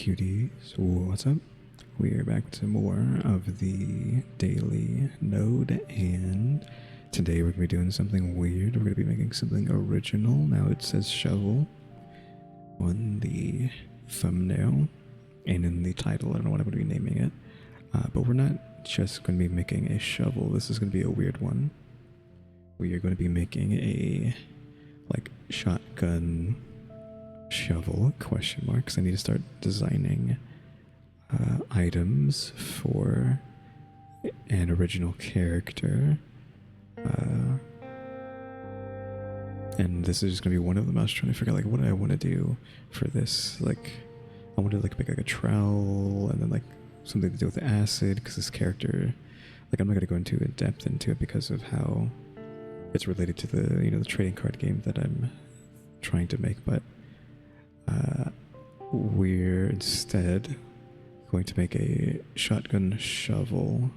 Cuties, what's up? We are back to more of the Daily N.O.D.E, and today we're going to be doing something weird. We're going to be making something original. Now it says shovel on the thumbnail and in the title. I don't know what I'm going to be naming it. But we're not just going to be making a shovel. This is going to be a weird one. We are going to be making a shotgun shovel question mark, because I need to start designing items for an original character, and this is just gonna be one of them. I was trying to figure out what do I want to do for this. I want to make a trowel, and then something to do with acid, because this character, I'm not gonna go into in depth into it because of how it's related to the the trading card game that I'm trying to make, but we're instead going to make a shotgun shovel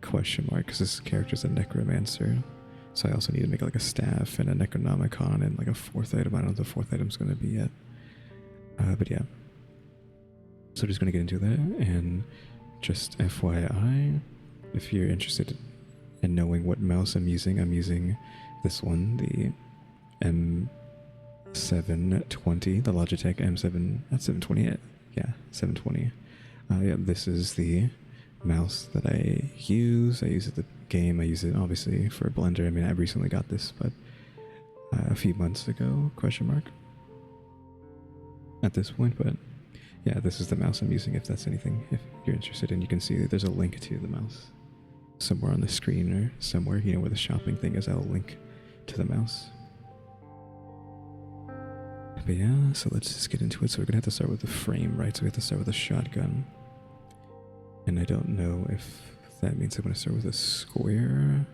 question mark, because this character's a necromancer, so I also need to make a staff and a necronomicon and a fourth item. I don't know what the fourth item's going to be yet, but yeah, so we're just going to get into that. And just FYI, if you're interested in knowing what mouse I'm using this one, the M720, the Logitech M720. Yeah, 720. Yeah, this is the mouse that I use. I use it the game. I use it obviously for Blender. I mean, I recently got this, but a few months ago, question mark, at this point. But yeah, this is the mouse I'm using, if that's anything, if you're interested. And you can see that there's a link to the mouse somewhere on the screen, or somewhere, where the shopping thing is. I'll link to the mouse. But yeah, so let's just get into it. So we're gonna have to start with the frame, right? So we have to start with a shotgun. And I don't know if that means I'm gonna start with a square.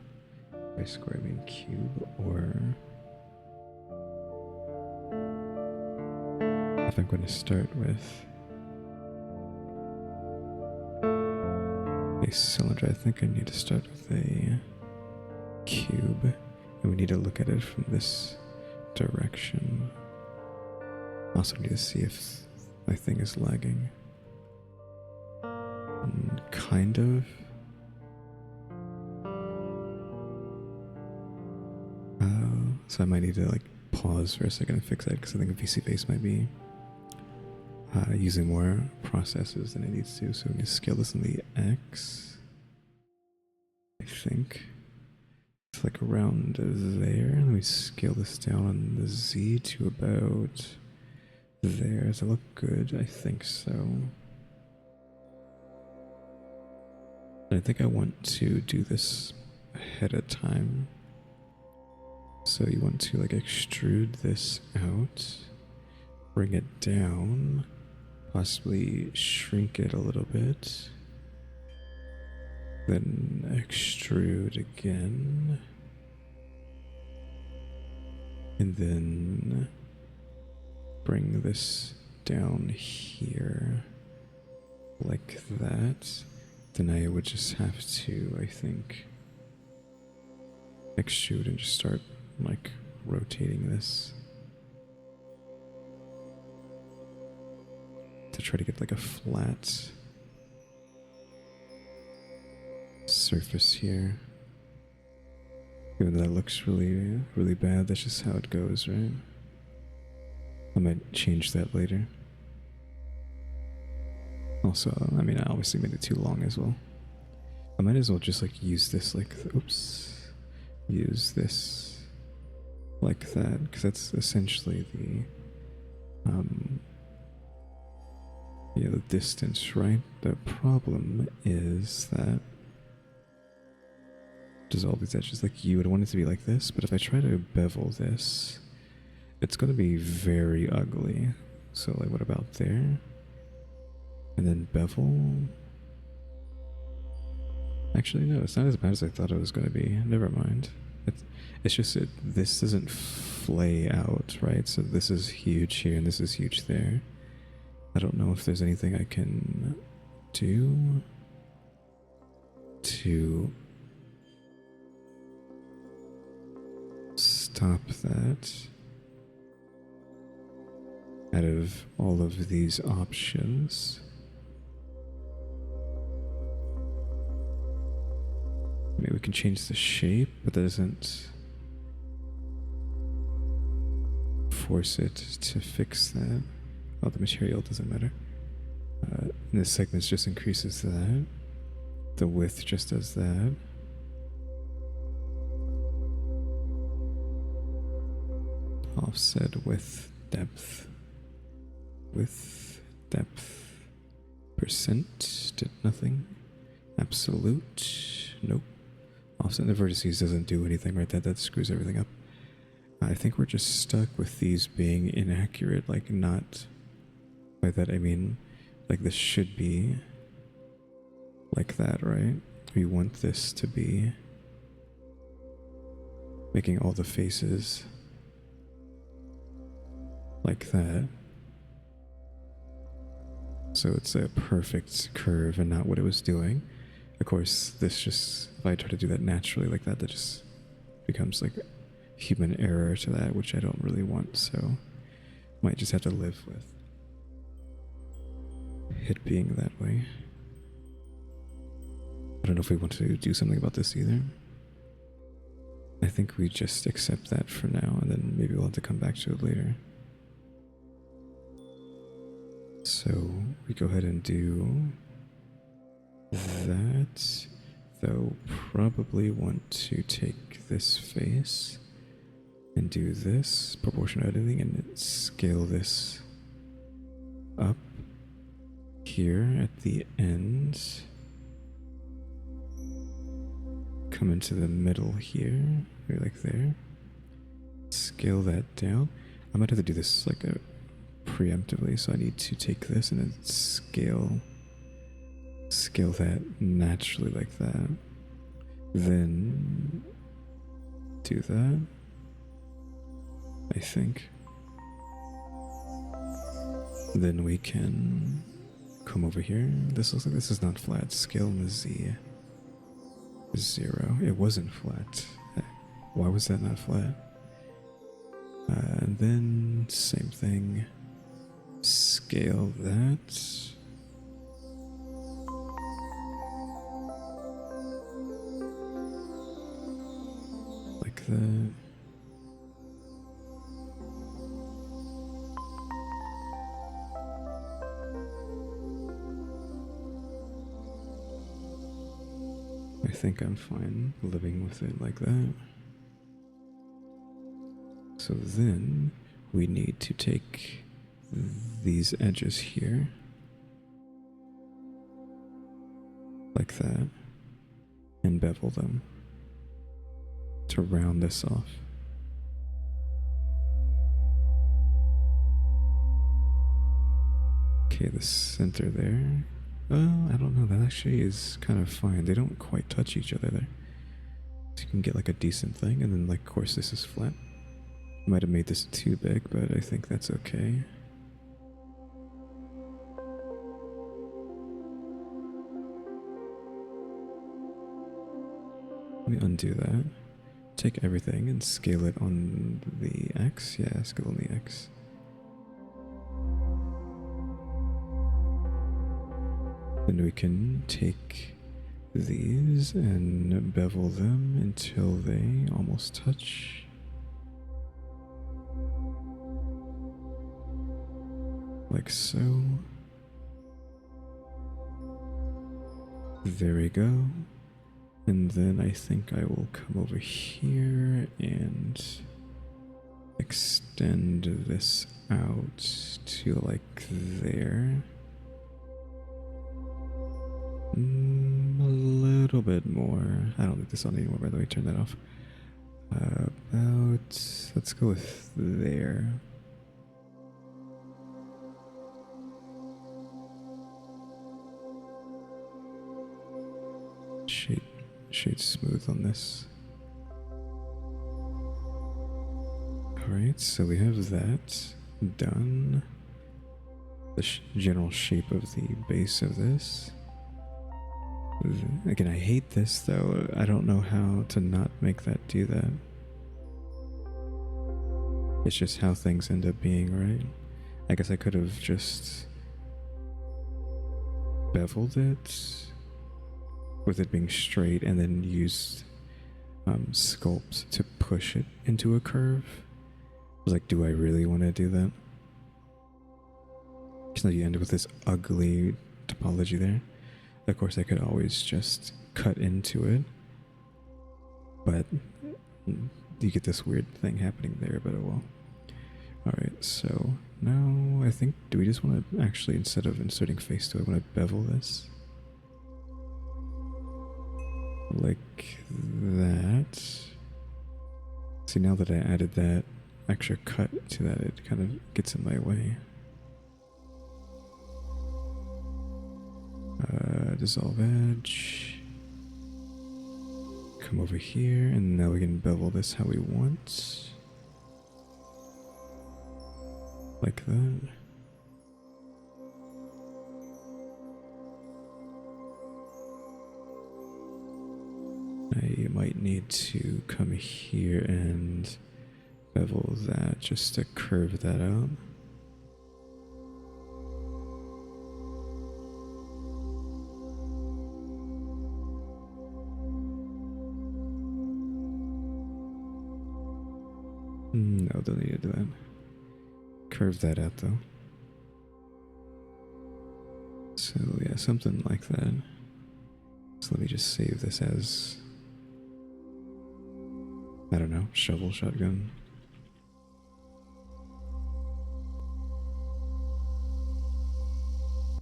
By square I mean cube, or if I'm gonna start with a cylinder. I think I need to start with a cube, and we need to look at it from this direction. Also need to see if my thing is lagging. Kind of. So I might need to pause for a second and fix that, because I think a PC base might be using more processes than it needs to. So we need to scale this in the X. I think it's around there. Let me scale this down on the Z to about there. Does it look good? I think so. I think I want to do this ahead of time. So you want to extrude this out, bring it down, possibly shrink it a little bit, then extrude again, and then bring this down here like that. Then I would just have to, I think, extrude and just start rotating this to try to get a flat surface here. Even though that looks really, really bad, that's just how it goes, right? I might change that later. Also, I mean, I obviously made it too long as well. I might as well just use this oops, use this like that, because that's essentially the the distance, right? The problem is that there's all these edges. You would want it to be like this, but if I try to bevel this, it's going to be very ugly. So what about there? And then bevel. Actually, no, it's not as bad as I thought it was going to be. Never mind. It's just this doesn't flay out, right? So this is huge here and this is huge there. I don't know if there's anything I can do to stop that. out of all of these options, maybe we can change the shape, but that doesn't force it to fix that. Oh, the material doesn't matter. And the segments just increases that. The width just does that. Offset with depth. With depth. Percent did nothing. Absolute. Nope. Offset the vertices doesn't do anything, right? That screws everything up. I think we're just stuck with these being inaccurate. Like, not by that I mean like this should be like that, right? We want this to be making all the faces like that. So it's a perfect curve and not what it was doing. Of course, this just, if I try to do that naturally like that, that just becomes like human error to that, which I don't really want, so might just have to live with it being that way. I don't know if we want to do something about this either. I think we just accept that for now, and then maybe we'll have to come back to it later. So we go ahead and do that, though probably want to take this face and do this proportional editing and scale this up here at the end. Come into the middle here, right like there. Scale that down. I might have to do this like a preemptively, so I need to take this and then scale that naturally like that. Then do that, I think. Then we can come over here. This looks like this is not flat. Scale in the Z. 0. It wasn't flat. Why was that not flat? And then same thing. Scale that. Like that. I think I'm fine living with it like that. So then we need to take these edges here, like that, and bevel them to round this off. Okay, the center there. I don't know, that actually is kind of fine. They don't quite touch each other there. So you can get like a decent thing, and then like, of course, this is flat. Might have made this too big, but I think that's okay. Let me undo that. Take everything and scale it on the X. Yeah, scale on the X. Then we can take these and bevel them until they almost touch. Like so. There we go. And then I think I will come over here and extend this out to like there. A little bit more. I don't need this on anymore, by the way. Turn that off. Let's go with there. Shade smooth on this. Alright, so we have that done. The general shape of the base of this. Again, I hate this though. I don't know how to not make that do that. It's just how things end up being, right? I guess I could have just beveled it with it being straight and then used sculpt to push it into a curve. I was like, do I really want to do that? Because now you end up with this ugly topology there. Of course, I could always just cut into it, but you get this weird thing happening there, but oh well. Alright, so now I think, do we just want to actually, instead of inserting face, do I want to bevel this? Like that. See, now that I added that extra cut to that, it kind of gets in my way. Dissolve edge. Come over here, and now we can bevel this how we want. Like that. I might need to come here and bevel that just to curve that out. No, don't need to do that. Curve that out though. So yeah, something like that. So let me just save this as, I don't know, shovel shotgun.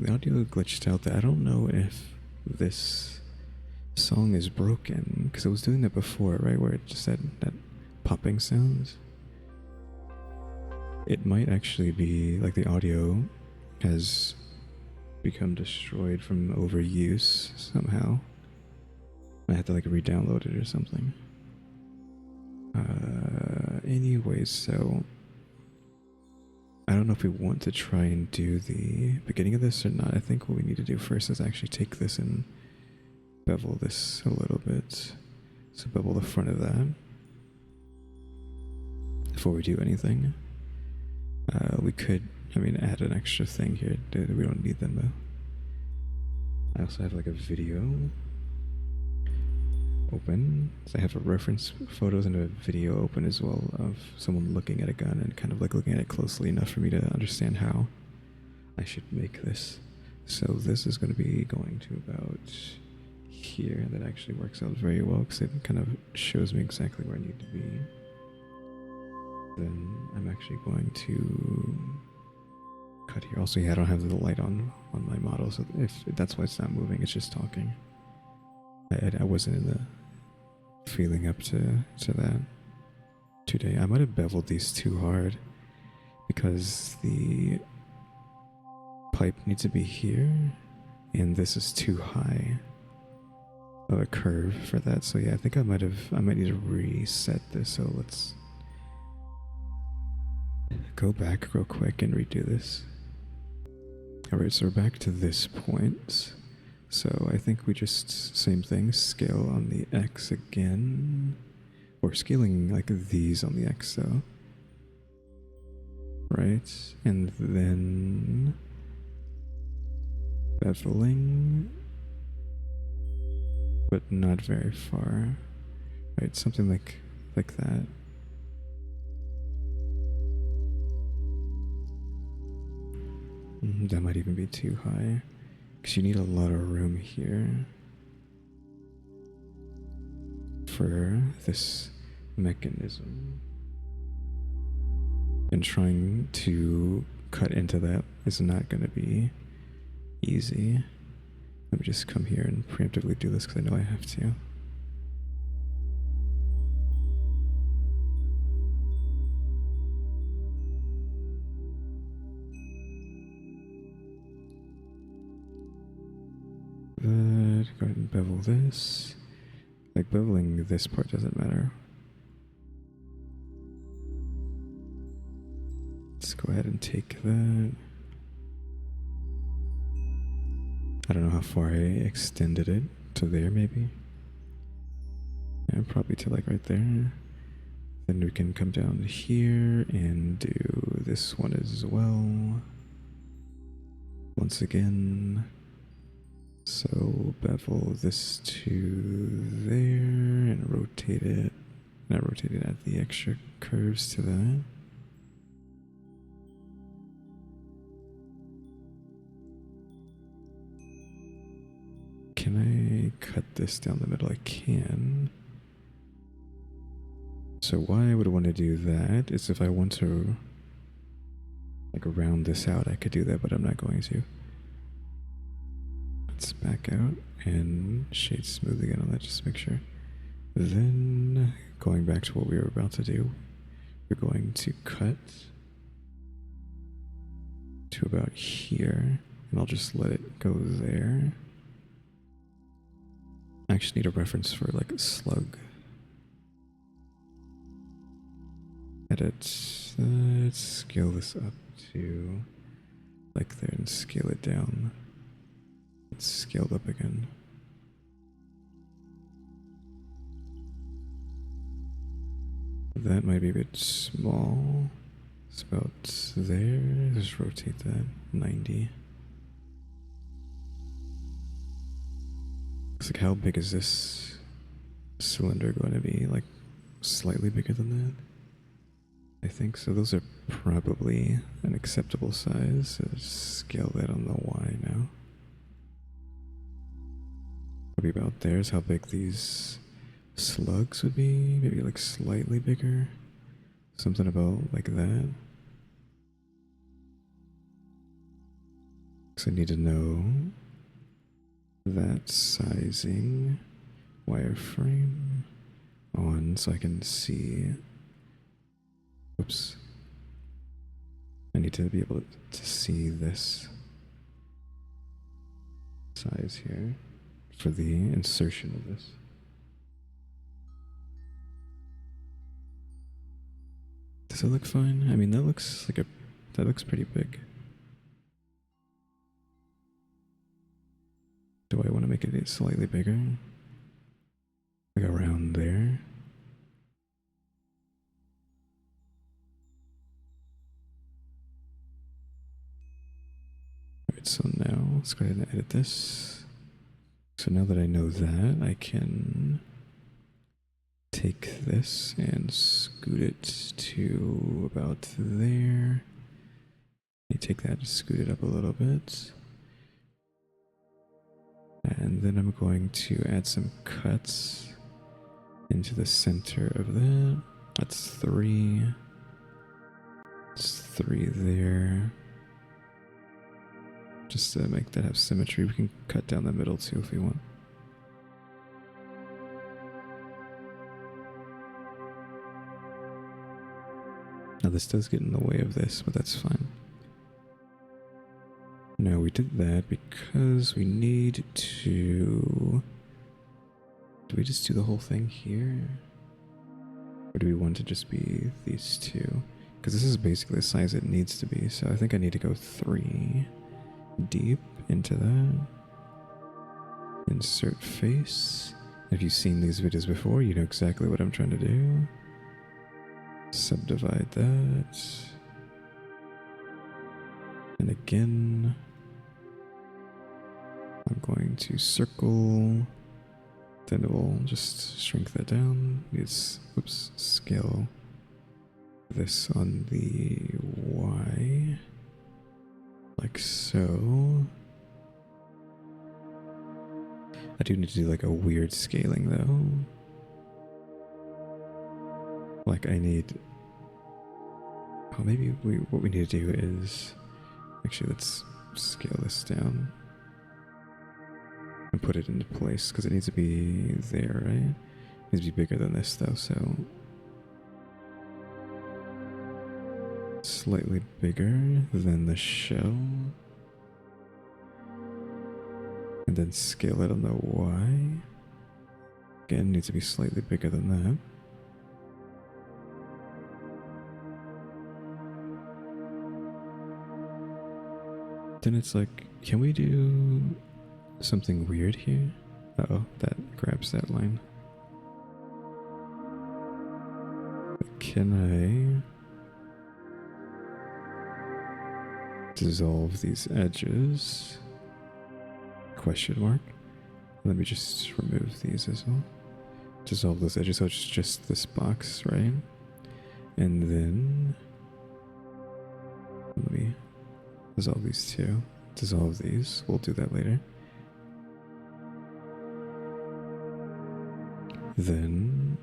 The audio glitched out there. I don't know if this song is broken, because I was doing that before, right, where it just had that popping sounds. It might actually be like the audio has become destroyed from overuse somehow. I had to like re-download it or something. Anyways, so I don't know if we want to try and do the beginning of this or not. I think what we need to do first is actually take this and bevel this a little bit. So bevel the front of that before we do anything. We could, add an extra thing here. We don't need them though. I also have like a video open. So I have a reference photos and a video open as well of someone looking at a gun and kind of like looking at it closely enough for me to understand how I should make this. So this is going to be going to about here. That actually works out very well because it kind of shows me exactly where I need to be. Then I'm actually going to cut here. Also, yeah, I don't have the light on my model, so if that's why it's not moving, it's just talking. I wasn't in the feeling up to that today. I might have beveled these too hard because the pipe needs to be here, and this is too high of a curve for that. So yeah, I think I might need to reset this. So let's go back real quick and redo this. Alright, so we're back to this point. So I think we just, same thing, scale on the X again. Or scaling like these on the X though. Right, and then beveling, but not very far. Right, something like that. That might even be too high, because you need a lot of room here for this mechanism. And trying to cut into that is not going to be easy. Let me just come here and preemptively do this because I know I have to. Go ahead and bevel this. Like, beveling this part doesn't matter. Let's go ahead and take that. I don't know how far I extended it to there, maybe. Yeah, probably to like right there. Then we can come down here and do this one as well. Once again. So bevel this to there and rotate it. Not rotate it, add the extra curves to that. Can I cut this down the middle? I can. So why I would want to do that is if I want to like round this out, I could do that, but I'm not going to. Let's back out and shade smooth again on that, just to make sure. Then going back to what we were about to do, we're going to cut to about here, and I'll just let it go there. I actually need a reference for like a slug. Edit. Let's scale this up to like there and scale it down. It's scaled up again. That might be a bit small. It's about there. Just rotate that 90. It's like, how big is this cylinder going to be? Like slightly bigger than that? I think so. Those are probably an acceptable size. So just scale that on the Y now. Maybe about there's how big these slugs would be. Maybe like slightly bigger. Something about like that. So I need to know that sizing wireframe on so I can see. Oops. I need to be able to see this size here for the insertion of this. Does it look fine? I mean, that looks pretty big. Do I want to make it slightly bigger? Like around there? Alright, so now let's go ahead and edit this. So now that I know that, I can take this and scoot it to about there. I take that and scoot it up a little bit. And then I'm going to add some cuts into the center of that. That's 3. It's 3 there. Just to make that have symmetry. We can cut down the middle too if we want. Now this does get in the way of this, but that's fine. No, we did that because we need to... Do we just do the whole thing here? Or do we want to just be these two? Because this is basically the size it needs to be, so I think I need to go 3 deep into that. Insert face. If you've seen these videos before, you know exactly what I'm trying to do. Subdivide that. And again, I'm going to circle. Then it will just shrink that down. It's, oops, scale this on the Y. Like so. I do need to do like a weird scaling though. Like I need... Oh, maybe what we need to do is... Actually, let's scale this down. And put it into place, because it needs to be there, right? It needs to be bigger than this though, so... Slightly bigger than the shell. And then scale it on the Y. Again, needs to be slightly bigger than that. Then it's like, can we do something weird here? Uh-oh, that grabs that line. Can I... dissolve these edges. Question mark. Let me just remove these as well. Dissolve those edges so it's just this box, right? And then let me dissolve these two. Dissolve these. We'll do that later. Then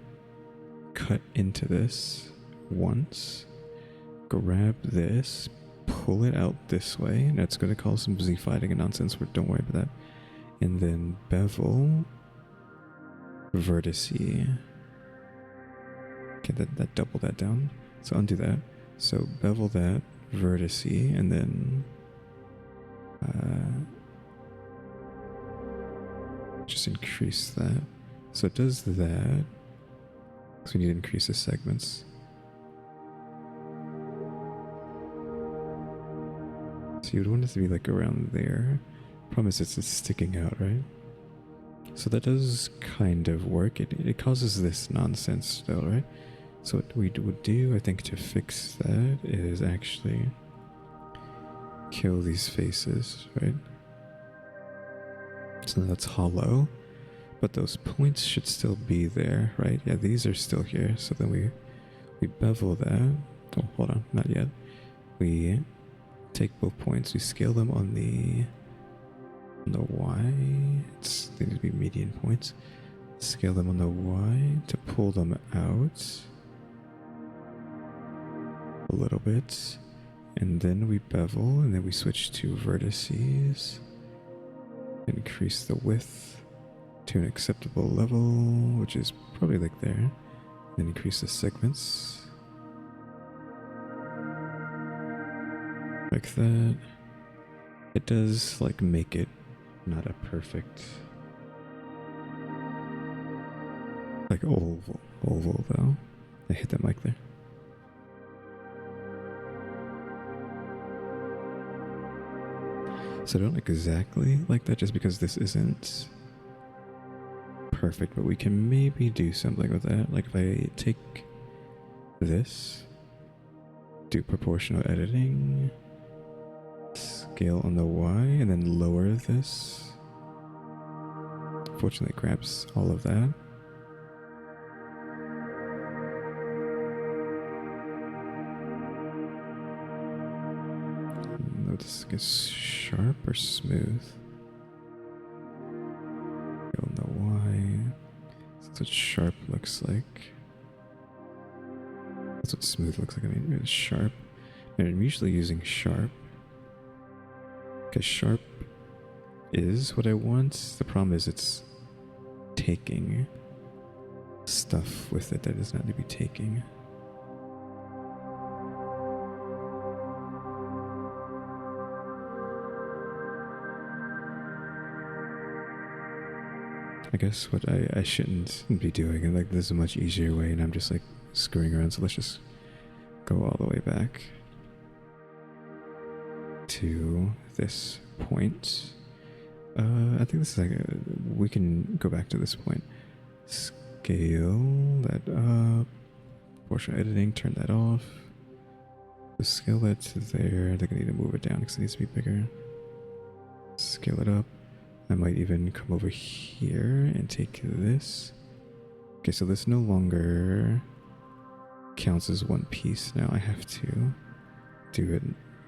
cut into this once. Grab this. Pull it out this way. That's going to cause some Z fighting and nonsense, but don't worry about that. And then bevel. Vertice. Okay, that doubled that down. So undo that. So bevel that. Vertice. And then just increase that. So it does that. So we need to increase the segments. So you'd want it to be like around there. Problem is it's sticking out, right? So that does kind of work. It causes this nonsense still, right? So what we would do, I think, to fix that is actually kill these faces, right? So that's hollow, but those points should still be there, right? Yeah, these are still here. So then we bevel that. Oh, hold on, not yet. We take both points, we scale them on the Y. They need to be median points. Scale them on the Y to pull them out a little bit. And then we bevel, and then we switch to vertices. Increase the width to an acceptable level, which is probably like there. Then increase the segments. Like that. It does like make it not a perfect like oval though. I hit that mic there. So I don't exactly like that just because this isn't perfect, but we can maybe do something with that. Like if I take this, do proportional editing, scale on the Y, and then lower this. Fortunately, it grabs all of that. Notice is sharp or smooth. Scale on the Y. That's what sharp looks like. That's what smooth looks like. I mean, it's sharp. And I'm usually using sharp. Because sharp is what I want. The problem is it's taking stuff with it that does not need to be taking. I guess what I shouldn't be doing, and like this is a much easier way, and I'm just like screwing around, so let's just go all the way back to this point. I think this is like we can go back to this point. Scale that up. Proportional editing, turn that off. Just scale that to there. I think I need to move it down because it needs to be bigger. Scale it up. I might even come over here and take this. Okay, so this no longer counts as one piece. Now I have to do it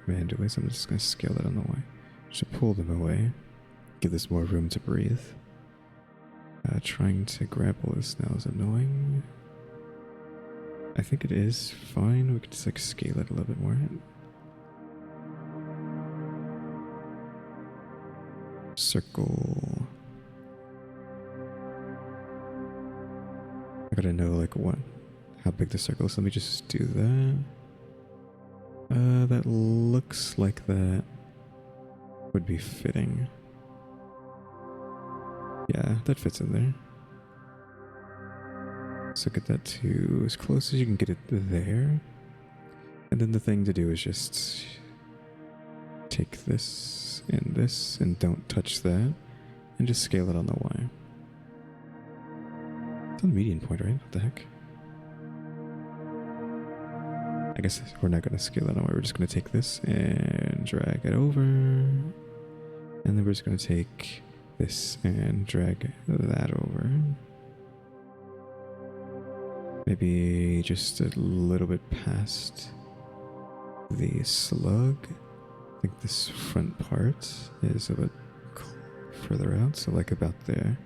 manually, so I'm just going to scale that on the Y. Just pull them away. Give this more room to breathe. Trying to grab all this now is annoying. I think it is fine. We could just like scale it a little bit more. Circle. I gotta know like how big the circle is. Let me just do that. That looks like that would be fitting. Yeah, that fits in there. So get that to as close as you can get it there. And then the thing to do is just take this and don't touch that. And just scale it on the Y. It's on the median point, right? What the heck? I guess we're not going to scale it on. We're just going to take this and drag it over. And then we're just going to take this and drag that over. Maybe just a little bit past the slug. I think this front part is a bit further out, so like about there.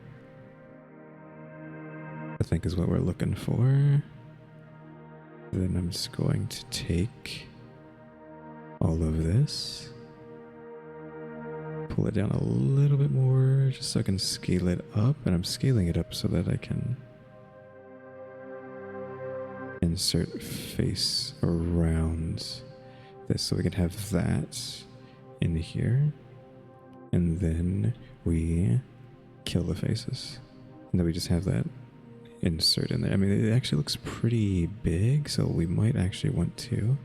I think is what we're looking for. Then I'm just going to take all of this, pull it down a little bit more just so I can scale it up, and I'm scaling it up so that I can insert face around this so we can have that in here, and then we kill the faces, and then we just have that insert in there. I mean, it actually looks pretty big, so we might actually want to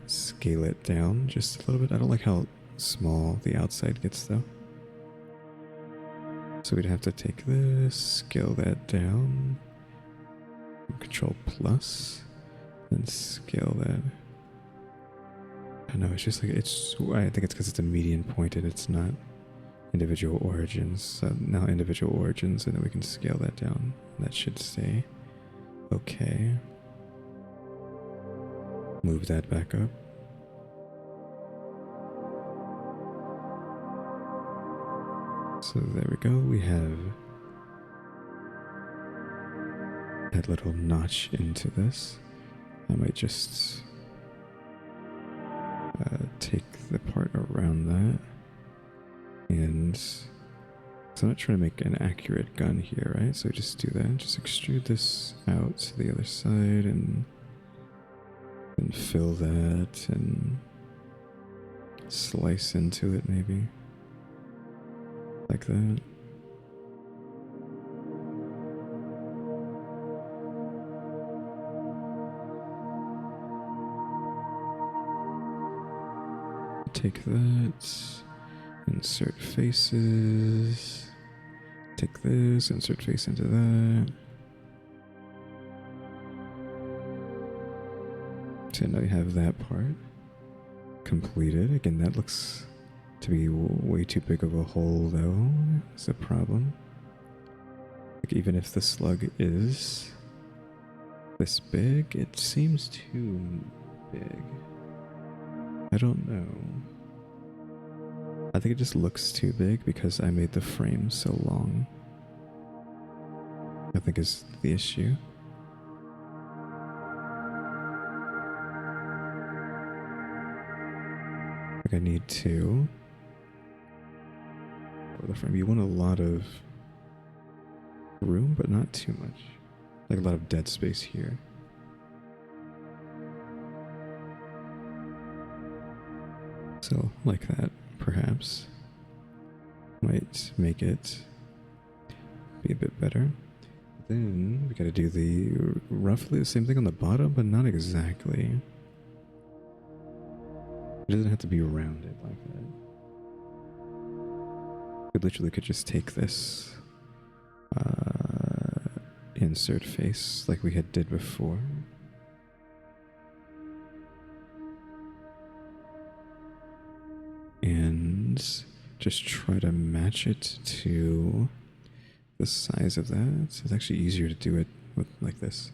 scale it down just a little bit. I don't like how small the outside gets though, so we'd have to take this, scale that down, Control plus, and scale that. I don't know, it's just like, I think it's because it's a median point and it's not individual origins. So now individual origins, and then we can scale that down. That should stay okay. Move that back up. So there we go. We have that little notch into this. I might just take the part around that, and so I'm not trying to make an accurate gun here, right? So just do that, just extrude this out to the other side, and then fill that and slice into it maybe like that. Take that, insert faces, take this, insert face into that. So now you have that part completed. Again, that looks to be way too big of a hole though. That's a problem. Like, even if the slug is this big, it seems too big. I don't know. I think it just looks too big because I made the frame so long. I think is the issue. Like, I need to the frame. You want a lot of room, but not too much. Like a lot of dead space here. So, like that, perhaps, might make it be a bit better. Then we gotta do the roughly the same thing on the bottom, but not exactly. It doesn't have to be rounded like that. We literally could just take this insert face like we had did before. And just try to match it to the size of that. So it's actually easier to do it with like this.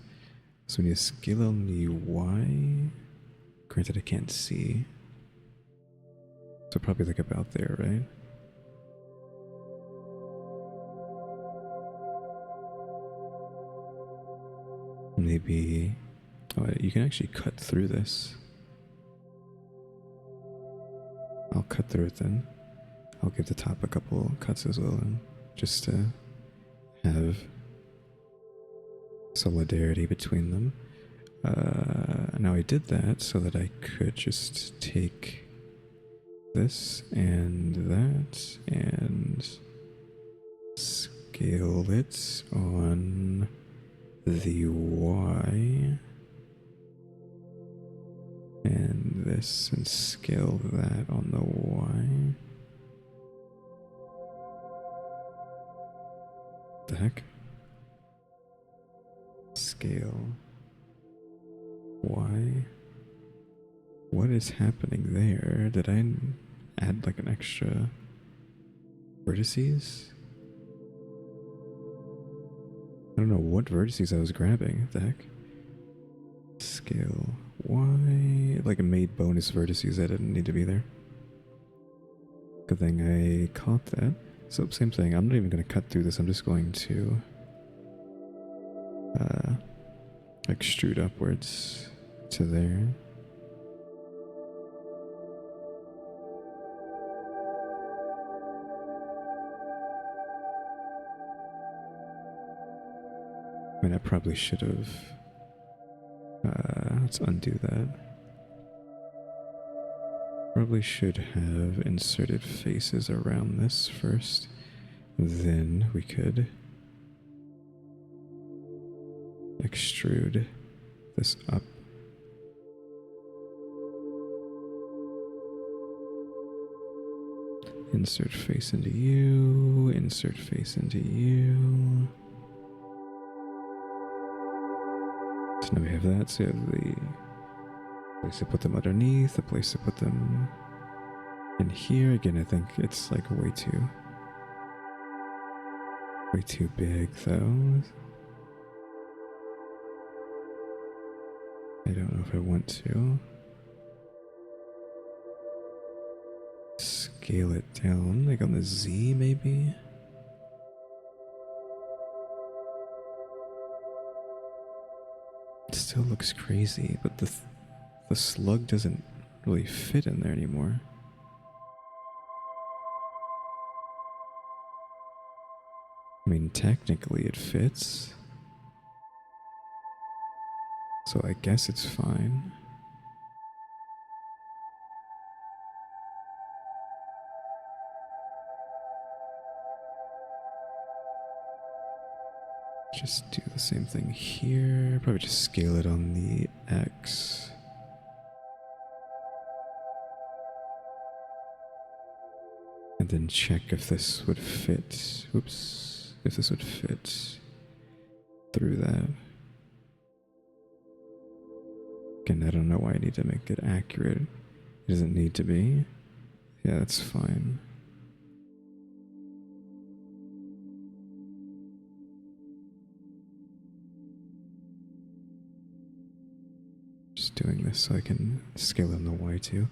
So we need to scale on the Y. Granted, I can't see. So probably like about there, right? Maybe, oh, you can actually cut through this. I'll cut through it then. I'll give the top a couple cuts as well, and just to have solidarity between them. Now I did that so that I could just take this and that and scale it on the Y, and this, and scale that on the Y. What the heck? Scale Why? What is happening there? Did I add like an extra vertices? I don't know what vertices I was grabbing. What the heck? Scale. Why? Like it made bonus vertices that didn't need to be there. Good thing I caught that. So same thing. I'm not even going to cut through this. I'm just going to extrude upwards to there. I mean, I probably should have. Let's undo that. Probably should have inserted faces around this first. Then we could extrude this up. Insert face into you, insert face into you. So now we have that, so we have the place to put them underneath, the place to put them in here. Again, I think it's like way too big though. I don't know if I want to. Scale it down, like on the Z maybe? It still looks crazy, but the slug doesn't really fit in there anymore. I mean, technically it fits. So I guess it's fine. Just do the same thing here. Probably just scale it on the X. And then check if this would fit. Oops. If this would fit through that. Again, I don't know why I need to make it accurate. It doesn't need to be. Yeah, that's fine. Just doing this so I can scale in the Y too.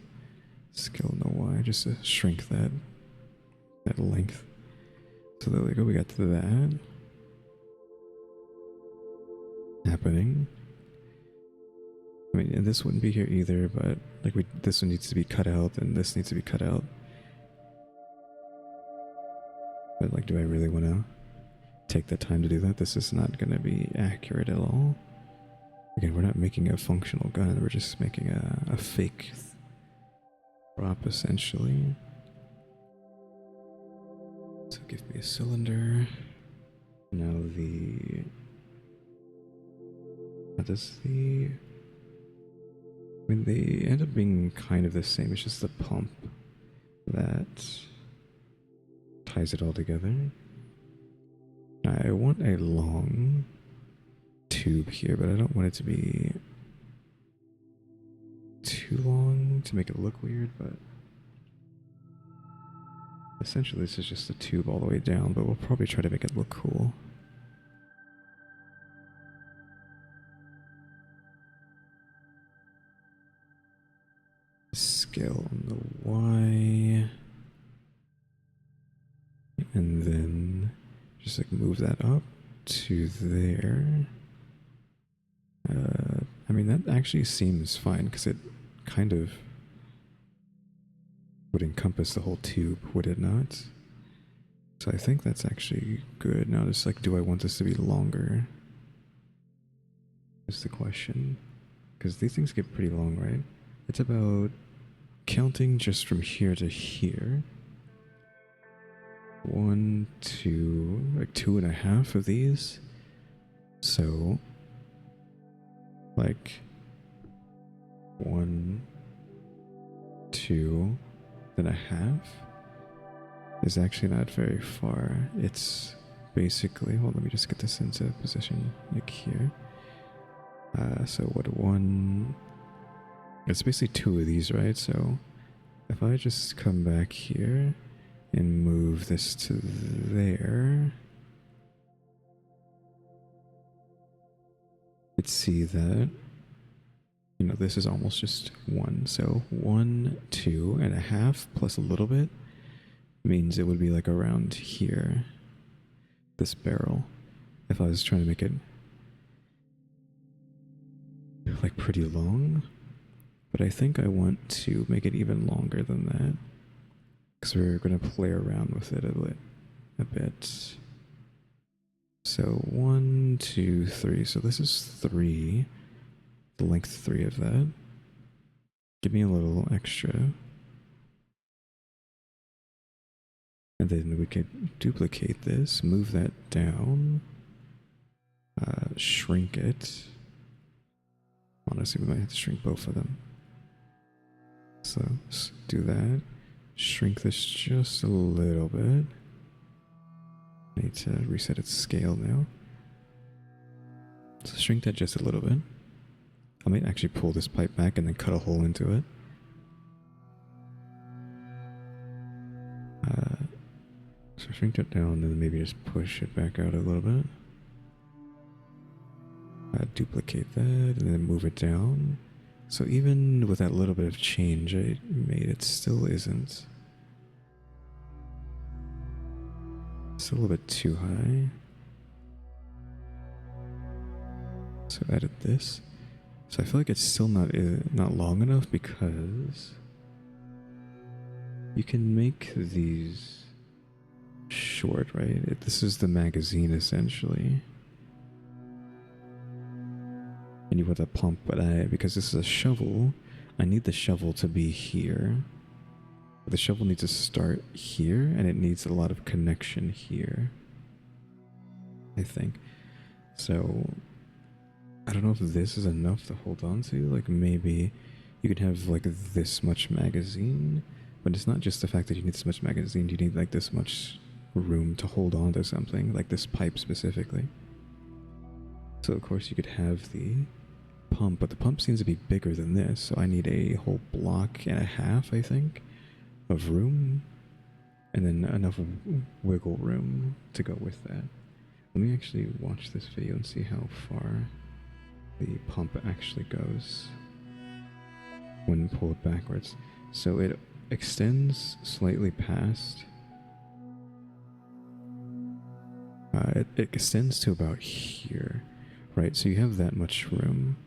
Scale in the Y just to shrink that length. So there we go, we got to that happening. I mean, and this wouldn't be here either, but like this one needs to be cut out and this needs to be cut out. But like, do I really want to take the time to do that? This is not going to be accurate at all. Again, we're not making a functional gun, we're just making a fake prop essentially. So give me a cylinder. Now what does I mean, they end up being kind of the same. It's just the pump that ties it all together. I want a long tube here, but I don't want it to be too long to make it look weird, but essentially this is just a tube all the way down, but we'll probably try to make it look cool. Scale on the Y, and then just like move that up to there. I mean, that actually seems fine because it kind of would encompass the whole tube, would it not? So I think that's actually good. Now just like, do I want this to be longer? Is the question. Because these things get pretty long, right? It's about, counting just from here to here, 1, 2, like 2.5 of these. So like 1, 2, then a half is actually not very far. It's basically, well, let me just get this into position like here. So what one... It's basically two of these, right? So if I just come back here and move this to there, you'd see that, you know, this is almost just one. So 1, 2.5 plus a little bit means it would be like around here, this barrel, if I was trying to make it like pretty long. But I think I want to make it even longer than that, because we're going to play around with it a bit. So 1, 2, 3. So this is 3, the length 3 of that. Give me a little extra. And then we could duplicate this, move that down, shrink it. Honestly, we might have to shrink both of them. So let's do that. Shrink this just a little bit. Need to reset its scale now. So shrink that just a little bit. I might actually pull this pipe back and then cut a hole into it. So shrink it down and then maybe just push it back out a little bit. Duplicate that and then move it down. So even with that little bit of change I made, it still isn't. It's a little bit too high. So edit this. So I feel like it's still not long enough, because you can make these short, right? This is the magazine essentially. And you put a pump, but because this is a shovel, I need the shovel to be here. The shovel needs to start here, and it needs a lot of connection here, I think. So I don't know if this is enough to hold on to. Like maybe you could have like this much magazine, but it's not just the fact that you need this much magazine. You need like this much room to hold on to something, like this pipe specifically. So of course you could have the pump, but the pump seems to be bigger than this, so I need a whole block and a half, I think, of room, and then enough wiggle room to go with that. Let me actually watch this video and see how far the pump actually goes when pulled backwards. So it extends slightly past. It extends to about here, right? So you have that much room.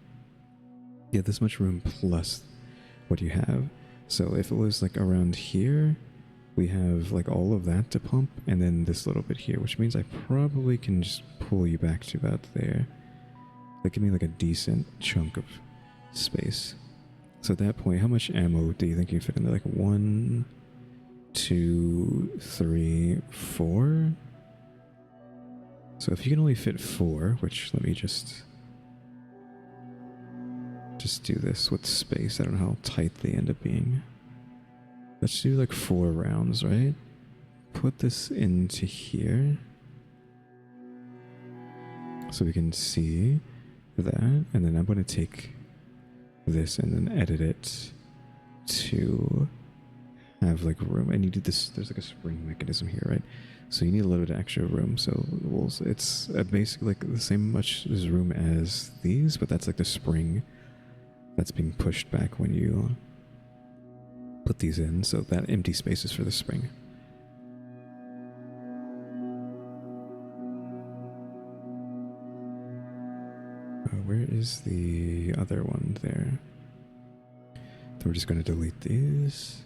Yeah, this much room plus what you have. So if it was like around here, we have like all of that to pump, and then this little bit here, which means I probably can just pull you back to about there. That give me like a decent chunk of space. So at that point, how much ammo do you think you fit in there? Like 1, 2, 3, 4? So if you can only fit 4, which let me just do this with space. I don't know how tight they end up being. Let's do like 4 rounds, right? Put this into here so we can see that, and then I'm going to take this and then edit it to have like room. And you do this, there's like a spring mechanism here, right? So you need a little bit of extra room. So it's basically like the same much as room as these, but that's like the spring that's being pushed back when you put these in. So that empty space is for the spring. Where is the other one there? So we're just going to delete these.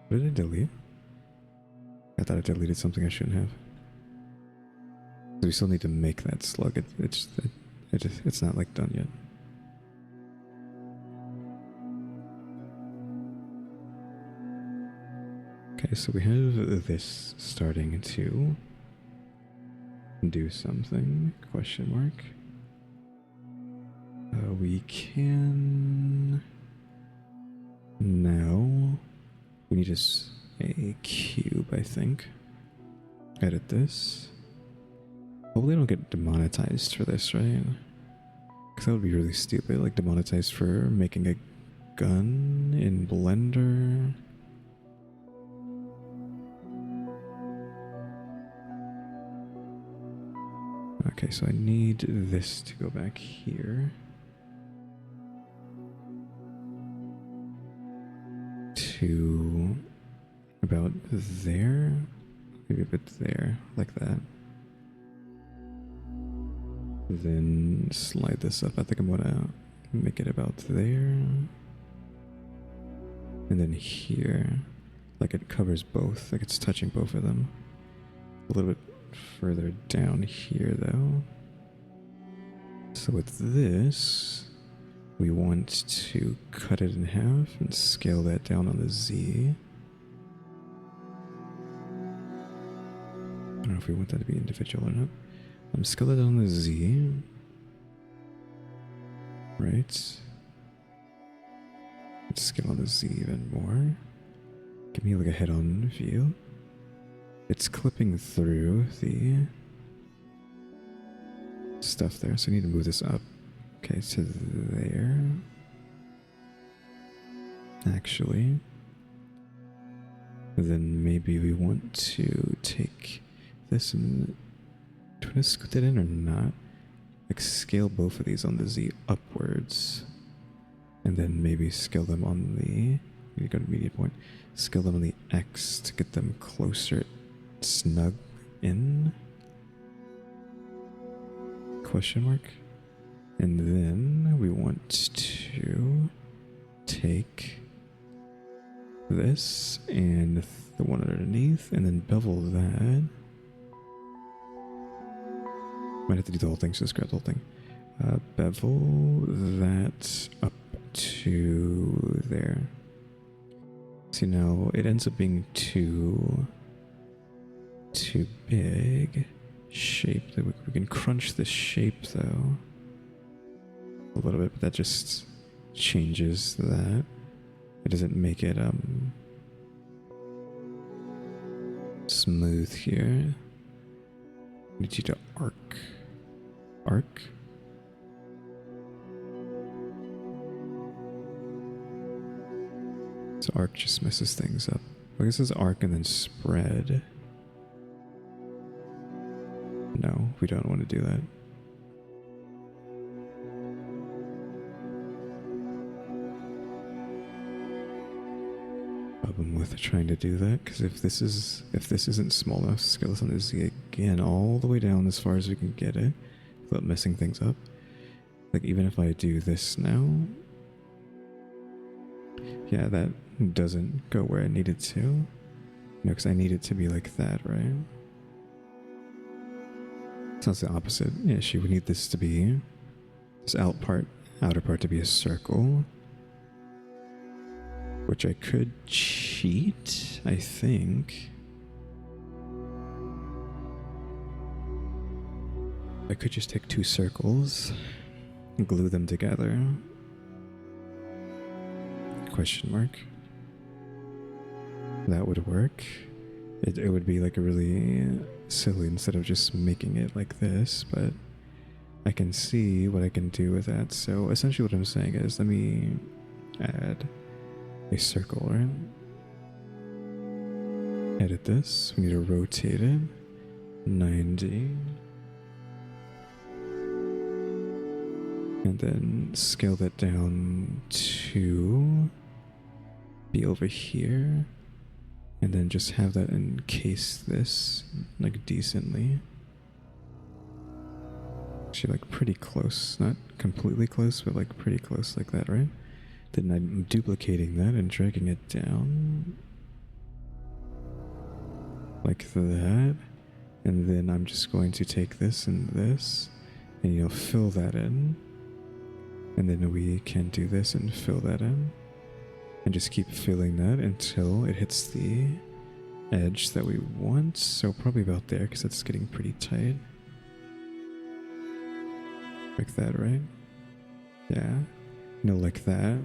What did I delete? I thought I deleted something I shouldn't have. So we still need to make that slug. It's not like done yet. Okay, so we have this starting to do something, question mark. We can now, we need a cube, I think. Edit this. Hopefully I don't get demonetized for this, right? Because that would be really stupid, like demonetized for making a gun in Blender. Okay, so I need this to go back here. To about there. Maybe a bit there, like that. Then slide this up. I think I'm gonna make it about there. And then here. Like it covers both, like it's touching both of them. A little bit further down here though. So with this, we want to cut it in half and scale that down on the Z. I don't know if we want that to be individual or not. Scale it on the Z. Right. Let's scale on the Z even more. Give me like a head-on view. It's clipping through the stuff there, so I need to move this up. Okay, to there. Actually. Then maybe we want to take this and... Do you want to scoot it in or not? Like scale both of these on the Z upwards. And then maybe scale them on the... You go to media point. Scale them on the X to get them closer, snug in. Question mark. And then we want to take this and the one underneath and then bevel that. Might have to do the whole thing, so just grab the whole thing. Bevel that up to there. See, now it ends up being too big shape. We can crunch the shape though a little bit, but that just changes that. It doesn't make it smooth here. I need you to arc. So arc just messes things up. I guess it's arc and then spread. No, we don't want to do that. Problem with trying to do that, because if this isn't small enough, scale this on the Z again all the way down as far as we can get it without messing things up. Like even if I do this now, yeah, that doesn't go where I need it to. No, because I need it to be like that, right? Sounds the opposite. Yeah, she would need this to be this outer part to be a circle. Which I could cheat, I think. I could just take two circles and glue them together. Question mark. That would work. It would be like a really silly instead of just making it like this, but I can see what I can do with that. So essentially what I'm saying is, let me add a circle, right? Edit this. We need to rotate it 90. And then scale that down to be over here. And then just have that encase this like decently. Actually like pretty close. Not completely close, but like pretty close like that, right? Then I'm duplicating that and dragging it down like that. And then I'm just going to take this and fill that in. And then we can do this and fill that in. And just keep filling that until it hits the edge that we want. So probably about there, because that's getting pretty tight. Like that, right? Yeah. No, like that.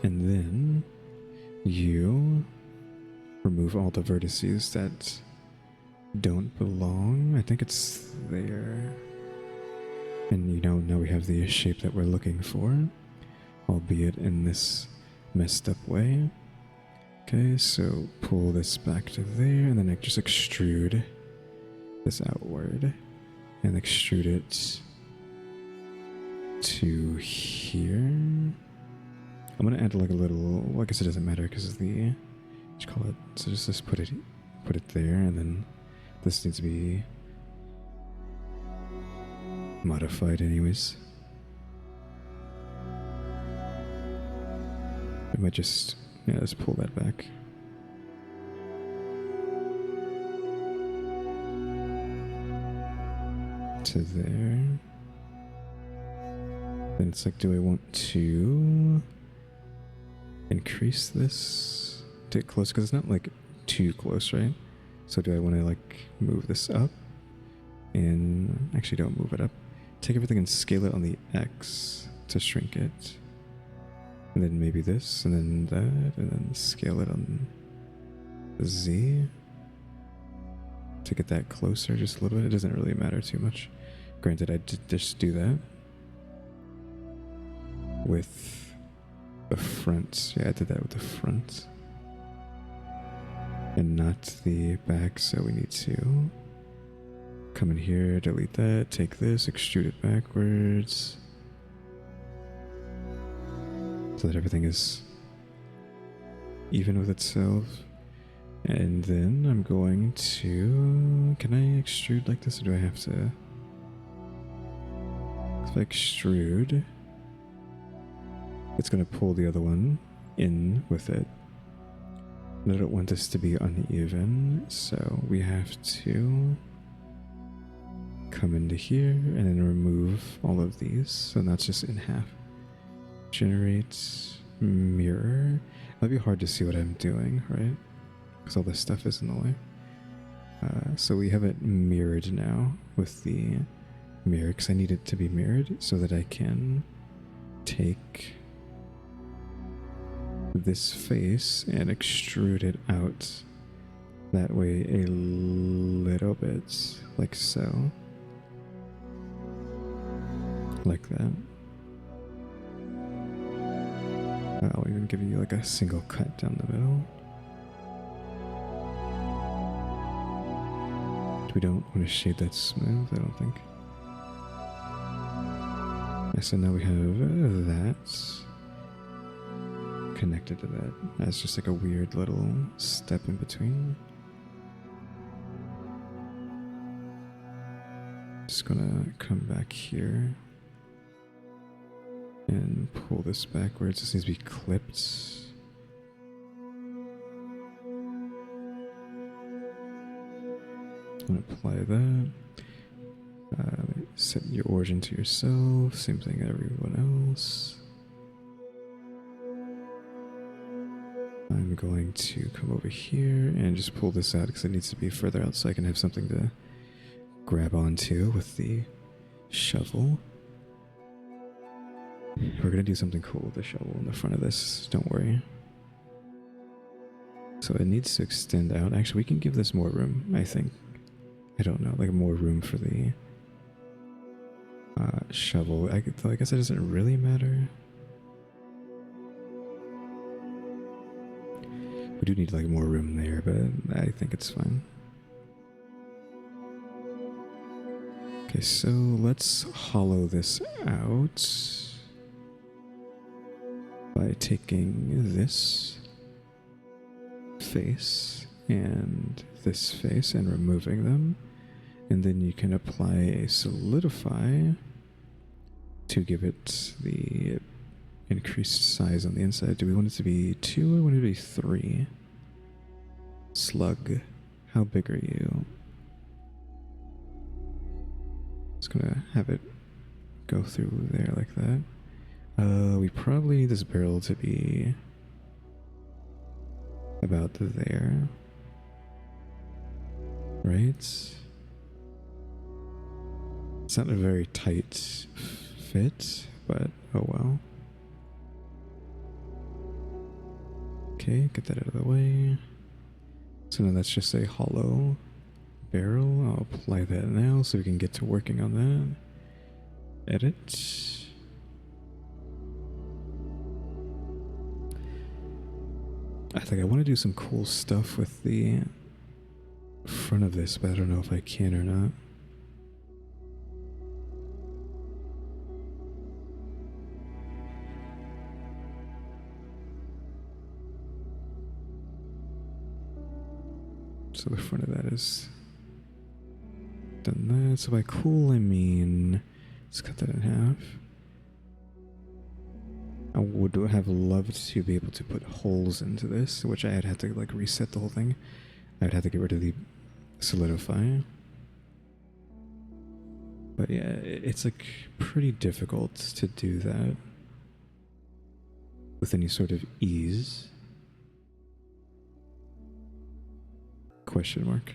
And then you remove all the vertices that don't belong. I think it's there. And you know, now we have the shape that we're looking for, albeit in this messed up way. Okay, so pull this back to there, and then I just extrude this outward and extrude it to here. I'm gonna add like a little, well, I guess it doesn't matter because of the, what you call it, so just put it there, and then this needs to be modified anyways. I might just, yeah, let's pull that back. To there. Then it's like, do I want to increase this to get close? Because it's not like too close, right? So do I want to like move this up? And actually don't move it up. Take everything and scale it on the X to shrink it. And then maybe this, and then that, and then scale it on the Z to get that closer just a little bit. It doesn't really matter too much. Granted, I did just do that with the front. Yeah, I did that with the front and not the back, so we need to come in here, delete that, take this, extrude it backwards so that everything is even with itself. And then I'm going to, can I extrude like this, or do I have to? If I extrude, it's going to pull the other one in with it. And I don't want this to be uneven, so we have to come into here and then remove all of these. So that's just in half. Generate mirror. It'll be hard to see what I'm doing, right? Because all this stuff is in the way. So we have it mirrored now with the mirror, because I need it to be mirrored so that I can take this face and extrude it out that way a little bit, like so. Like that. I'll even give you like a single cut down the middle. We don't want to shade that smooth, I don't think. So now we have that connected to that. That's just like a weird little step in between. Just gonna come back here and pull this backwards. This needs to be clipped. And apply that. Set your origin to yourself. Same thing everyone else. I'm going to come over here and just pull this out because it needs to be further out so I can have something to grab onto with the shovel. We're going to do something cool with the shovel in the front of this. Don't worry. So it needs to extend out. Actually, we can give this more room, I think. I don't know, like more room for the shovel. I guess it doesn't really matter. We do need like more room there, but I think it's fine. Okay, so let's hollow this out by taking this face and this face and removing them. And then you can apply a solidify to give it the increased size on the inside. Do we want it to be 2 or want it to be 3? Slug, how big are you? Just gonna have it go through there like that. We probably need this barrel to be about there. Right? It's not a very tight fit, but oh well. Okay, get that out of the way. So now that's just a hollow barrel. I'll apply that now so we can get to working on edit. I think I want to do some cool stuff with the front of this, but I don't know if I can or not. So the front of that is done that. So by cool, I mean, let's cut that in half. I would have loved to be able to put holes into this, which I'd have to like reset the whole thing. I'd have to get rid of the solidify. But yeah, it's like pretty difficult to do that with any sort of ease. Question mark.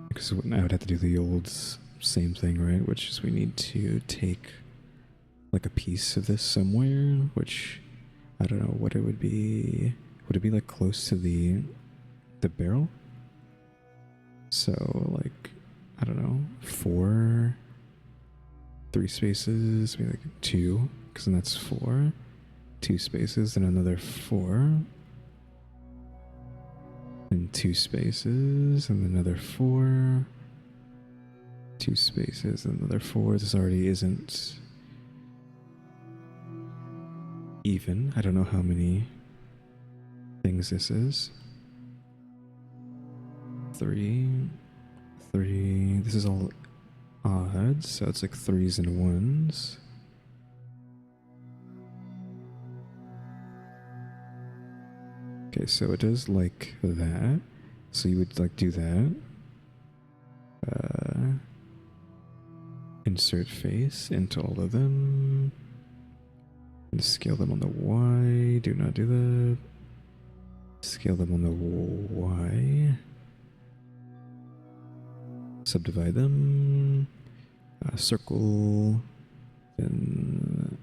Because I would have to do the old same thing, right? Which is we need to take like a piece of this somewhere, which I don't know what it would be. Would it be like close to the barrel? So like, I don't know, 3 spaces, maybe like 2, because then that's 4. 2 spaces, then another 4. And 2 spaces, and another 4. 2 spaces, and another 4. This already isn't even. I don't know how many things this is. 3. This is all odd, so it's like 3s and 1s. Okay, so it does like that. So you would like do that. Insert face into all of them. And scale them on the Y. Do not do that. Scale them on the Y. Subdivide them. Circle. Then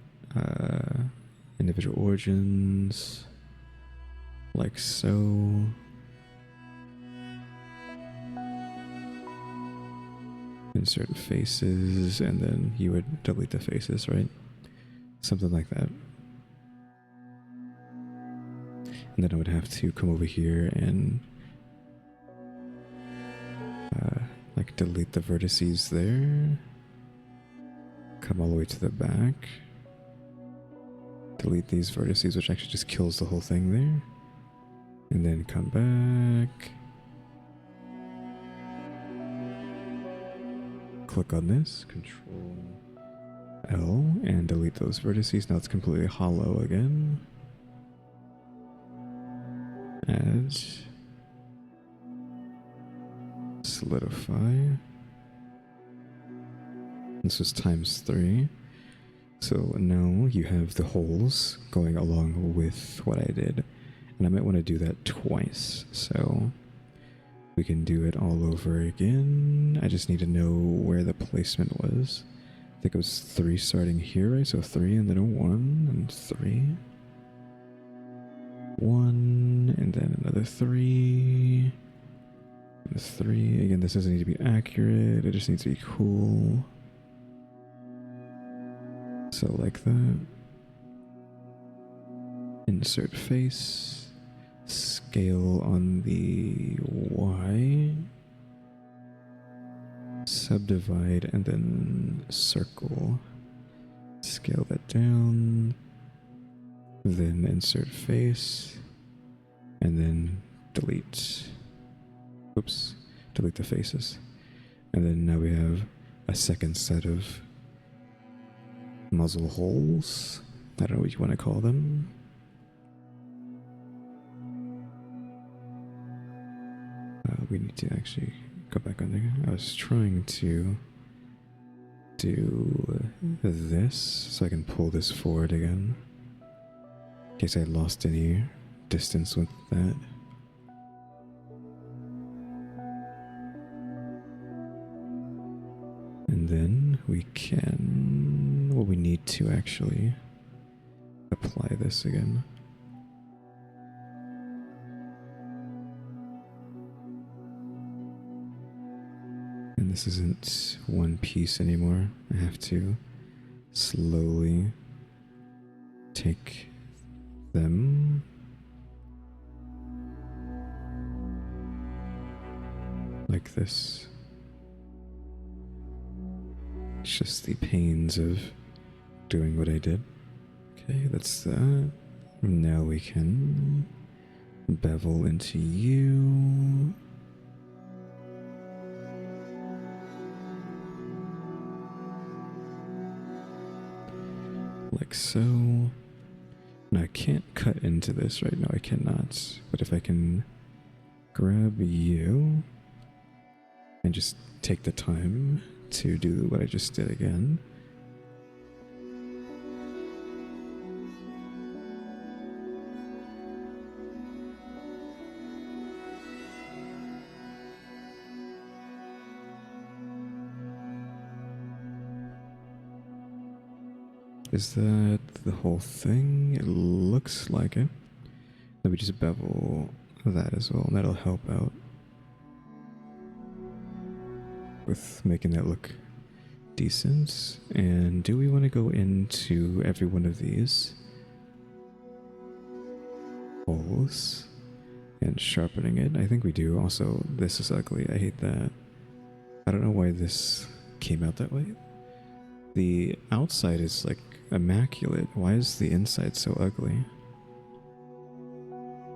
individual origins. Like so. Insert faces, and then you would delete the faces, right? Something like that. And then I would have to come over here and like delete the vertices there. Come all the way to the back. Delete these vertices, which actually just kills the whole thing there. And then come back. Click on this, Control L, and delete those vertices. Now it's completely hollow again. Add. Solidify. This was ×3. So now you have the holes going along with what I did. And I might want to do that twice. So we can do it all over again. I just need to know where the placement was. I think it was 3 starting here, right? So 3 and then a 1 and 3. 1 and then another 3. And 3. Again, this doesn't need to be accurate. It just needs to be cool. So like that. Insert face. Scale on the Y. Subdivide and then circle. Scale that down. Then insert face. And then delete. Oops. Delete the faces. And then now we have a second set of muzzle holes. I don't know what you want to call them. We need to actually go back on there. I was trying to do this so I can pull this forward again. In case I lost any distance with that. And then we can... Well, we need to actually apply this again. And this isn't one piece anymore. I have to slowly take them like this. It's just the pains of doing what I did. Okay, that's that. Now we can bevel into you. Like so. Now I can't cut into this right now, I cannot. But if I can grab you and just take the time to do what I just did again. Is that the whole thing? It looks like it. Let me just bevel that as well, and that'll help out with making that look decent. And do we want to go into every one of these holes and sharpening it? I think we do. Also, this is ugly. I hate that. I don't know why this came out that way. The outside is like immaculate. Why is the inside so ugly?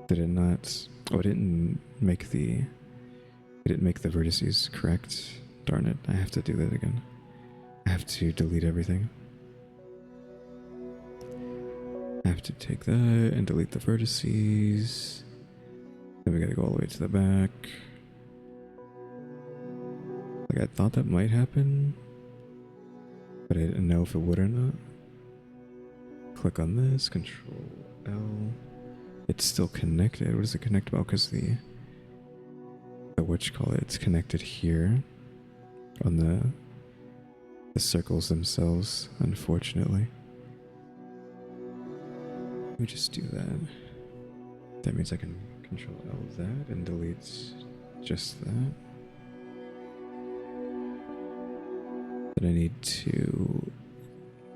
Did it not? Oh, it didn't make the vertices correct. Darn it, I have to do that again. I have to delete everything. I have to take that and delete the vertices. Then we gotta go all the way to the back. Like, I thought that might happen, but I didn't know if it would or not. Click on this, Control L. It's still connected. What does it connect about? Because the it's connected here on the circles themselves, unfortunately. Let me just do that. That means I can Control L that and delete just that. Then I need to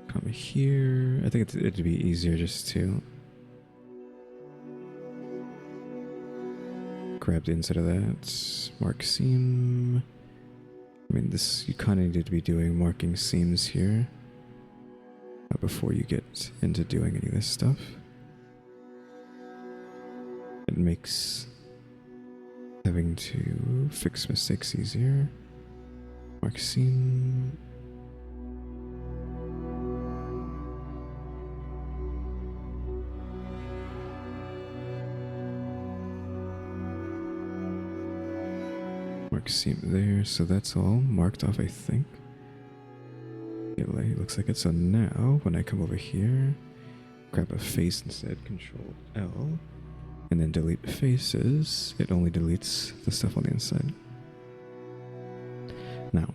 come here. I think it'd be easier just to grab the inside of that. Mark seam. I mean, this, you kind of need to be doing marking seams here before you get into doing any of this stuff. It makes having to fix mistakes easier. Mark seam. Mark seam there, so that's all marked off, I think. It looks like it. So now, when I come over here, grab a face instead, Control L, and then delete faces, it only deletes the stuff on the inside. Now,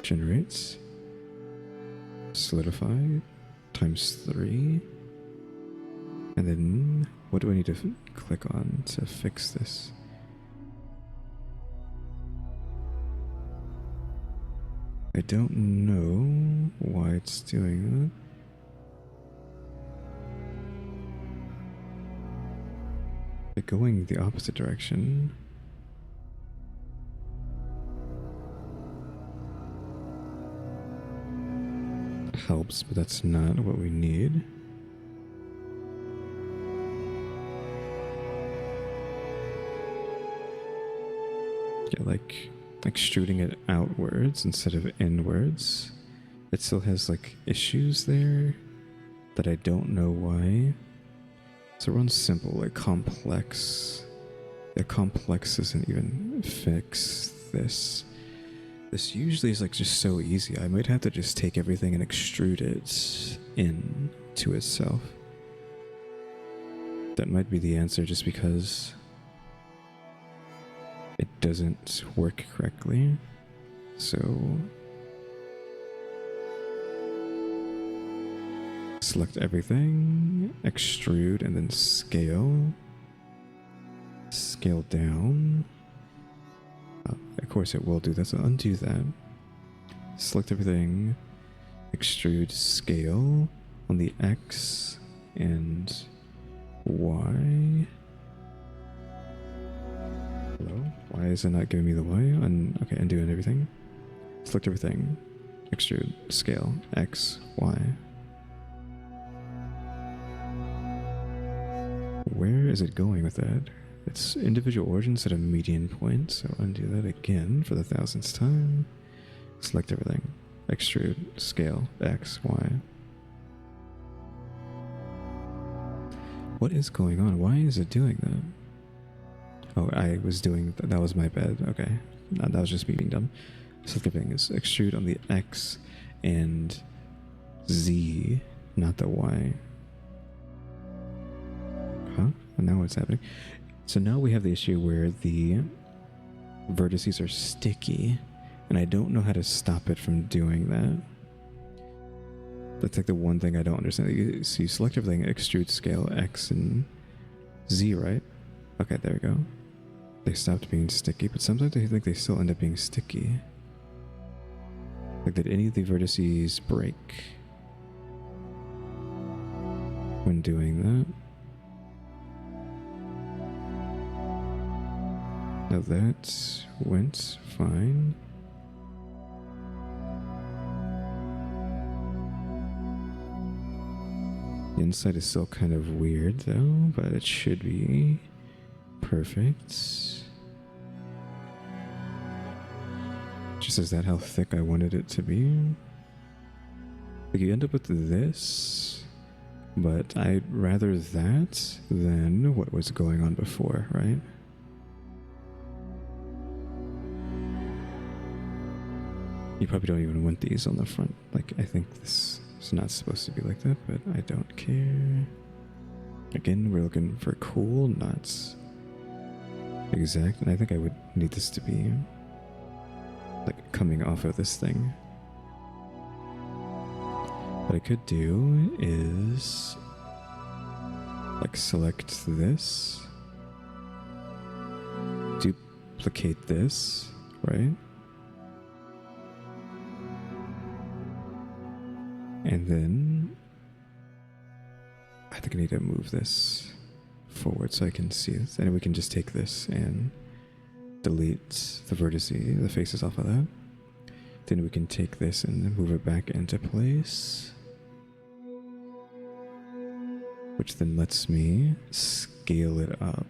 generates, solidify, ×3, and then what do I need to click on to fix this? I don't know why it's doing that. But going the opposite direction. Helps, but that's not what we need. Yeah, like extruding it outwards instead of inwards. It still has like issues there that I don't know why. So we're on simple, like complex. The complex doesn't even fix this. This usually is like just so easy. I might have to just take everything and extrude it in to itself. That might be the answer, just because it doesn't work correctly. So select everything, extrude, and then scale. Scale down. Of course it will do that, so undo that. Select everything, extrude, scale on the X and Y. Hello? Why is it not giving me the Y? Okay, undoing everything. Select everything, extrude, scale, X, Y. Where is it going with that? It's individual origins at a median point, so undo that again for the 1000th time. Select everything, extrude, scale, X, Y. What is going on? Why is it doing that? Oh, I was doing, that was my bad. Okay, that was just me being dumb. Select everything is extrude on the X and Z, not the Y. Huh? And now what's happening? So now we have the issue where the vertices are sticky, and I don't know how to stop it from doing that. That's like the one thing I don't understand. So you select everything, extrude, scale, X, and Z, right? Okay, there we go. They stopped being sticky, but sometimes I think they still end up being sticky. Like, did any of the vertices break when doing that? Now that went fine. The inside is still kind of weird though, but it should be perfect. Just is that how thick I wanted it to be? Like you end up with this, but I'd rather that than what was going on before, right? You probably don't even want these on the front. Like, I think this is not supposed to be like that, but I don't care. Again, we're looking for cool, not exact. And I think I would need this to be like coming off of this thing. What I could do is like select this, duplicate this, right? And then I think I need to move this forward so I can see it. And we can just take this and delete the vertices, the faces off of that. Then we can take this and move it back into place, which then lets me scale it up.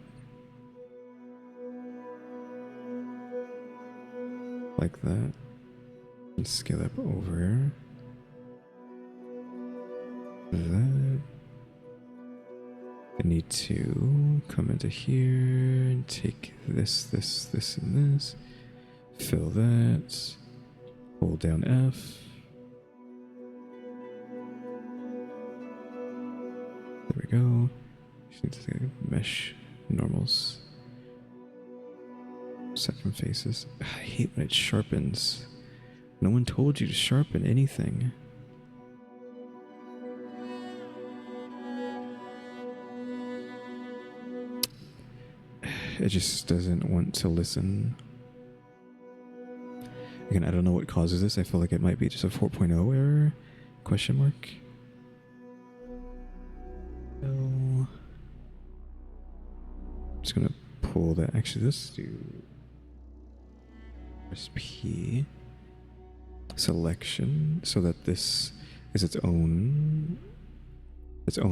Like that. And scale up over that. I need to come into here and take this, and this. Fill that. Hold down F. There we go. Just need to take mesh normals. Set from faces. I hate when it sharpens. No one told you to sharpen anything. It just doesn't want to listen. Again, I don't know what causes this. I feel like it might be just a 4.0 error? Question mark. No. I'm just gonna pull that. Actually, let's do press P. Selection, so that this is its own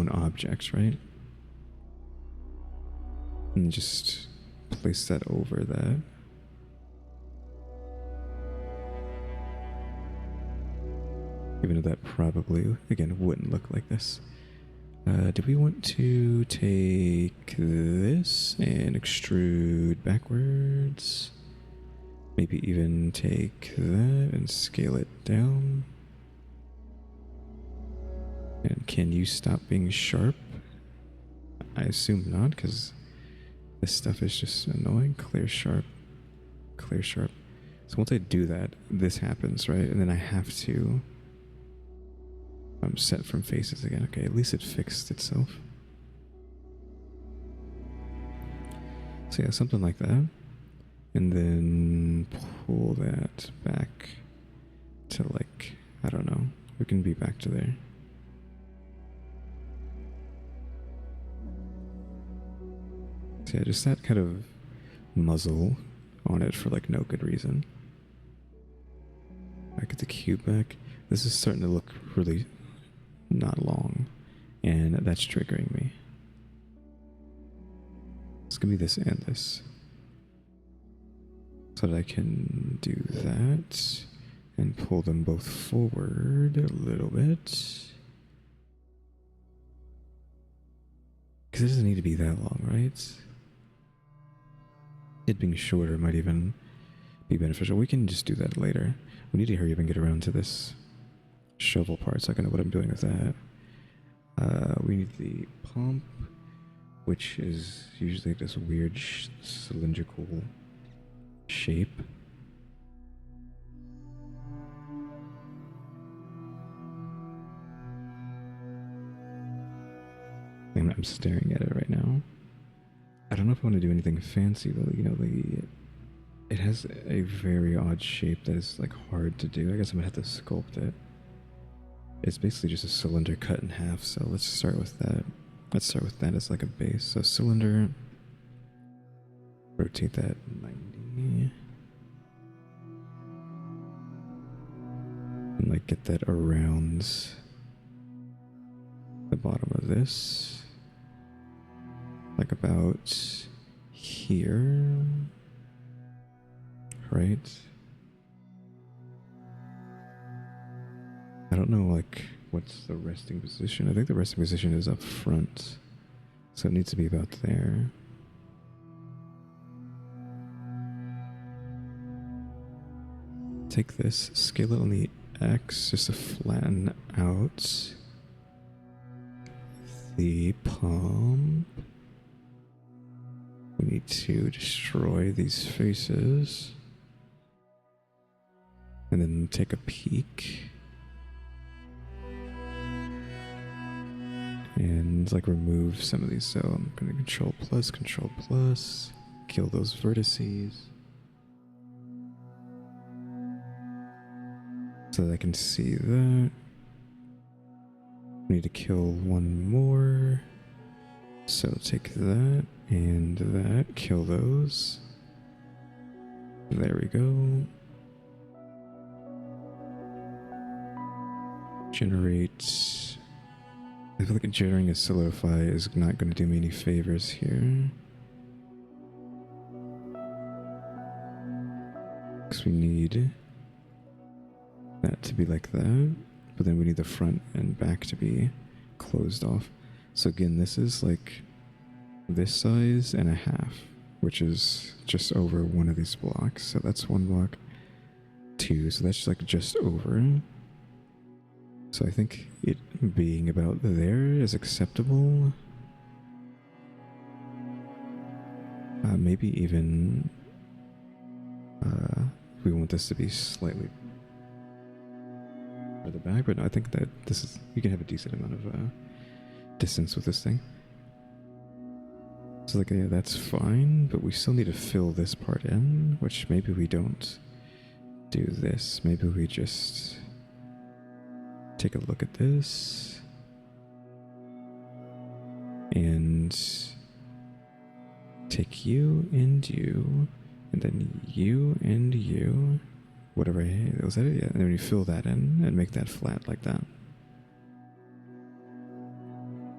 object, right? And just place that over that. Even though that probably, again, wouldn't look like this. Do we want to take this and extrude backwards? Maybe even take that and scale it down. And can you stop being sharp? I assume not, because this stuff is just annoying. Clear sharp, clear sharp. So once I do that, this happens, right? And then I have to I'm set from faces again. Okay, at least it fixed itself. So yeah, something like that. And then pull that back to like, I don't know. We can be back to there. So yeah, just that kind of muzzle on it for like no good reason. I get the cube back. This is starting to look really not long, and that's triggering me. It's gonna be this and this. So that I can do that and pull them both forward a little bit. Because it doesn't need to be that long, right? It being shorter might even be beneficial. We can just do that later. We need to hurry up and get around to this shovel part so I can know what I'm doing with that. We need the pump, which is usually this weird cylindrical shape. And I'm staring at it right now. I don't know if I want to do anything fancy though. You know, it has a very odd shape that is like hard to do. I guess I'm gonna have to sculpt it. It's basically just a cylinder cut in half, so let's start with that. Let's start with that as like a base. So cylinder, rotate that 90. And like get that around the bottom of this. Like about here. Right? I don't know like what's the resting position. I think the resting position is up front. So it needs to be about there. Take this, scale it on the X just to flatten out the pump. We need to destroy these faces. And then take a peek. And like remove some of these. So I'm going to control plus, kill those vertices. So that I can see that. We need to kill one more. So take that and that, kill those. There we go. Generate. I feel like generating a solidify is not going to do me any favors here. Because we need that to be like that, but then we need the front and back to be closed off. So again, this is like this size and a half, which is just over one of these blocks. So that's one block, two, so that's like just over. So I think it being about there is acceptable. Maybe even we want this to be slightly further back, but no, I think that this is, you can have a decent amount of distance with this thing. So like, yeah, that's fine, but we still need to fill this part in, which maybe we don't do this. Maybe we just take a look at this and take you and you, and then you and you, whatever. Was that it? Yeah. And then you fill that in and make that flat like that.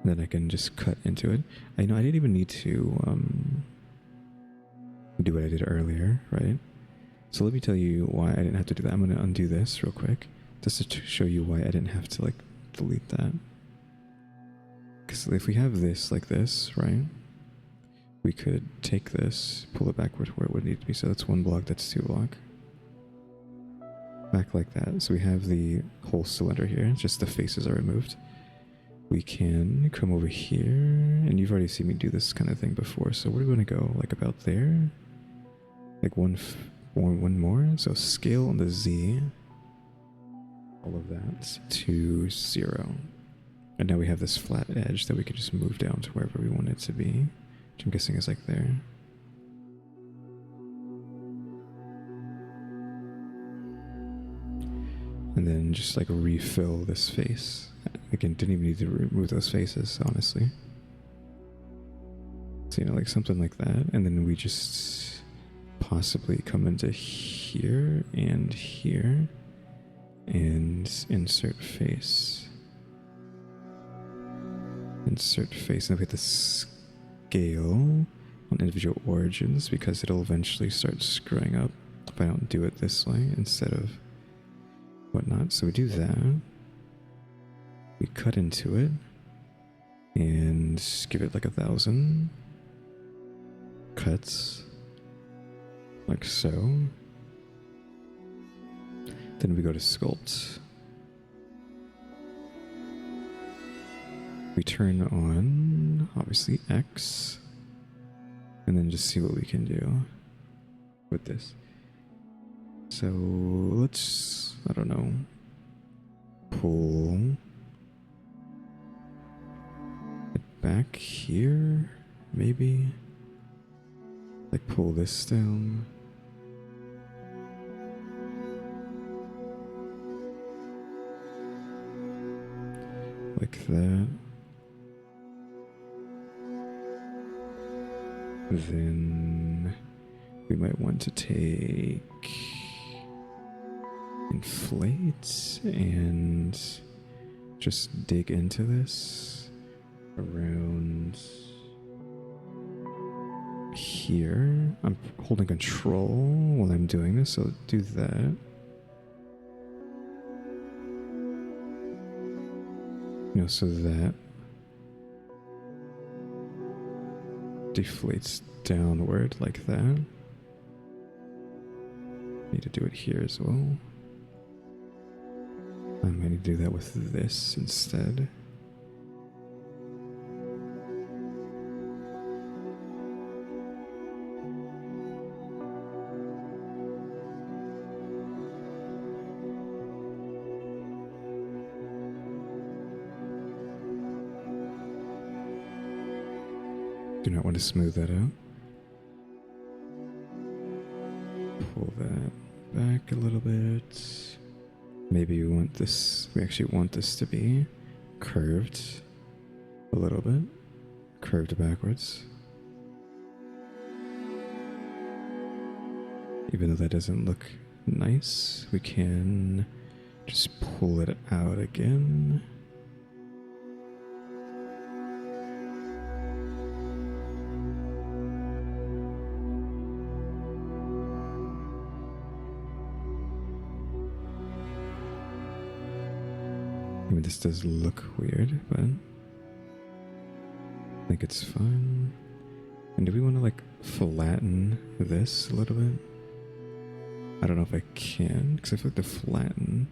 Then I can just cut into it. I know I didn't even need to do what I did earlier, right? So let me tell you why I didn't have to do that. I'm going to undo this real quick, just to show you why I didn't have to like delete that. Because if we have this like this, right, we could take this, pull it backward where it would need to be. So that's one block, that's two block. Back like that. So we have the whole cylinder here, just the faces are removed. We can come over here, and you've already seen me do this kind of thing before. So we're going to go like about there, like one more. So scale on the Z all of that to 0. And now we have this flat edge that we can just move down to wherever we want it to be, which I'm guessing is like there. And then just like refill this face. Again, didn't even need to remove those faces, honestly. So, you know, like something like that. And then we just possibly come into here and here and insert face. Insert face, and we have to scale on individual origins because it'll eventually start screwing up if I don't do it this way instead of whatnot. So we do that. We cut into it and give it like 1,000 cuts, like so. Then we go to sculpt. We turn on, obviously, X, and then just see what we can do with this. So let's, I don't know, pull it back here, maybe? Like pull this down. Like that. Then we might want to take inflate and just dig into this around here. I'm holding control while I'm doing this, so do that. You know, so that deflates downward like that. Need to do it here as well. I might need to do that with this instead. Do not want to smooth that out. Pull that back a little bit. Maybe we want this, we actually want this to be curved a little bit. Curved backwards. Even though that doesn't look nice, we can just pull it out again. I mean, this does look weird, but I think it's fine. And do we want to like flatten this a little bit? I don't know if I can, because I feel like the flatten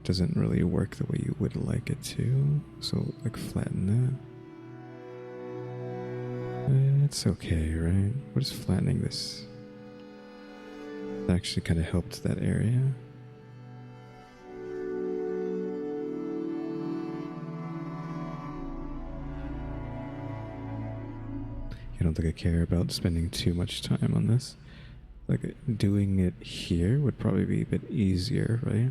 doesn't really work the way you would like it to. So like flatten that. It's okay, right? What is flattening this? That actually kind of helped that area. I don't think I care about spending too much time on this. Like, doing it here would probably be a bit easier, right?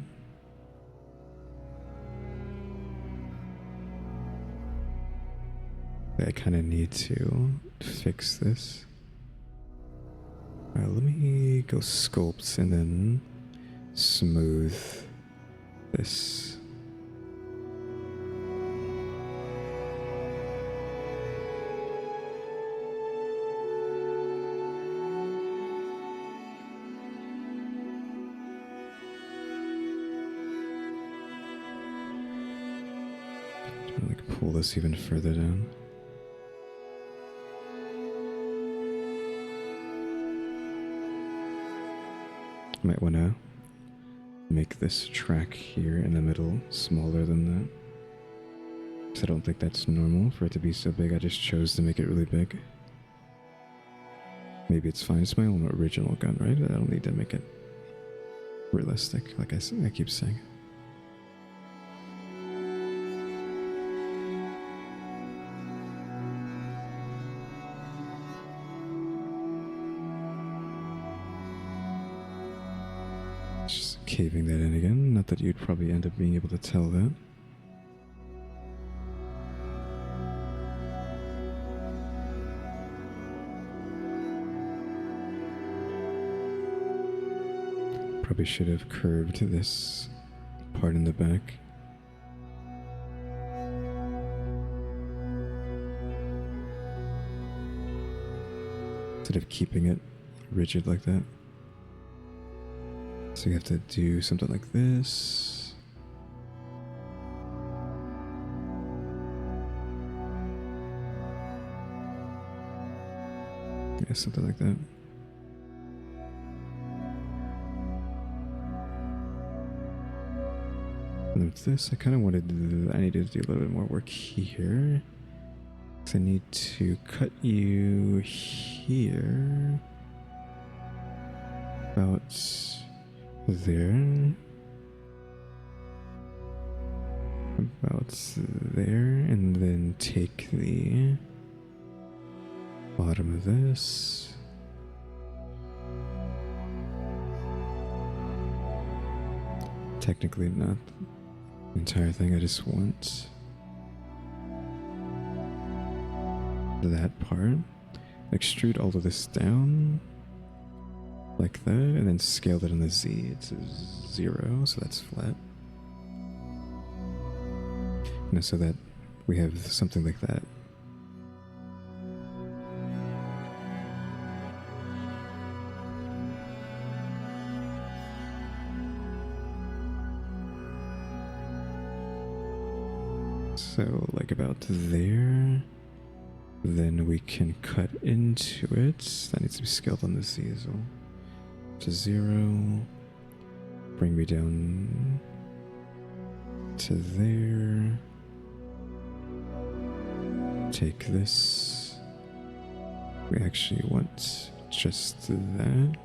I kind of need to fix this. Alright, let me go sculpt and then smooth this. Pull this even further down. I might want to make this track here in the middle smaller than that. Because I don't think that's normal for it to be so big. I just chose to make it really big. Maybe it's fine. It's my own original gun, right? I don't need to make it realistic, like I keep saying. caving that in again. Not that you'd probably end up being able to tell that. Probably should have curved this part in the back. Instead of keeping it rigid like that. So you have to do something like this. Yeah, something like that. And with this, I kind of I needed to do a little bit more work here. Because I need to cut you here. About there. About there. And then take the bottom of this. Technically not the entire thing, I just want that part. Extrude all of this down like that, and then scale that on the Z to 0, so that's flat. So that we have something like that. So like about there, then we can cut into it. That needs to be scaled on the Z as well. To 0, bring me down to there, take this, we actually want just that,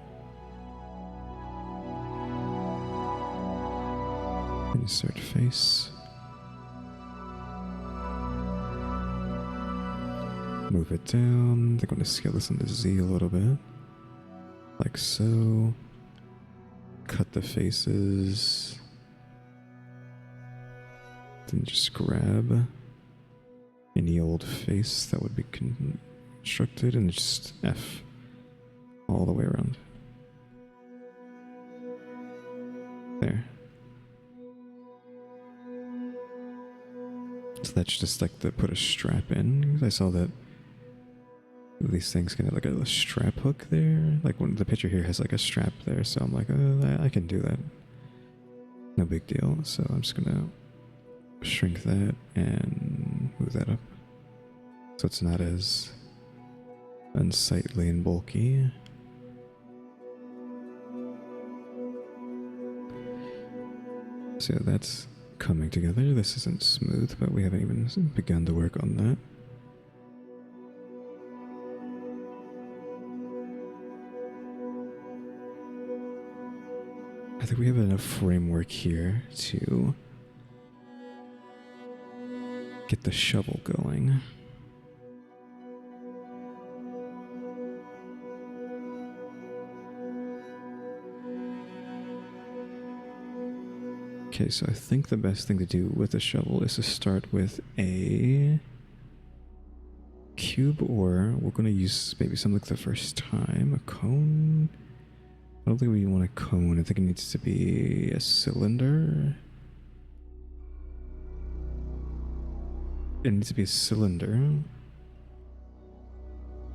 insert face, move it down. They're going to scale this on the Z a little bit. Like so. Cut the faces. Then just grab any old face that would be constructed and just F all the way around. There. So that's just like to put a strap in. I saw that these things can have like a strap hook there. Like when the picture here has like a strap there, so I'm like, I can do that. No big deal. So I'm just gonna shrink that and move that up. So it's not as unsightly and bulky. So that's coming together. This isn't smooth, but we haven't even begun to work on that. I think we have enough framework here to get the shovel going. Okay, so I think the best thing to do with the shovel is to start with a cube, or we're going to use maybe something like the first time, a cone. I don't think we want a cone. I think it needs to be a cylinder. It needs to be a cylinder.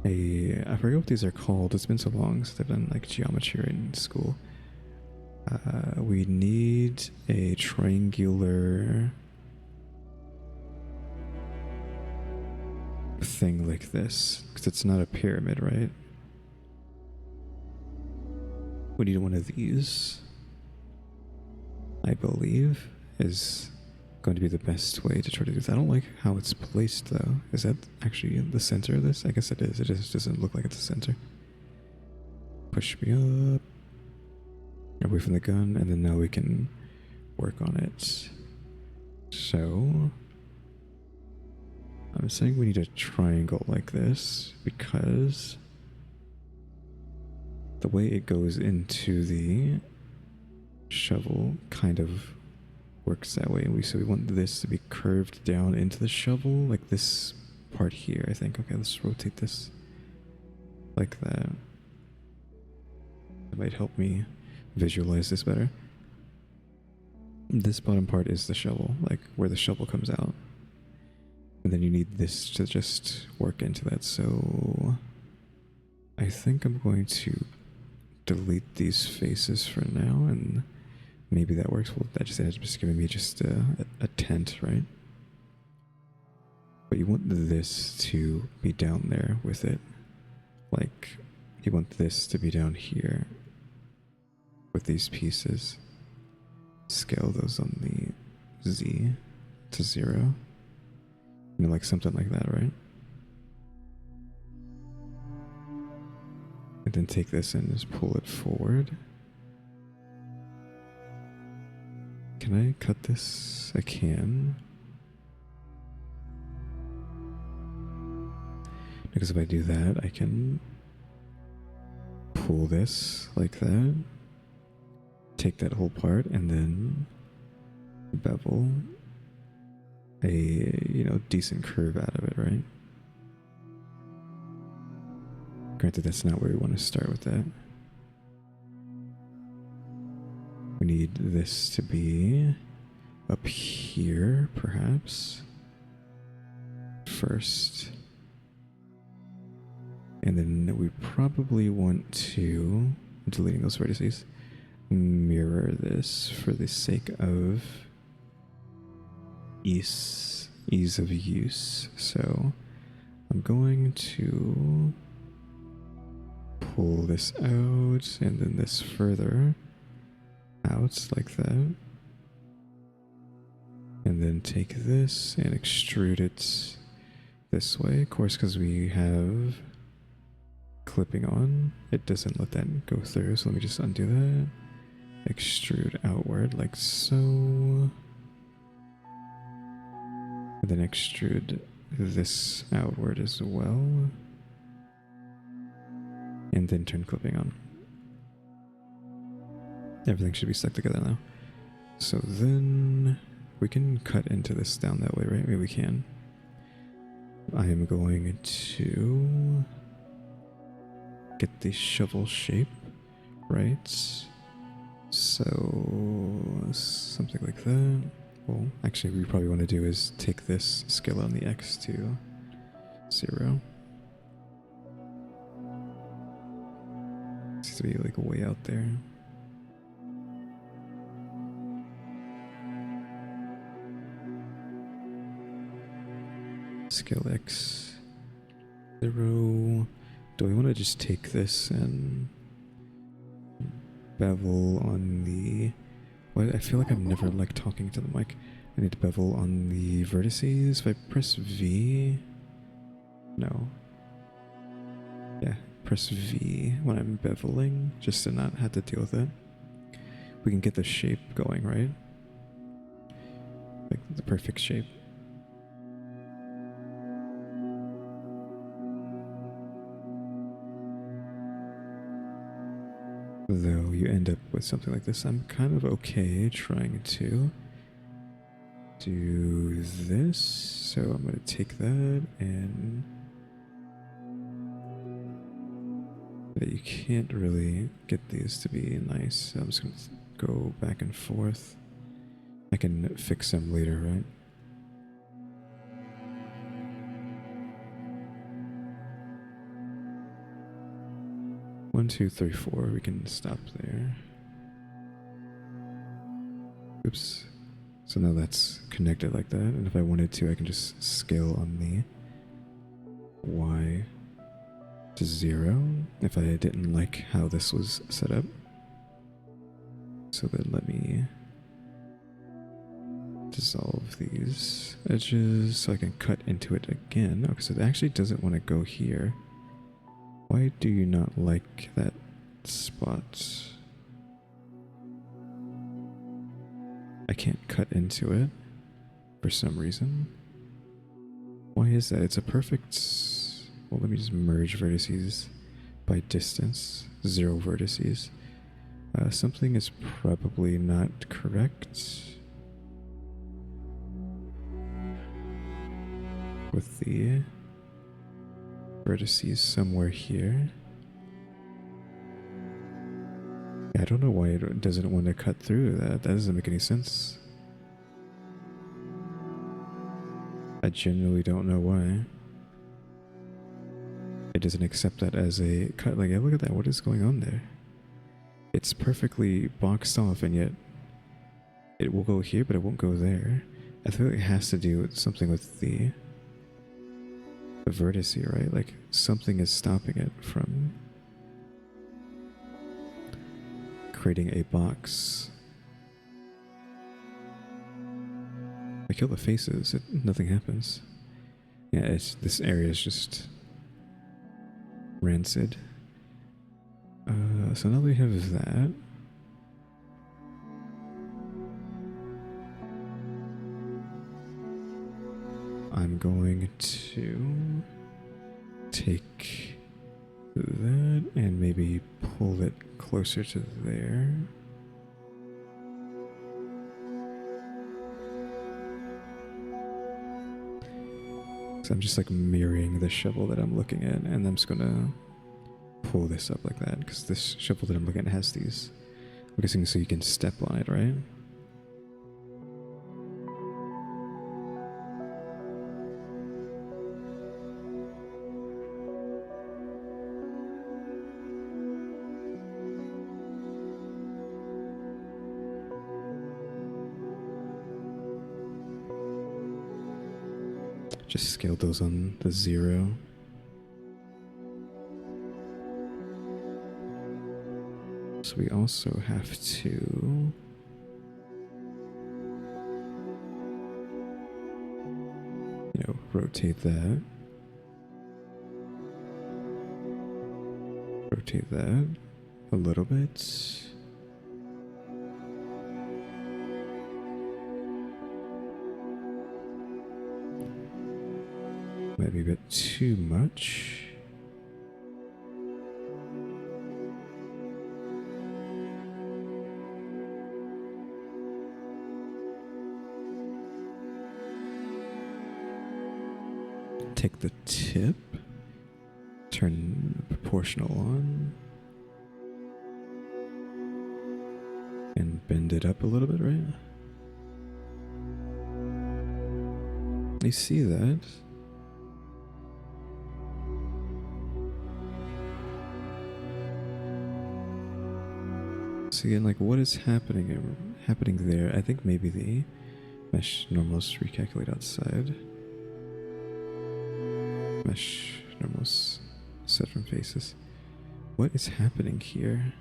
I forget what these are called. It's been so long since I've done like geometry in school. We need a triangular thing like this, because it's not a pyramid, right? We need one of these, I believe, is going to be the best way to try to do this. I don't like how it's placed, though. Is that actually the center of this? I guess it is. It just doesn't look like it's the center. Push me up. Away from the gun, and then now we can work on it. So, I'm saying we need a triangle like this, because the way it goes into the shovel kind of works that way. So we want this to be curved down into the shovel, like this part here, I think. Okay, let's rotate this like that. That might help me visualize this better. This bottom part is the shovel, like where the shovel comes out. And then you need this to just work into that. So I think I'm going to delete these faces for now, and maybe that works. Well, that just ends up just giving me just a tent, right? But you want this to be down there with it. Like, you want this to be down here with these pieces. Scale those on the Z to 0. You know, like something like that, right? And then take this and just pull it forward. Can I cut this? I can. Because if I do that, I can pull this like that. Take that whole part and then bevel a, you know, decent curve out of it, right? Granted, that's not where we want to start with that. We need this to be up here, perhaps, first. And then we probably want to, deleting those vertices, mirror this for the sake of ease of use. So I'm going to pull this out and then this further out like that, and then take this and extrude it this way. Of course, because we have clipping on, it doesn't let that go through, so let me just undo that. Extrude outward like so, and then extrude this outward as well, and then turn clipping on. Everything should be stuck together now. So then we can cut into this down that way, right? Maybe we can. I am going to get the shovel shape, right? So something like that. Well, actually, what we probably want to do is take this scale on the X to 0. It seems to be like way out there. Scale X 0. Do we want to just take this and bevel on the... Well, I feel like I'm never like talking to the mic. I need to bevel on the vertices. If I press V... No. Yeah, press V when I'm beveling, just to not have to deal with it. We can get the shape going, right? Like the perfect shape. Though you end up with something like this, I'm kind of okay trying to do this. So I'm going to take that and... You can't really get these to be nice. So I'm just going to go back and forth. I can fix them later, right? One, two, three, 4. We can stop there. Oops. So now that's connected like that. And if I wanted to, I can just scale on the Y to 0 if I didn't like how this was set up. So then let me dissolve these edges so I can cut into it again. Okay, so it actually doesn't want to go here. Why do you not like that spot? I can't cut into it for some reason. Why is that? It's a perfect... Well, let me just merge vertices by distance. 0 vertices. Something is probably not correct with the vertices somewhere here. I don't know why it doesn't want to cut through that. That doesn't make any sense. I genuinely don't know why. It doesn't accept that as a cut. Like, look at that. What is going on there? It's perfectly boxed off, and yet it will go here, but it won't go there. I feel like it has to do with something with the vertex, right? Like, something is stopping it from creating a box. I kill the faces, nothing happens. Yeah, this area is just rancid. So now we have that. I'm going to take that and maybe pull it closer to there. So I'm just like mirroring the shovel that I'm looking at, and I'm just gonna pull this up like that, because this shovel that I'm looking at has these, I'm guessing so you can step on it, right? Just scale those on the 0. So we also have to rotate that. Rotate that a little bit. Might be a bit too much. Take the tip, turn proportional on, and bend it up a little bit, right? You see that? So again, like, what is happening there? I think maybe the mesh normals recalculate outside. Mesh normals set from faces. What is happening here?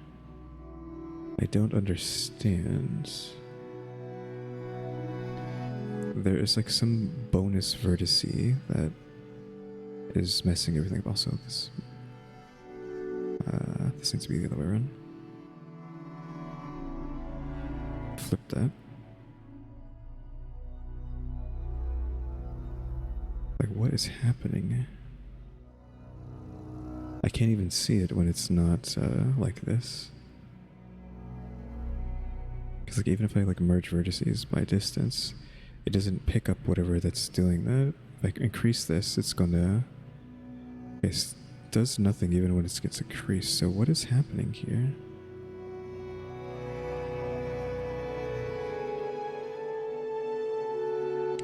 I don't understand. There is like some bonus vertice that is messing everything up. Also, this needs to be the other way around. Flip that. Like, what is happening? I can't even see it when it's not like this. Because like, even if I like merge vertices by distance, it doesn't pick up whatever that's doing that. If I increase this, it's gonna... It does nothing even when it gets increased. So what is happening here?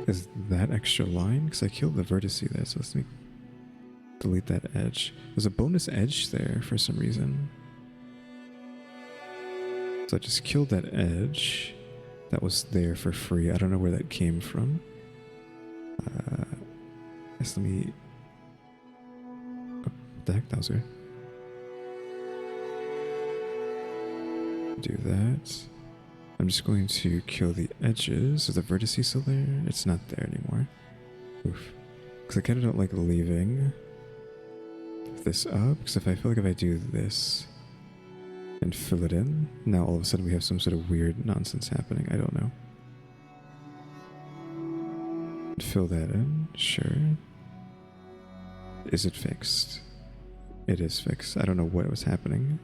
Is that extra line? Because I killed the vertex there, so let's delete that edge. There's a bonus edge there for some reason. So I just killed that edge that was there for free. I don't know where that came from. Guess let me... Oh, what the heck, that was weird. Do that. I'm just going to kill the edges. Is the vertice still there? It's not there anymore. Oof. Because I kind of don't like leaving this up. Because if I feel like if I do this and fill it in, now all of a sudden we have some sort of weird nonsense happening. I don't know. Fill that in. Sure. Is it fixed? It is fixed. I don't know what was happening.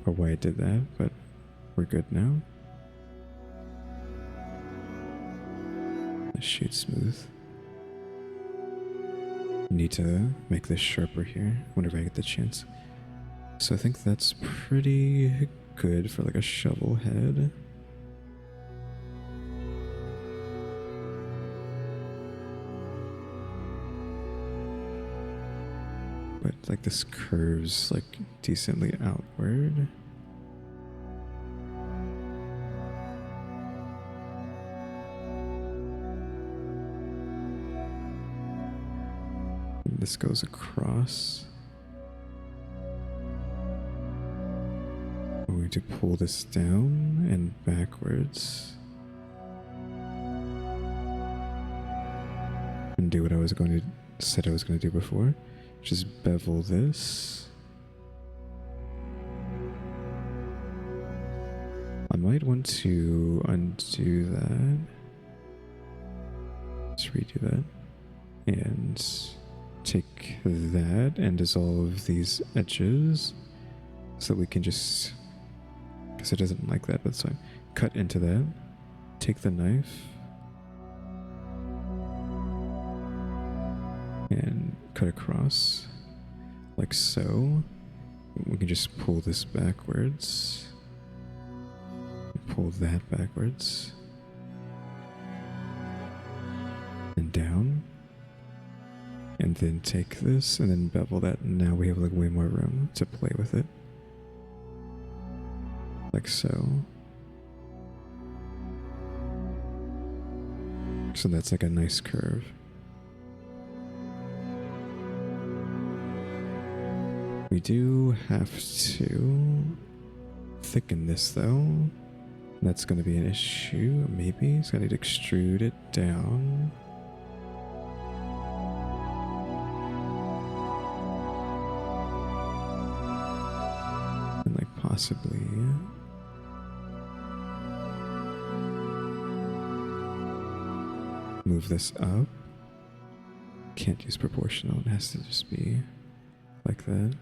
or why it did that, but we're good now. Let's shoot smooth. Need to make this sharper here whenever I get the chance. So I think that's pretty good for like a shovel head. But like this curves like decently outward. And this goes across. I'm going to pull this down and backwards. And do what I said I was going to do before. Just bevel this. I might want to undo that. Let's redo that. And take that and dissolve these edges so we can just, because it doesn't like that, but it's fine. Cut into that. Take the knife. And cut across like so. We can just pull this backwards, pull that backwards and down, and then take this and then bevel that, and now we have like way more room to play with it, like so. So that's like a nice curve. We do have to thicken this though. That's going to be an issue, maybe. It's going to need to extrude it down. And like possibly move this up. Can't use proportional, it has to just be like that.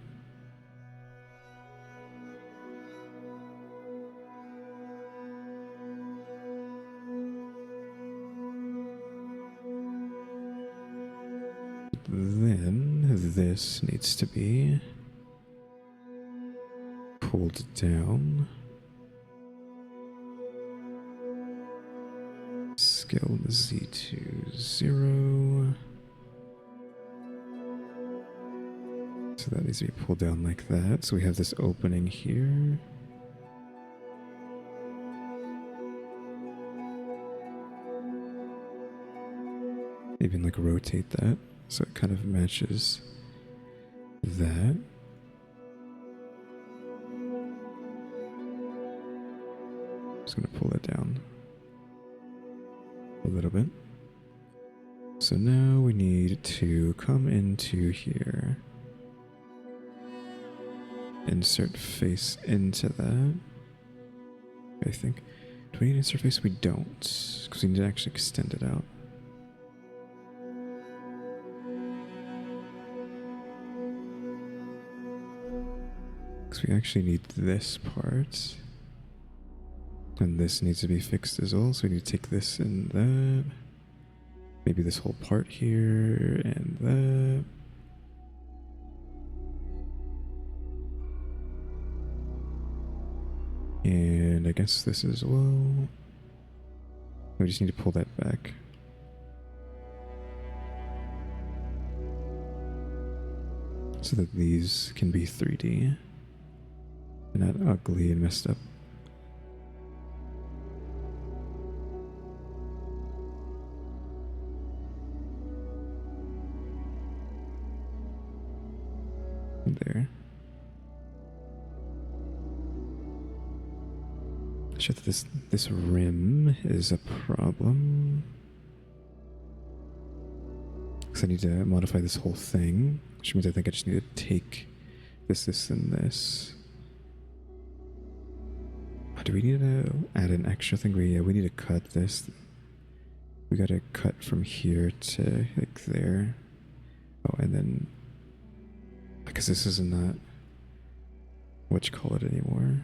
Then this needs to be pulled down. Scale Z to 0. So that needs to be pulled down like that. So we have this opening here. Even like rotate that so it kind of matches that. Just gonna pull it down a little bit. So now we need to come into here, insert face into that. I think. Do we need insert face? We don't, because we need to actually extend it out. Because we actually need this part. And this needs to be fixed as well, so we need to take this and that. Maybe this whole part here and that. And I guess this as well. We just need to pull that back. So that these can be 3D. And not ugly and messed up. There. Shit, this rim is a problem. Because I need to modify this whole thing, which means I think I just need to take this, and this. Oh, do we need to add an extra thing? We need to cut this. We gotta cut from here to like there. Oh, and then because this is not. what you call it anymore.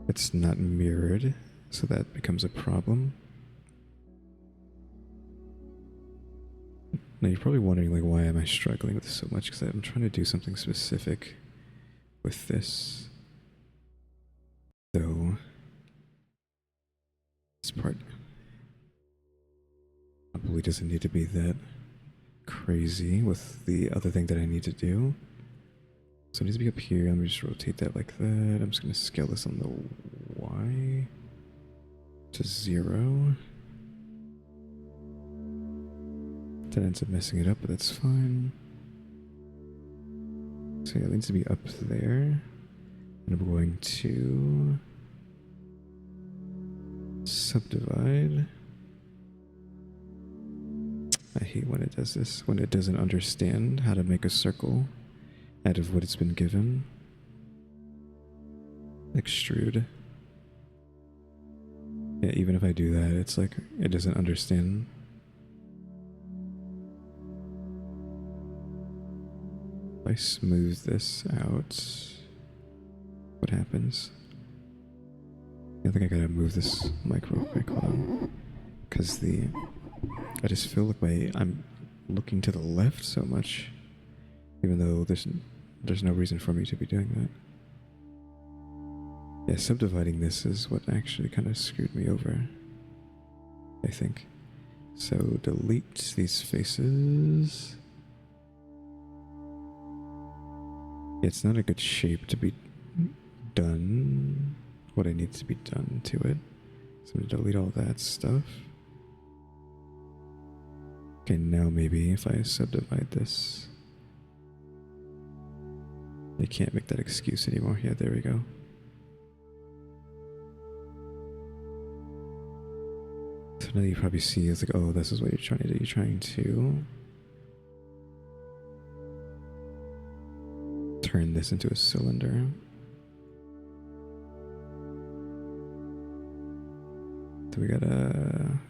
It's not mirrored, so that becomes a problem. Now you're probably wondering, like, why am I struggling with this so much? Because I'm trying to do something specific with this. Though this part probably doesn't need to be that crazy with the other thing that I need to do. So it needs to be up here. Let me just rotate that like that. I'm just going to scale this on the Y to 0. That ends up messing it up, but that's fine. So yeah, it needs to be up there. And I'm going to subdivide. I hate when it does this, when it doesn't understand how to make a circle out of what it's been given. Extrude. Yeah, even if I do that, it's like, it doesn't understand. If I smooth this out, what happens? I think I gotta move this mic real quick, hold on. Because I just feel like I'm looking to the left so much, even though there's no reason for me to be doing that. Yeah, subdividing this is what actually kind of screwed me over, I think. So delete these faces. It's not a good shape to be done what I need to be done to it. So I'm going to delete all that stuff. Okay, now maybe if I subdivide this, I can't make that excuse anymore. Yeah, there we go. So now you probably see it's like, oh, this is what you're trying to do. You're trying to turn this into a cylinder. So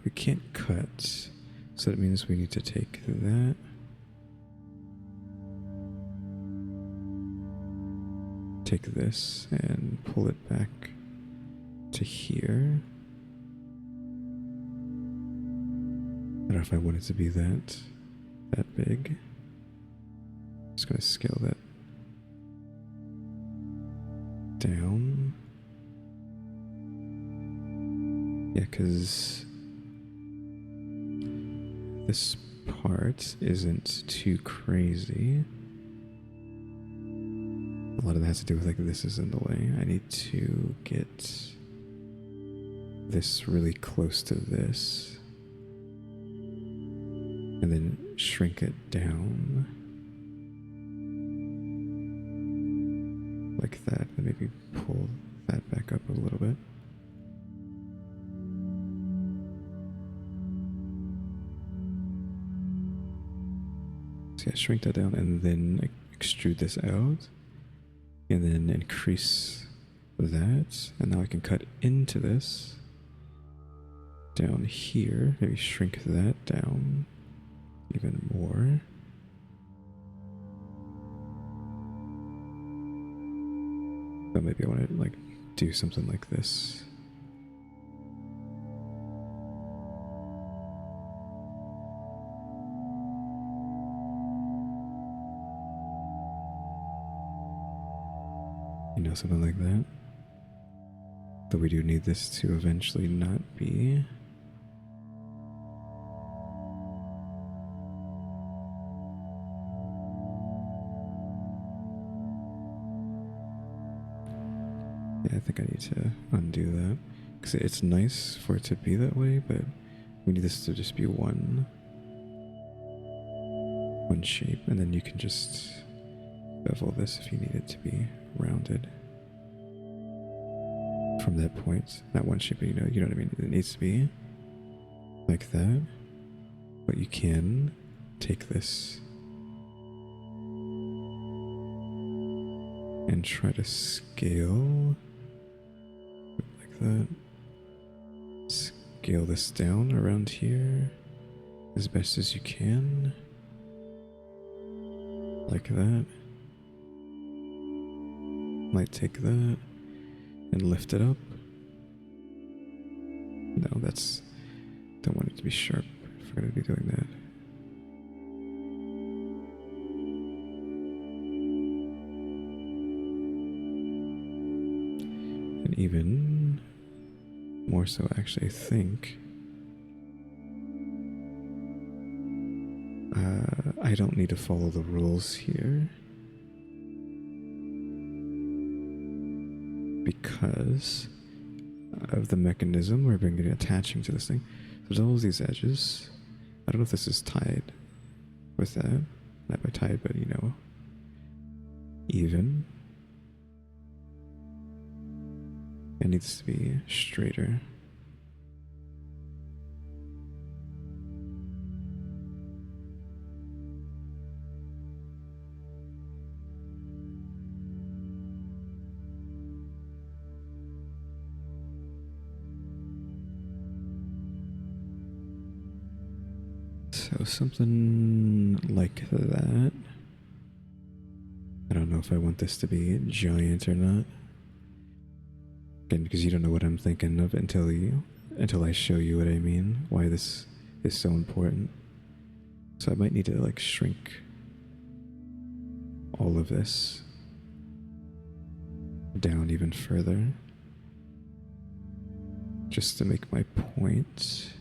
we can't cut. So that means we need to take that. Take this and pull it back to here. I don't know if I want it to be that big. I'm just gonna scale that down. Yeah, because this part isn't too crazy. A lot of that has to do with like this is in the way. I need to get this really close to this and then shrink it down like that, and maybe pull that back up a little bit. So yeah, shrink that down and then extrude this out and then increase that, and now I can cut into this down here, maybe shrink that down even more. So maybe I want to like do something like this. You know, something like that. But we do need this to eventually not be. Yeah, I think I need to undo that. Because it's nice for it to be that way, but we need this to just be one shape. And then you can just bevel this if you need it to be rounded. From that point, not one shape, but you know what I mean? It needs to be like that. But you can take this and try to scale that. Scale this down around here as best as you can. Like that. Might take that and lift it up. No, that's... Don't want it to be sharp if we're going to be doing that. And even more so, actually, I think I don't need to follow the rules here because of the mechanism we're going to be attaching to this thing. There's all these edges. I don't know if this is tied with that. Not by tied, but you know, even. It needs to be straighter. So something like that. I don't know if I want this to be giant or not. Again, because you don't know what I'm thinking of until I show you what I mean, why this is so important. So I might need to like shrink all of this down even further just to make my point.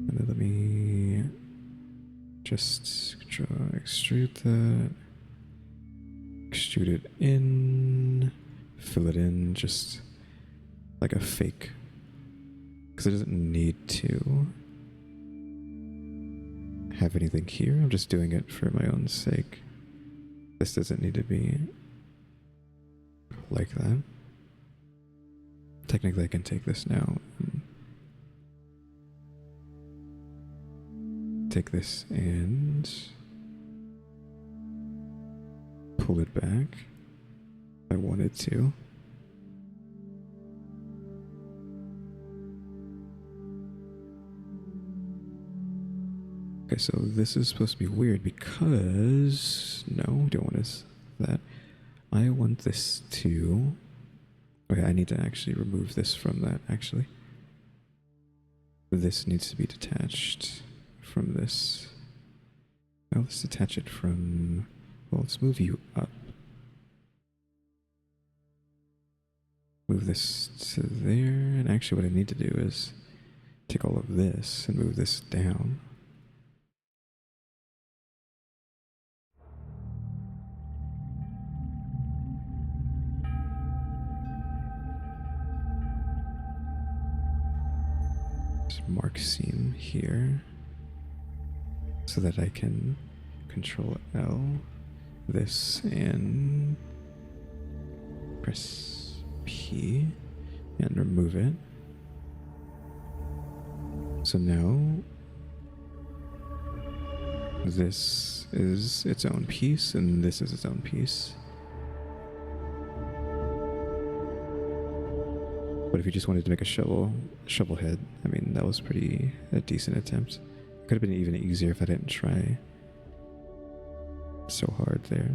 And then let me just extrude that, extrude it in, fill it in just like a fake, because it doesn't need to have anything here. I'm just doing it for my own sake. This doesn't need to be like that. Technically I can take this now and take this and pull it back if I wanted to. Okay, so this is supposed to be weird because... No, we don't want that. I want this to... Okay, I need to actually remove this from that, actually. This needs to be detached from this. Now let's detach it from... Well, let's move you up. Move this to there. And actually what I need to do is take all of this and move this down. Mark seam here so that I can control L this and press P and remove it. So now this is its own piece and this is its own piece. But if you just wanted to make a shovel head, I mean, that was a decent attempt. Could have been even easier if I didn't try so hard there.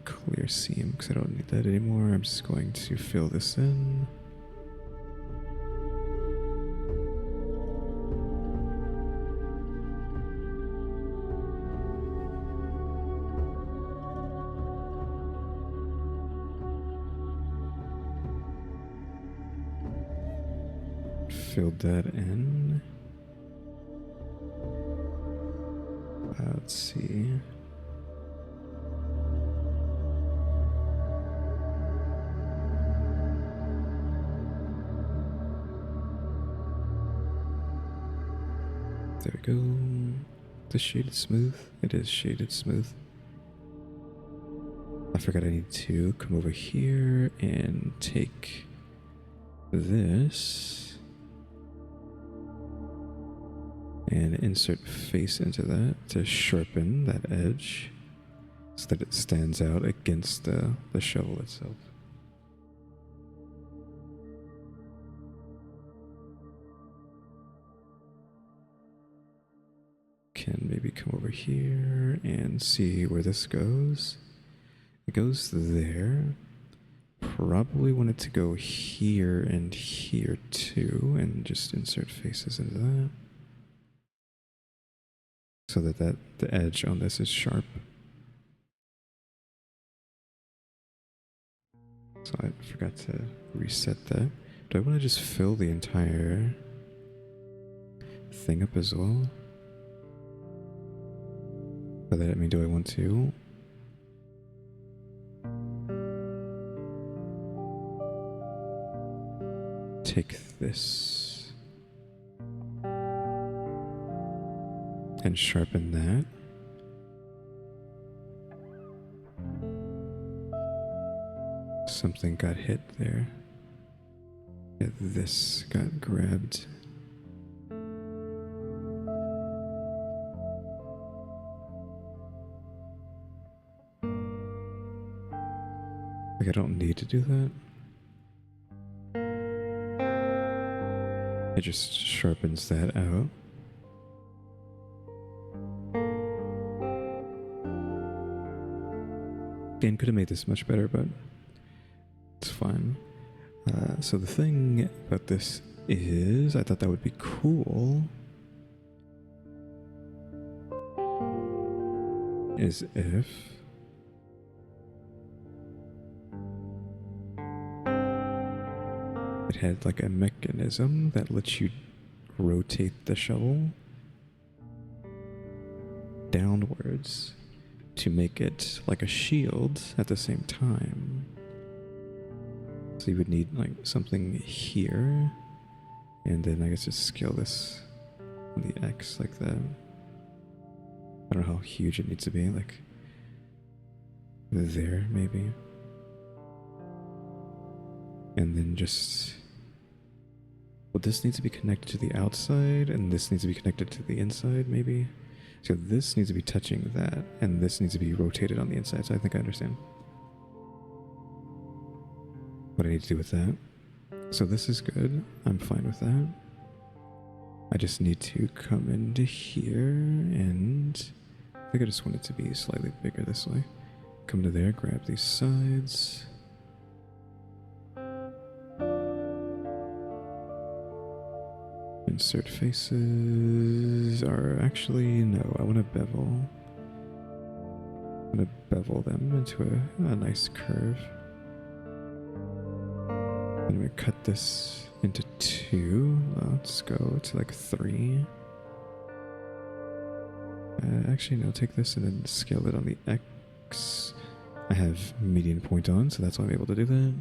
Clear seam, because I don't need that anymore. I'm just going to fill this in. Filled that in. Let's see. There we go. Is this shaded smooth? It is shaded smooth. I forgot I need to come over here and take this and insert face into that to sharpen that edge. so that it stands out against the shovel itself. Can maybe come over here and see where this goes. It goes there. Probably want it to go here and here too, and just insert faces into that. So that the edge on this is sharp. So I forgot to reset that. Do I want to just fill the entire thing up as well? By that I mean, do I want to? Take this and sharpen that. Something got hit there. Yeah, this got grabbed. Like, I don't need to do that. It just sharpens that out. Again, could have made this much better, but it's fine. So the thing about this is, I thought that would be cool, is if it had like a mechanism that lets you rotate the shovel downwards to make it like a shield at the same time. So you would need like something here, and then I guess just scale this on the X like that. I don't know how huge it needs to be, like there maybe. And then just, well, this needs to be connected to the outside, and this needs to be connected to the inside maybe. So this needs to be touching that, and this needs to be rotated on the inside. So I think I understand what I need to do with that. So this is good. I'm fine with that. I just need to come into here, and I think I just want it to be slightly bigger this way. Come to there, grab these sides. Insert faces, or actually, no, I want to bevel. I'm going to bevel them into a nice curve. I'm going to cut this into 2. Let's go to like 3. Actually, no, take this and then scale it on the X. I have median point on, so that's why I'm able to do that.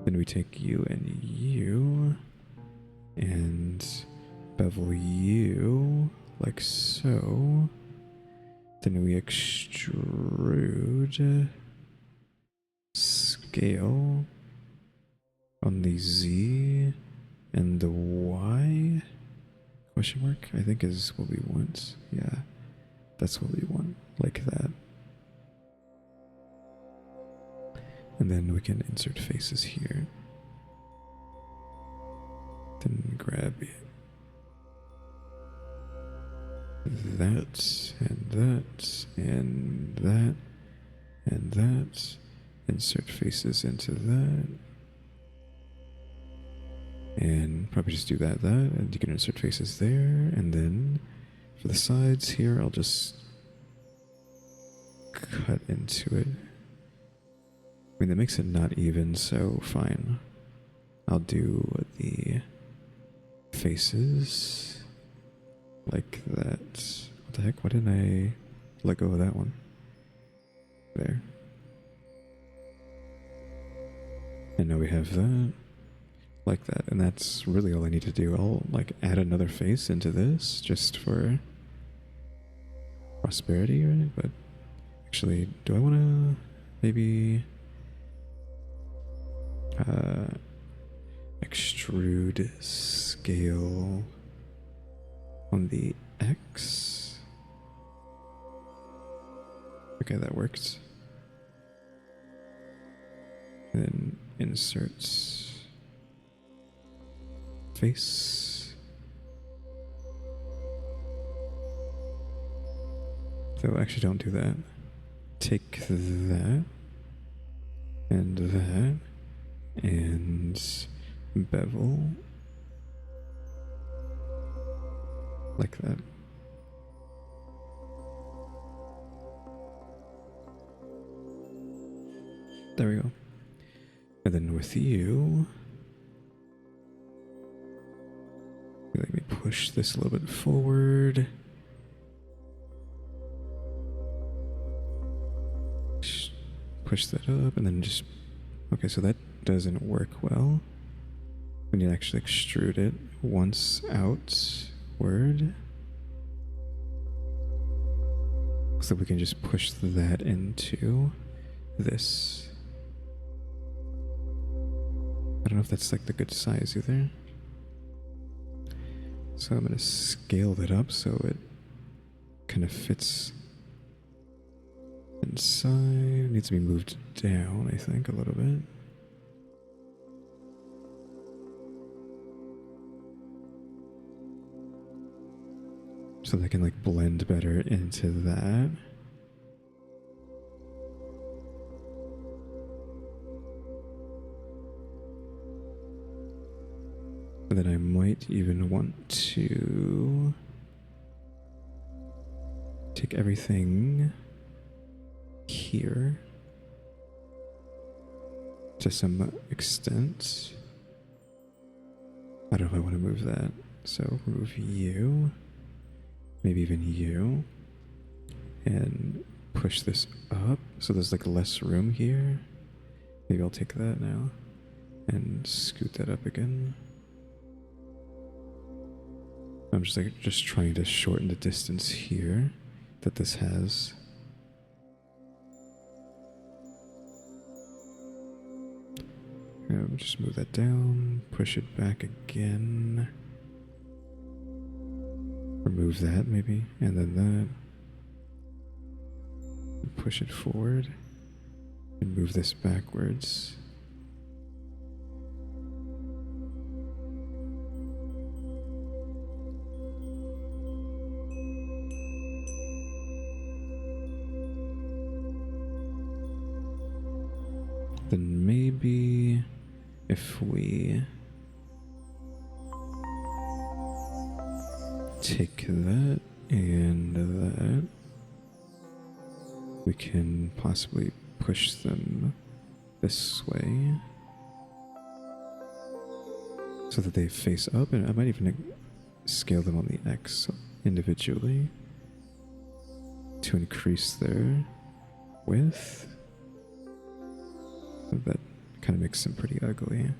Then we take you and you and bevel you like so. Then we extrude, scale on the Z and the Y, question mark, I think is what we want. Yeah, that's what we want, like that. And then we can insert faces here. Then grab that, and that, and that, and that. Insert faces into that. And probably just do that, and you can insert faces there. And then for the sides here, I'll just cut into it. I mean, that makes it not even, so fine. I'll do the faces like that. What the heck? Why didn't I let go of that one? There. And now we have that. Like that. And that's really all I need to do. I'll like add another face into this just for prosperity, right? But actually, do I want to maybe extrude scale on the X? Okay, that worked. And then inserts face. So actually don't do that. Take that and that and bevel like that. There we go. And then with you, let me push this a little bit forward. Push that up and then just, okay, so that doesn't work well. We need to actually extrude it once outward. So we can just push that into this. I don't know if that's like the good size either. So I'm gonna scale that up so it kind of fits inside. It needs to be moved down, I think, a little bit. So they can like blend better into that. And then I might even want to take everything here to some extent. I don't know if I want to move that. So remove you, maybe even you, and push this up so there's like less room here. Maybe I'll take that now and scoot that up again. I'm just trying to shorten the distance here that this has. Just move that down, push it back again. Remove that maybe, and then that. Push it forward and move this backwards. Then maybe if we take that and that, we can possibly push them this way so that they face up, and I might even scale them on the X individually to increase their width. That kind of makes them pretty ugly.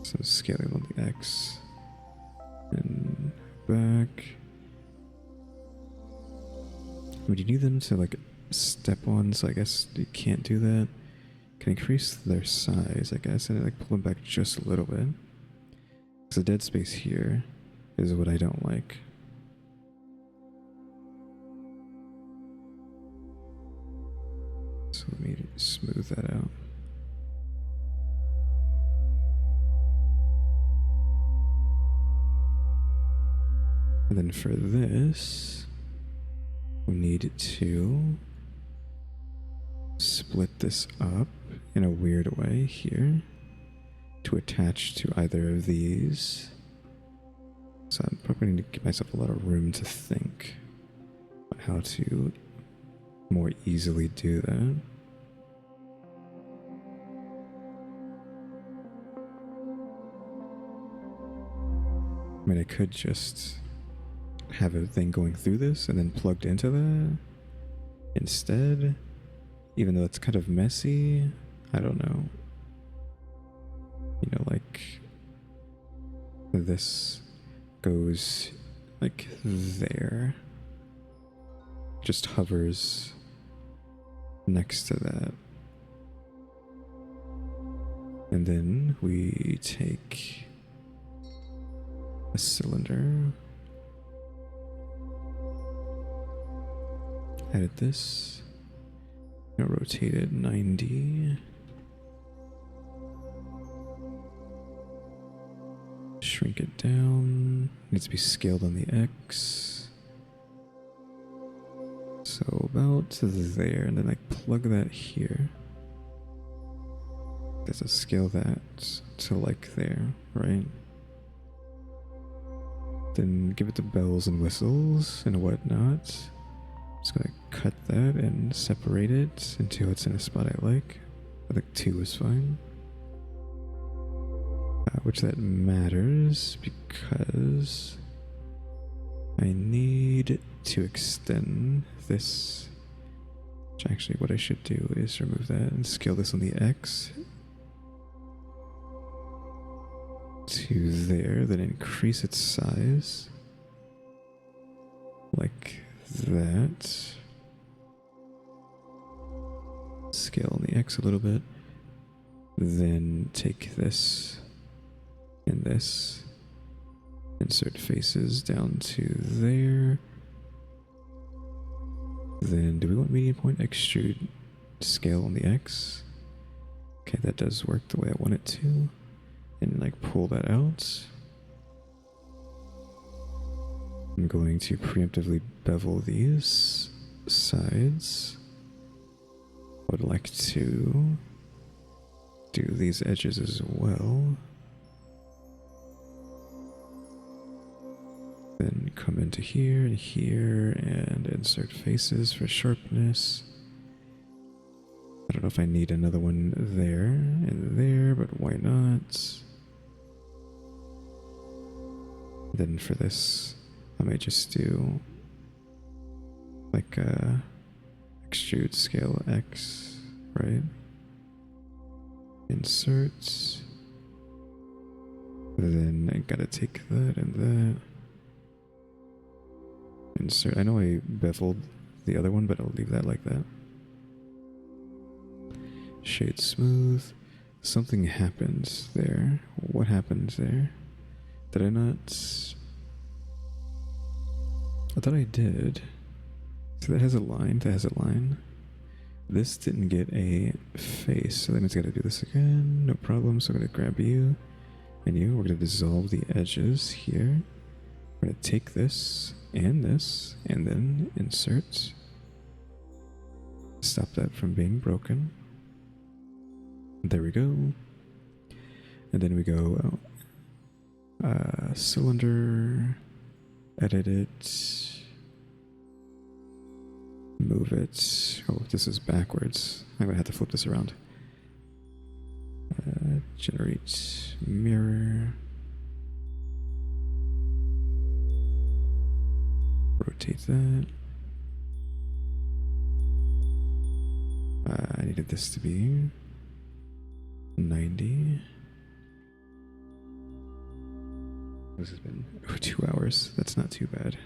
So scaling on the X and back. Would you need them to like step on? So I guess you can't do that. Can increase their size, I guess, and like pull them back just a little bit. Because the dead space here is what I don't like. So let me smooth that out. And then for this, we need to split this up in a weird way here to attach to either of these. So I'm probably going to give myself a lot of room to think about how to more easily do that. I mean, I could just have a thing going through this and then plugged into that instead, even though it's kind of messy. I don't know. You know, like this goes like there, just hovers next to that. And then we take a cylinder added this. Now rotate it 90. Shrink it down. Needs to be scaled on the X. So about there, and then I plug that here. Let's scale that to like there, right? Then give it the bells and whistles and whatnot. Just gonna cut that and separate it until it's in a spot I like. I think 2 is fine. Which that matters because I need to extend this. Which actually what I should do is remove that and scale this on the X to there, then increase its size like that. Scale on the X a little bit, then take this and this, insert faces down to there. Then do we want median point extrude scale on the X? Okay, that does work the way I want it to. And like pull that out. I'm going to preemptively bevel these sides. Would like to do these edges as well. Then come into here and insert faces for sharpness. I don't know if I need another one there and there, but why not? Then for this, I may just do like a extrude scale X, right? Insert. Then I gotta take that and that. Insert. I know I beveled the other one, but I'll leave that like that. Shade smooth. Something happened there. What happened there? Did I not? I thought I did. So that has a line. That has a line. This didn't get a face, so that means I gotta do this again. No problem. So I'm gonna grab you and you. We're gonna dissolve the edges here. We're gonna take this, and then insert. Stop that from being broken. There we go. And then we go cylinder, edit it, move it. Oh, this is backwards. I'm gonna have to flip this around. Generate mirror. Rotate that. I needed this to be 90. This has been 2 hours. That's not too bad.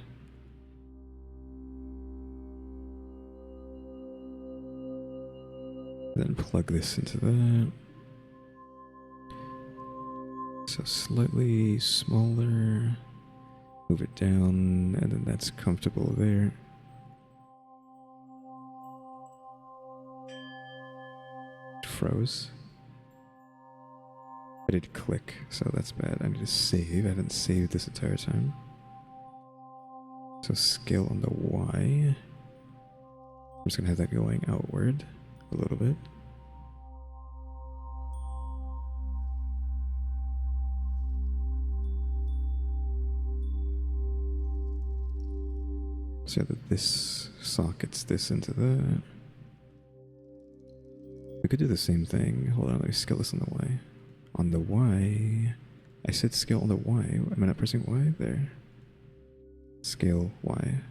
Then plug this into that. So slightly smaller. Move it down, and then that's comfortable there. It froze. I did click, so that's bad. I need to save. I haven't saved this entire time. So scale on the Y. I'm just gonna have that going outward a little bit. So that this sockets this into that. We could do the same thing. Hold on, let me scale this on the Y. On the Y, I said scale on the Y. Am I not pressing Y? There. Scale Y.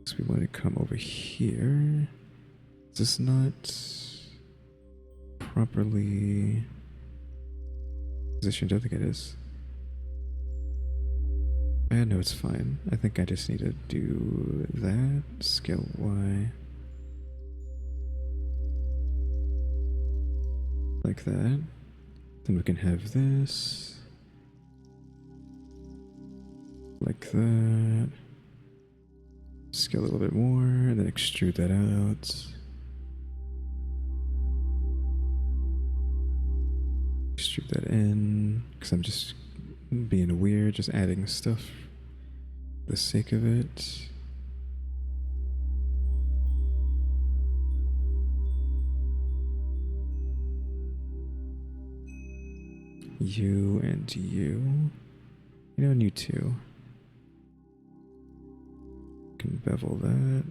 So we want to come over here. Is this not properly positioned? I don't think it is. No, it's fine. I think I just need to do that. Scale Y. Like that. Then we can have this. like that. Scale a little bit more, and then extrude that out. Extrude that in, because I'm just being weird, just adding stuff for the sake of it. You and you. You know, and you too. Can bevel that.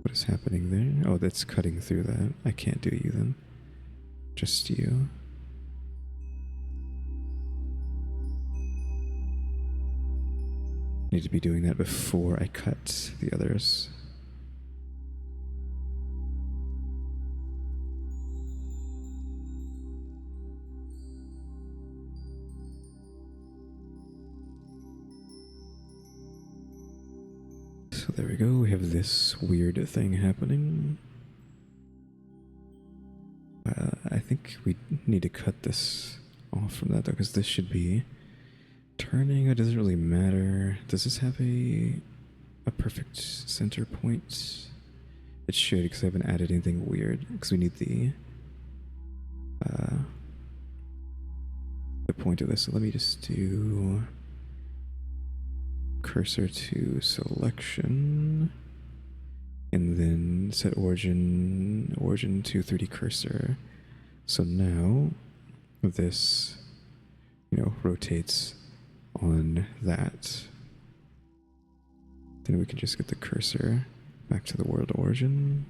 What is happening there? Oh, that's cutting through that. I can't do you then. Just you. Need to be doing that before I cut the others. So there we go, we have this weird thing happening. I think we need to cut this off from that though, because this should be turning. It doesn't really matter. Does this have a perfect center point? It should, because I haven't added anything weird, because we need the point of this. So let me just do cursor to selection, and then set origin to 3D cursor. So now this, you know, rotates on that. Then we can just get the cursor back to the world origin.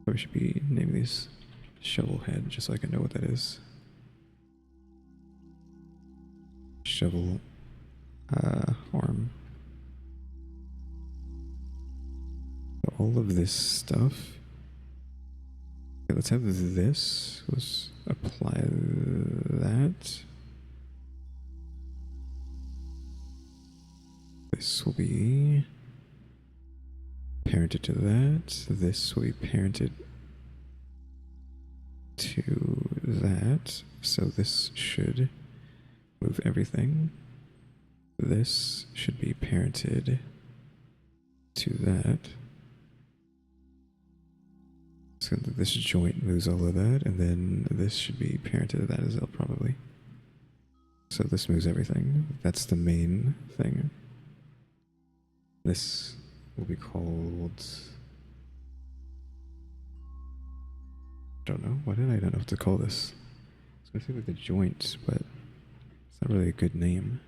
Probably should be naming these shovel head, just so I can know what that is. Shovel arm. All of this stuff. Okay, let's have this. Let's apply that. This will be parented to that. This will be parented to that. So this should move everything. This should be parented to that. So this joint moves all of that, and then this should be parented to that as well, probably. So this moves everything. That's the main thing. This will be called... I don't know. Why did I not know what to call this? I was going to say like the joint, but it's not really a good name.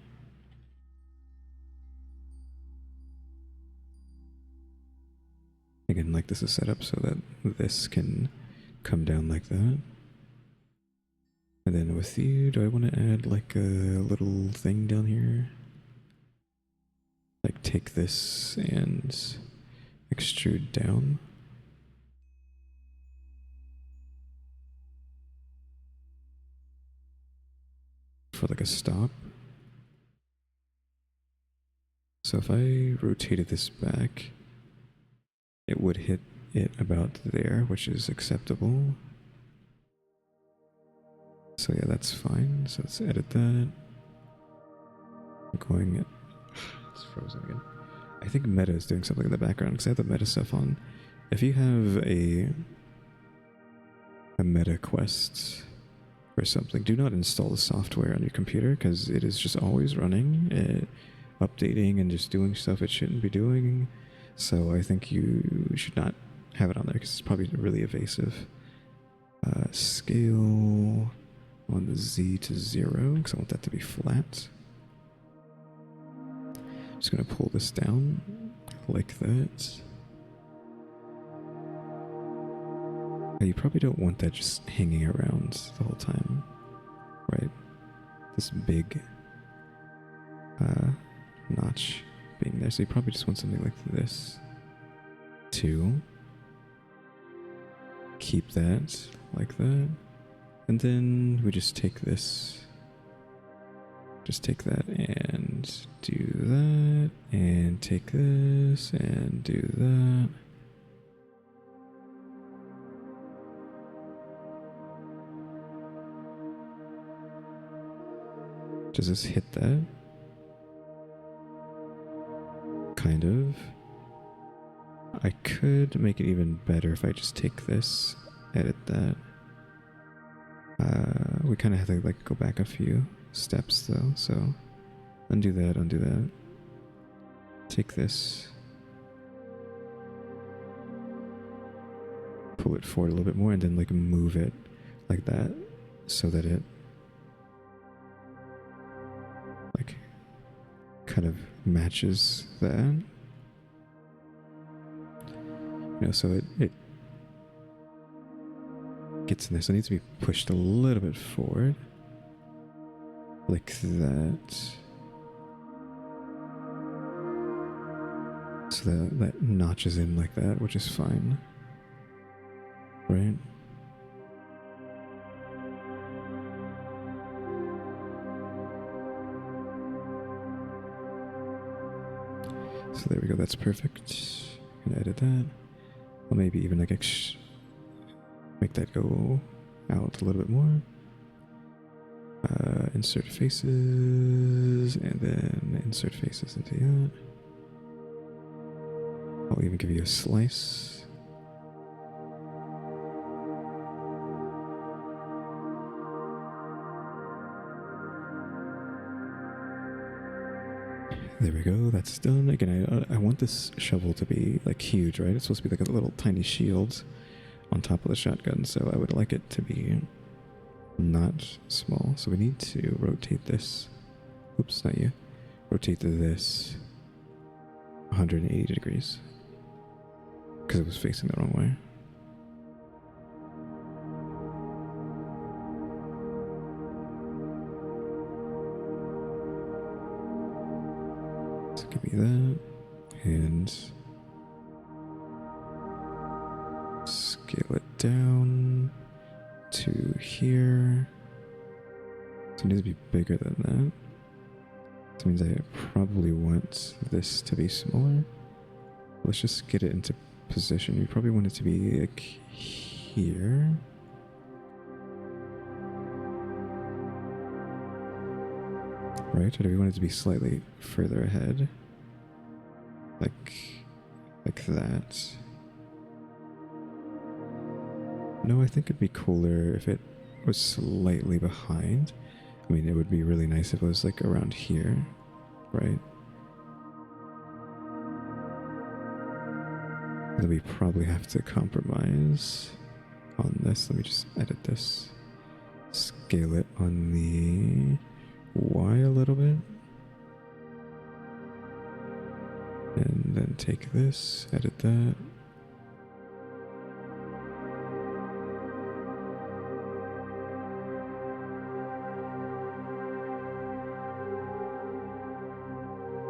Again, like this is set up so that this can come down like that. And then with you, do I want to add like a little thing down here? Like take this and extrude down. For like a stop. So if I rotated this back, it would hit it about there, which is acceptable. So yeah, that's fine. So let's edit that. I'm going... It's frozen again. I think Meta is doing something in the background because I have the Meta stuff on. If you have a Meta Quest or something, do not install the software on your computer because it is just always running, updating and just doing stuff it shouldn't be doing. So I think you should not have it on there because it's probably really evasive. Scale on the Z to 0 because I want that to be flat. I'm just going to pull this down like that. You probably don't want that just hanging around the whole time, right? This big notch being there. So you probably just want something like this to keep that like that. And then we just take this, just take that and do that, and take this and do that. Does this hit that? Kind of. I could make it even better if I just take this, edit that. We kind of have to like go back a few steps though, so undo that. Take this, pull it forward a little bit more, and then like move it like that so that it like kind of matches that. You know, so it gets in there, so it needs to be pushed a little bit forward like that, so that notches in like that, which is fine, right? So there we go, that's perfect. I'm gonna edit that. Or maybe even like make that go out a little bit more. Insert faces, and then insert faces into that. I'll even give you a slice. There we go, that's done. Again, I want this shovel to be like huge, right? It's supposed to be like a little tiny shield on top of the shotgun, so I would like it to be not small. So we need to rotate this. Oops, not you. Rotate this 180 degrees because it was facing the wrong way. So give me that and scale it down to here. So it needs to be bigger than that. That means I probably want this to be smaller. Let's just get it into position. You probably want it to be like here. Right? Or do we want it to be slightly further ahead? Like that. No, I think it'd be cooler if it was slightly behind. I mean, it would be really nice if it was like around here, right? Then we probably have to compromise on this. Let me just edit this. Scale it on the Y a little bit. And then take this, edit that.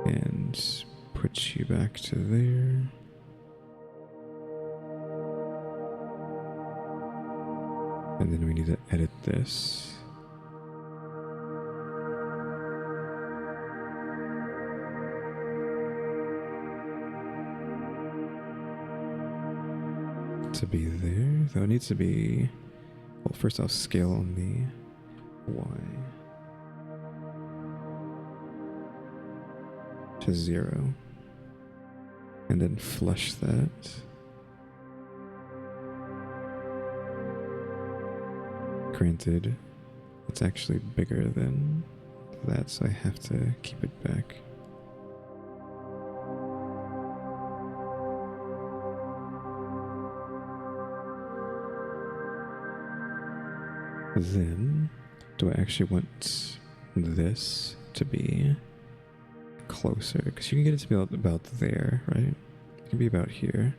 And put you back to there. And then we need to edit this. To be there, though it needs to be, well, first I'll scale on the Y to 0 and then flush that. Granted, it's actually bigger than that, so I have to keep it back. Then, do I actually want this to be closer? Because you can get it to be about there, right? It can be about here.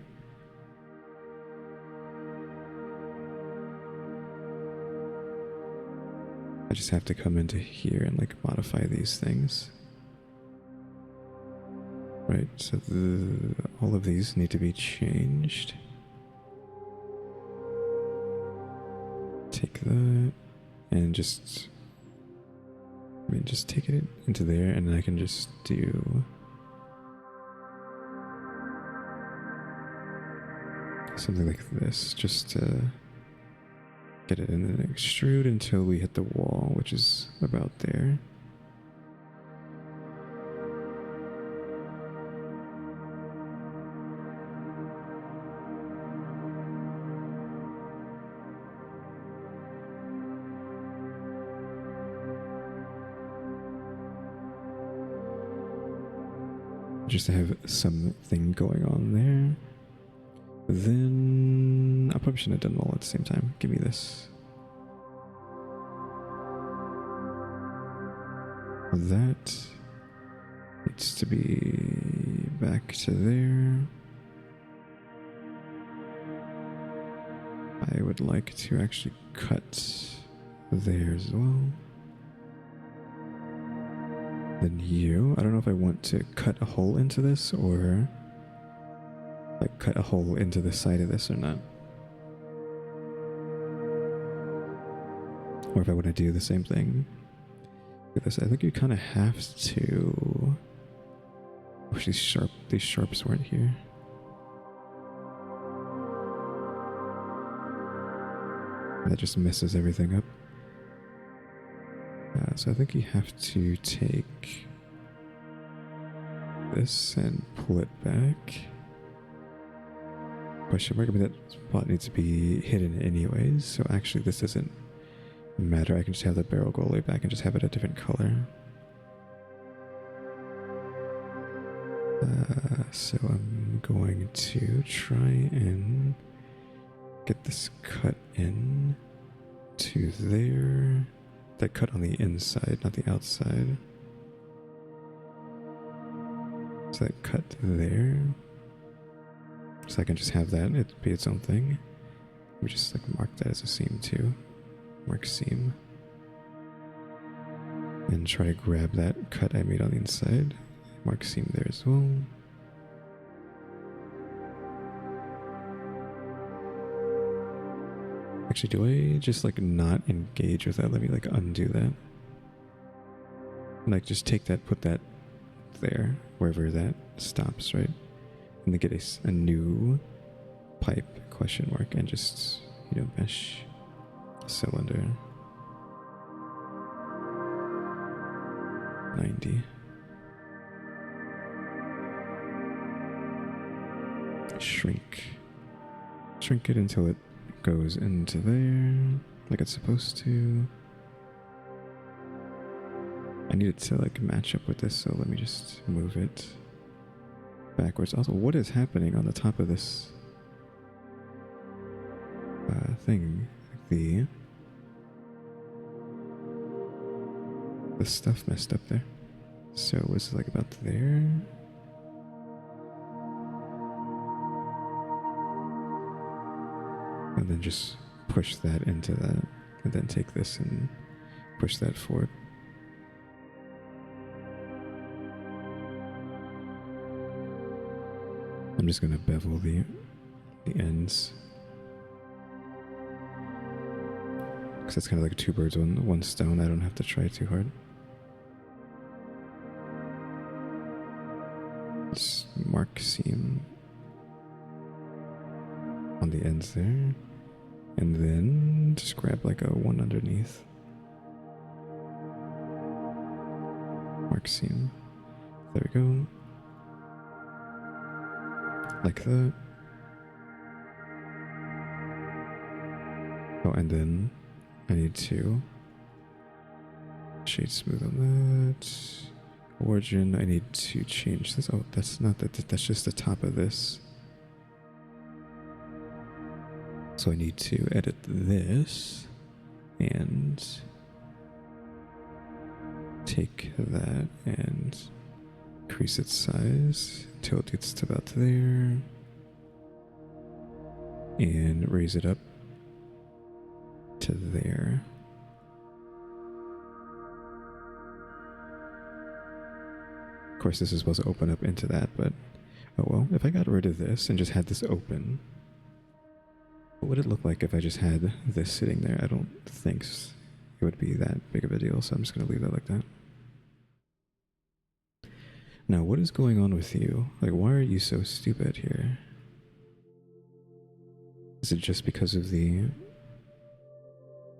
I just have to come into here and like modify these things. Right, so all of these need to be changed. Take that and just take it into there, and then I can just do something like this just to get it in and extrude until we hit the wall, which is about there. just to have something going on there. Then I probably shouldn't have done them all at the same time. Give me this. That needs to be back to there. I would like to actually cut there as well. Then you, I don't know if I want to cut a hole into this or like cut a hole into the side of this or not. Or if I want to do the same thing with this. I think you kind of have to push these sharps weren't here. That just messes everything up. So I think you have to take this and pull it back. Question mark, I mean that spot needs to be hidden anyways, so actually this doesn't matter. I can just have the barrel go all the way back and just have it a different color. So I'm going to try and get this cut in to there. That cut on the inside, not the outside. So that cut there. So I can just have that, it be its own thing. Let me just like mark that as a seam too. Mark seam. And try to grab that cut I made on the inside. Mark seam there as well. Actually, do I just like not engage with that? Let me like undo that. And like just take that, put that there, wherever that stops, right? And then get a new pipe, question mark, and just, you know, mesh cylinder. 90. Shrink it until it goes into there, like it's supposed to. I need it to like match up with this, so let me just move it backwards. Also, what is happening on the top of this thing? Like the stuff messed up there. So was it like about there? And then just push that into that, and then take this and push that forward. I'm just going to bevel the ends, because that's kind of like two birds with one stone. I don't have to try too hard. Just mark seam on the ends there, and then just grab like a one underneath. Mark seam. There we go. Like that. Oh, and then I need to shade smooth on that. Origin, I need to change this. Oh, that's not that. That's just the top of this. So I need to edit this and take that and increase its size until it gets to about there, and raise it up to there. Of course, this is supposed to open up into that, but oh well. If I got rid of this and just had this open, what would it look like if I just had this sitting there? I don't think it would be that big of a deal, so I'm just going to leave that like that. Now, what is going on with you? Like, why are you so stupid here? Is it just because of the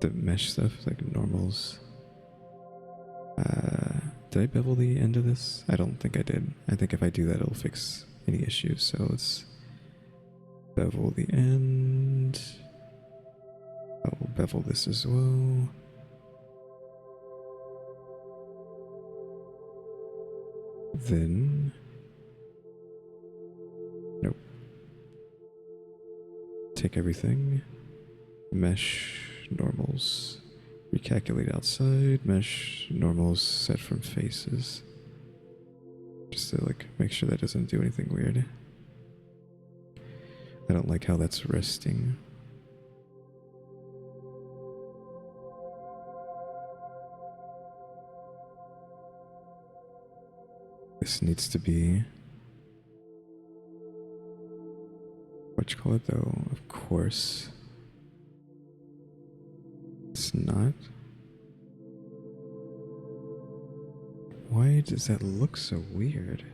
mesh stuff, like normals? Did I bevel the end of this? I don't think I did. I think if I do that, it'll fix any issues. So let's bevel the end. I'll bevel this as well. Then take everything, mesh normals, recalculate outside, mesh normals set from faces. Just to like make sure that doesn't do anything weird. I don't like how that's resting. This needs to be, what you call it though, of course. It's not. Why does that look so weird?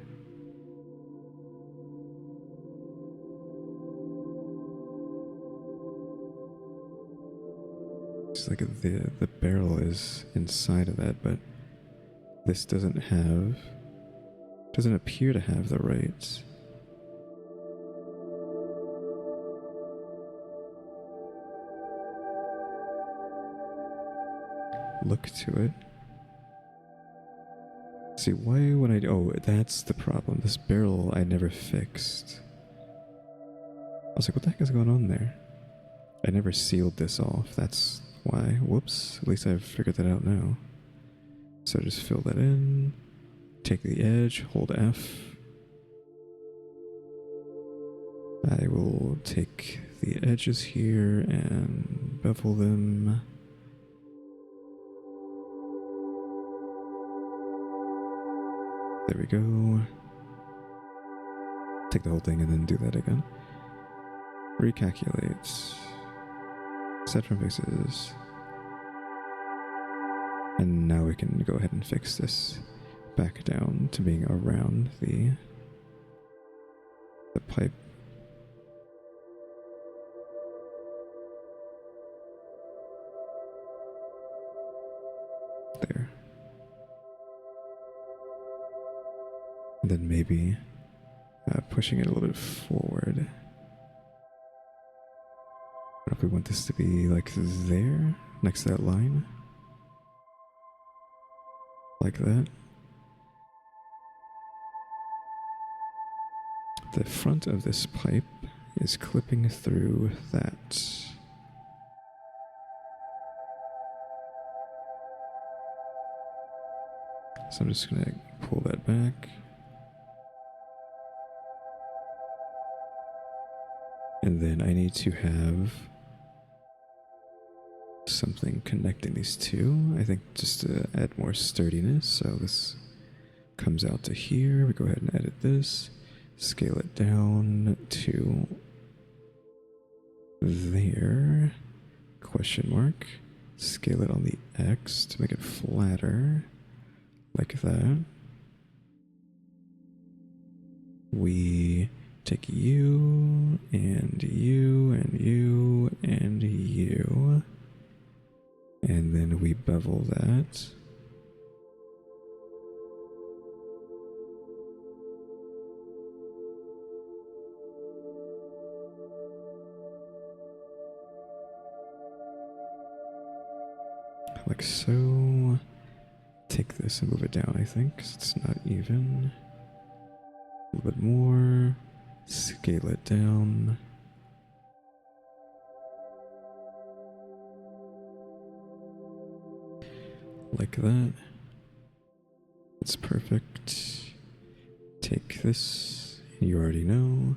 It's like the barrel is inside of that, but this doesn't appear to have the right look to it. See, why would I... Oh, that's the problem. This barrel I never fixed. I was like, what the heck is going on there? I never sealed this off. That's why. Whoops. At least I've figured that out now. So just fill that in. Take the edge. Hold F. I will take the edges here and bevel them. There we go. Take the whole thing and then do that again. Recalculate. Set from faces. And now we can go ahead and fix this back down to being around the pipe. There. And then maybe pushing it a little bit forward. What if we want this to be like there, next to that line? Like that. The front of this pipe is clipping through that. So I'm just gonna pull that back. And then I need to have something connecting these two, I think, just to add more sturdiness. So this comes out to here. We go ahead and edit this, scale it down to there, question mark, scale it on the X to make it flatter, like that. We take you, and you, and you, and you. And then we bevel that. Like so. Take this and move it down, I think, 'cause it's not even. A little bit more. Scale it down. Like that. It's perfect. Take this, you already know.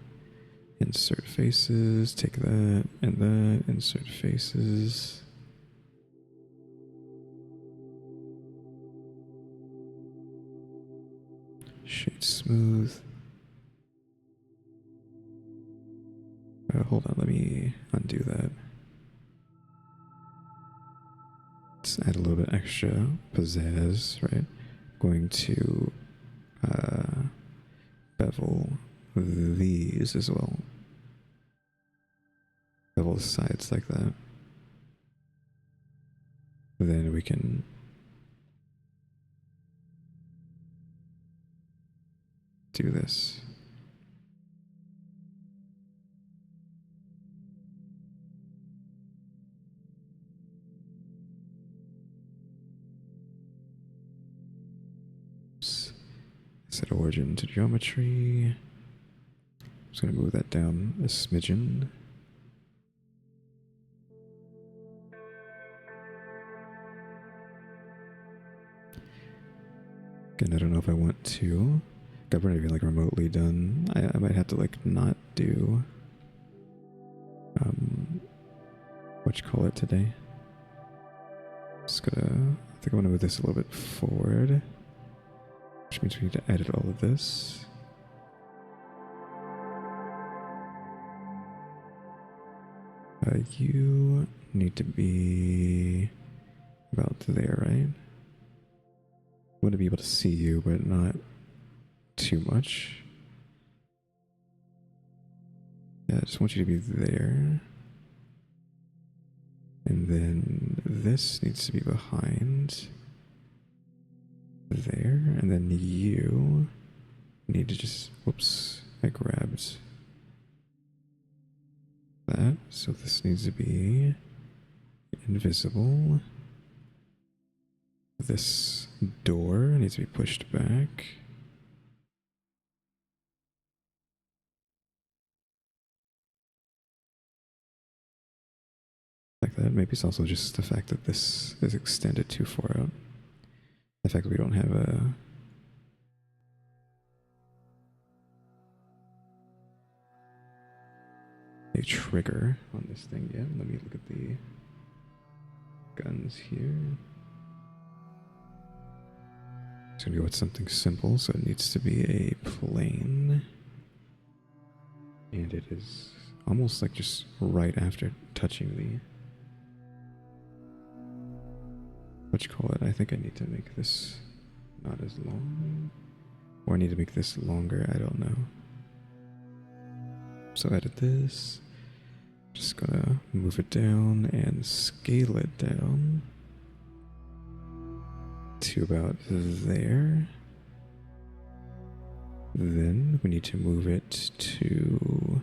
Insert faces, take that and that, insert faces. Shade smooth. Hold on, let me undo that. Let's add a little bit extra pizzazz, right? Going to bevel these as well. Bevel the sides like that. Then we can do this. Set origin to geometry. Just gonna move that down a smidgen. And I don't know if I want to. God, we're not even like remotely done. I might have to like not do what you call it today. Just gonna, I think I want to move this a little bit forward, which means we need to edit all of this. You need to be about there, right? I want to be able to see you, but not too much. Yeah, I just want you to be there. And then this needs to be behind there. And then you need to just, whoops, I grabbed that. So this needs to be invisible. This door needs to be pushed back. Like that. Maybe it's also just the fact that this is extended too far out. The fact that we don't have a trigger on this thing yet. Let me look at the guns here. It's gonna go with something simple, so it needs to be a plane. And it is almost like just right after touching the, what you call it? I think I need to make this not as long. Or I need to make this longer, I don't know. So edit this. Just gonna move it down and scale it down to about there. Then we need to move it to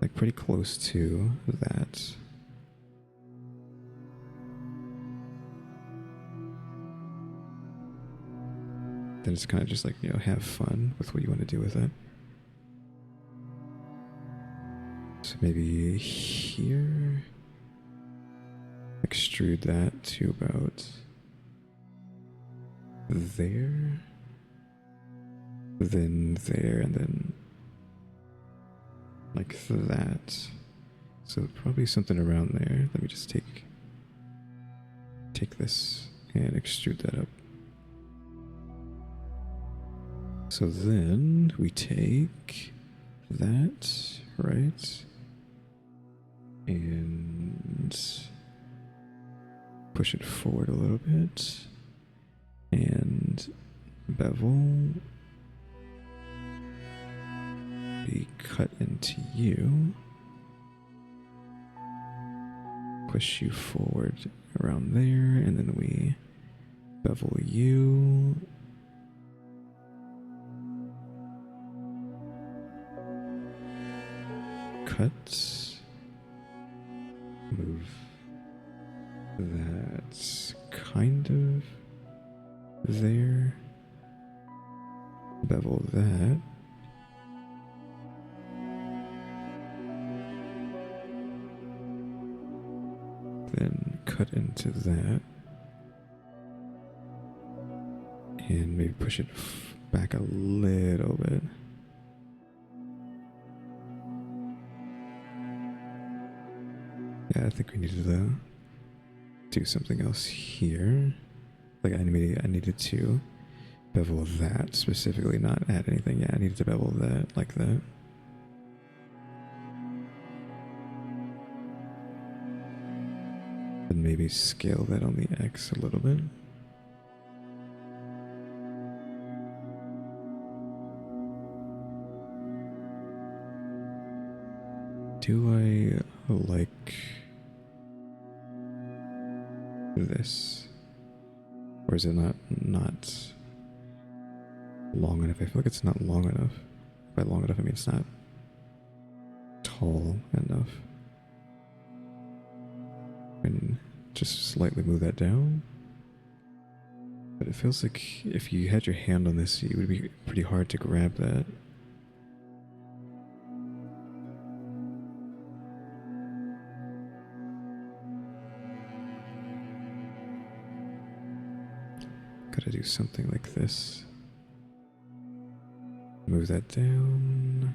like pretty close to that. Then it's kind of just like, you know, have fun with what you want to do with it. So maybe here, extrude that to about there, then there, and then like that. So probably something around there. Let me just take this and extrude that up. So then we take that, right? And push it forward a little bit. And bevel. We cut into you. Push you forward around there. And then we bevel you. Cut. Move that kind of there. Bevel that. Then cut into that. And maybe push it back a little bit. Yeah, I think we needed to do something else here. Like I needed to bevel that specifically, not add anything. Yeah, I needed to bevel that like that. And maybe scale that on the X a little bit. Do I like this? Or is it not long enough? I feel like it's not long enough. By long enough, I mean it's not tall enough. And just slightly move that down. But it feels like if you had your hand on this, it would be pretty hard to grab that. Gotta do do something like this. Move that down.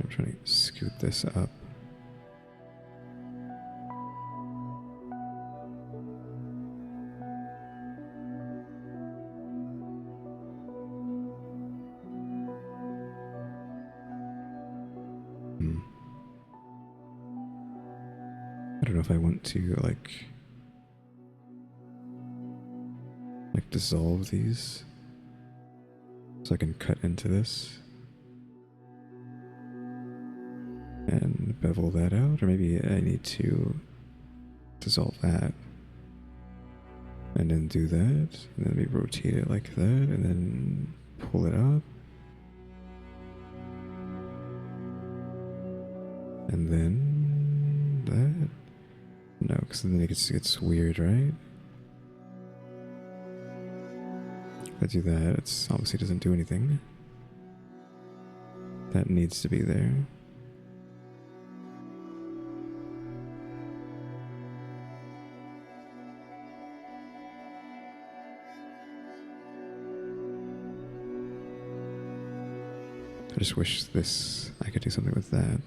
I'm trying to scoot this up. I don't know if I want to like dissolve these so I can cut into this and bevel that out, or maybe I need to dissolve that and then do that, and then maybe rotate it like that and then pull it up and then that. No, because then it gets weird, right? If I do that, it obviously doesn't do anything. That needs to be there. I just wish I could do something with that.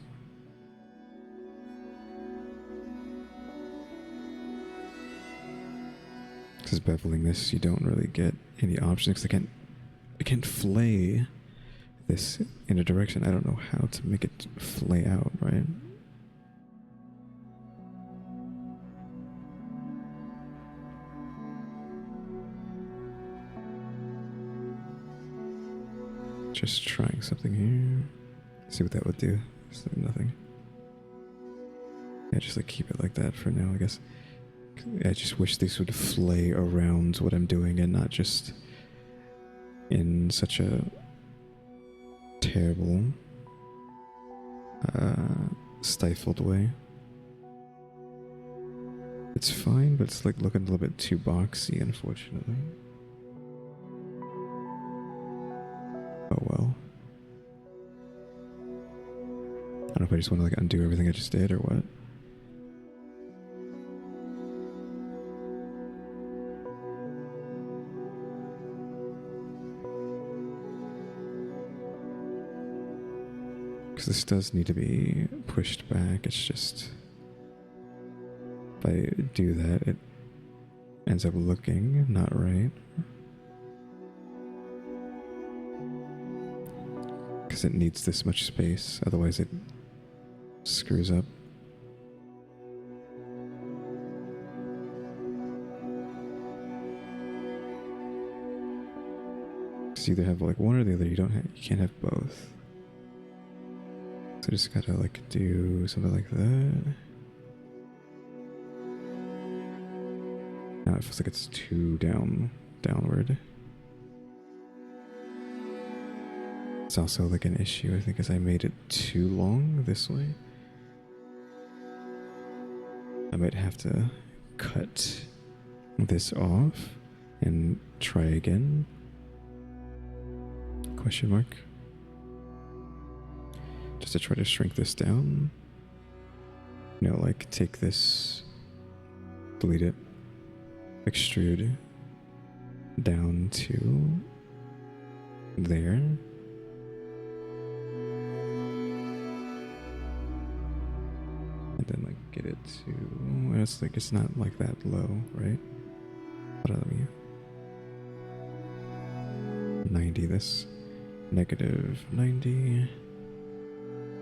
Because beveling this, you don't really get any options. Because I can't flay this in a direction. I don't know how to make it flay out, right? Just trying something here. See what that would do. It's like nothing. Yeah, just like keep it like that for now, I guess. I just wish this would flay around what I'm doing and not just in such a terrible, stifled way. It's fine, but it's like looking a little bit too boxy, unfortunately. Oh well. I don't know if I just want to like undo everything I just did or what. Because this does need to be pushed back. It's just, if I do that, it ends up looking not right. Because it needs this much space, otherwise it screws up. Because you either have like one or the other. You can't have both. So I just gotta like do something like that. Now it feels like it's too downward. It's also like an issue, I think, as I made it too long this way. I might have to cut this off and try again. Question mark. Just to try to shrink this down. You know, like take this, delete it, extrude down to there. And then like get it to, it's like it's not like that low, right? What are we? 90 this, negative 90.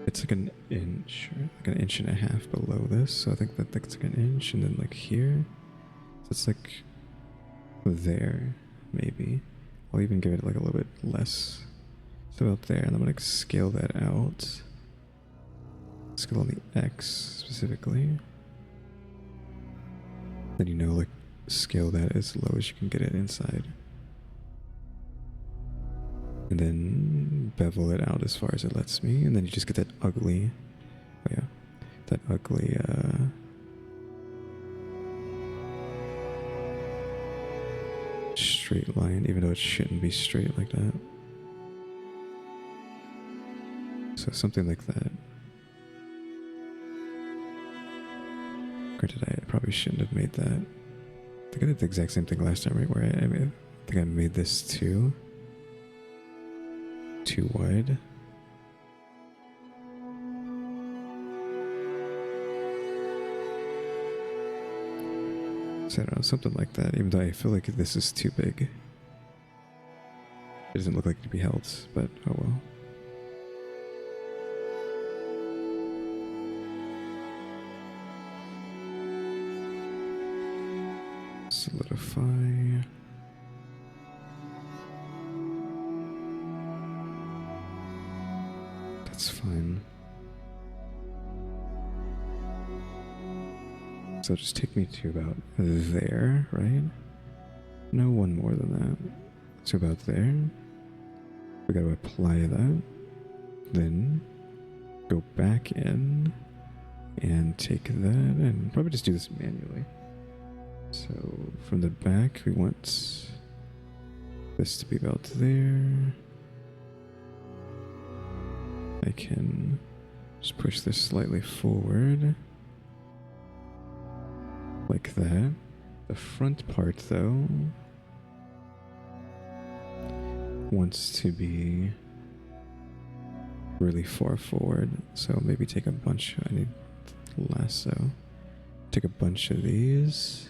It's like an inch, or like an inch and a half below this. So I think that's like an inch, and then like here. So it's like there, maybe. I'll even give it like a little bit less. So about there, and I'm gonna scale that out. Scale on the X specifically. Then, you know, like scale that as low as you can get it inside. And then bevel it out as far as it lets me, and then you just get that ugly, oh yeah, that ugly, straight line, even though it shouldn't be straight like that. So something like that. Granted, I probably shouldn't have made that. I think I did the exact same thing last time, right? Where I think I made this too wide. So I don't know, something like that, even though I feel like this is too big. It doesn't look like it to be held, but oh well. Solidify. That's fine. So just take me to about there, right? No, one more than that. So about there. We gotta apply that. Then go back in and take that and probably just do this manually. So from the back, we want this to be about there. I can just push this slightly forward. Like that. The front part, though, wants to be really far forward. So maybe take a bunch. I need lasso. Take a bunch of these.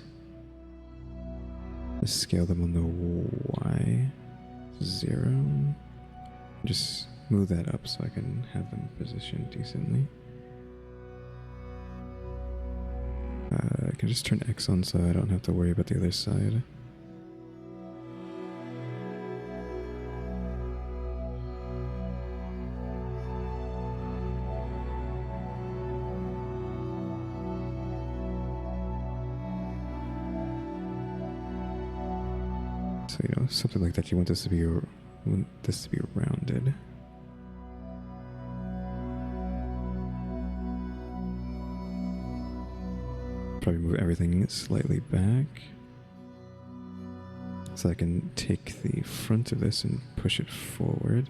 Let's scale them on the Y. 0. Just move that up so I can have them positioned decently. I can just turn X on so I don't have to worry about the other side. So, you know, something like that. You want this to be rounded. Probably move everything slightly back so I can take the front of this and push it forward.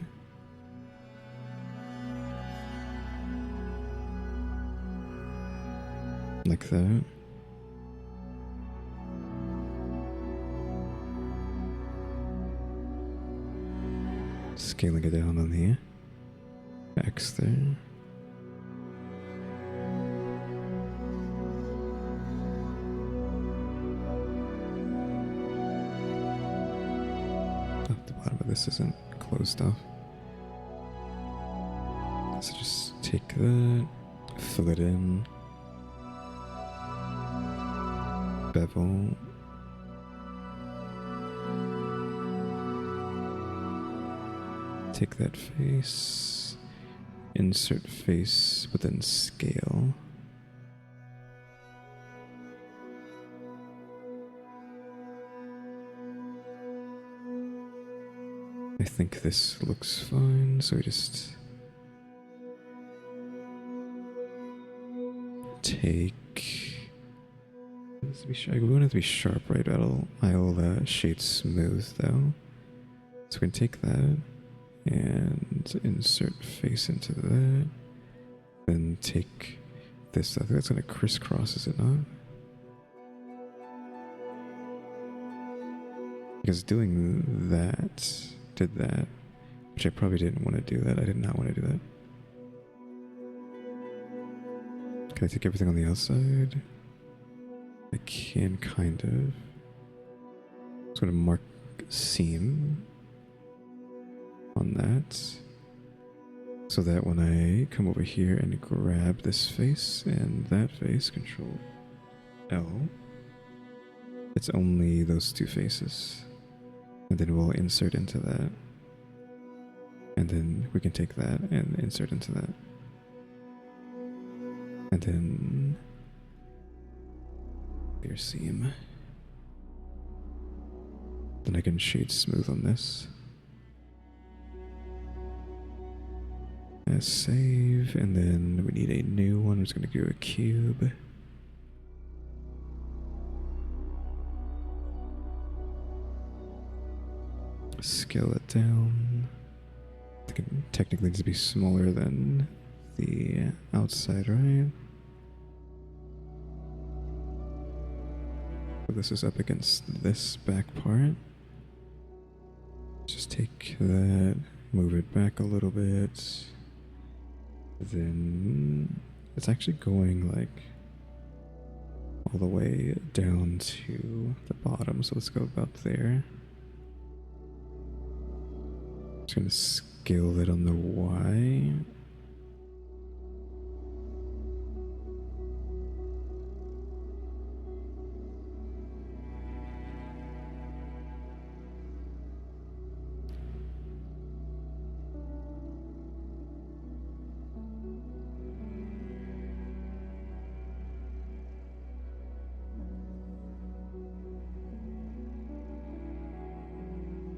Like that. Scaling it down on the X there. The bottom of this isn't closed off. So just take that, fill it in, bevel. Take that face, insert face, but then scale. I think this looks fine, so we just take. We won't have to be sharp, right? I'll shade smooth though. So we can take that and insert face into that. Then take this. I think that's gonna crisscross, is it not? Because doing that did that, which I probably didn't want to do that. I did not want to do that. Can I take everything on the outside? I can kind of. Sort of mark seam on that. So that when I come over here and grab this face and that face, Control L, it's only those two faces. And then we'll insert into that. And then we can take that and insert into that. And then clear seam. Then I can shade smooth on this. Save, and then we need a new one. I'm just going to do a cube. Scale it down. I think it technically needs to be smaller than the outside, right? This is up against this back part. Just take that, move it back a little bit. Then it's actually going like all the way down to the bottom. So let's go about there. Just gonna scale it on the Y.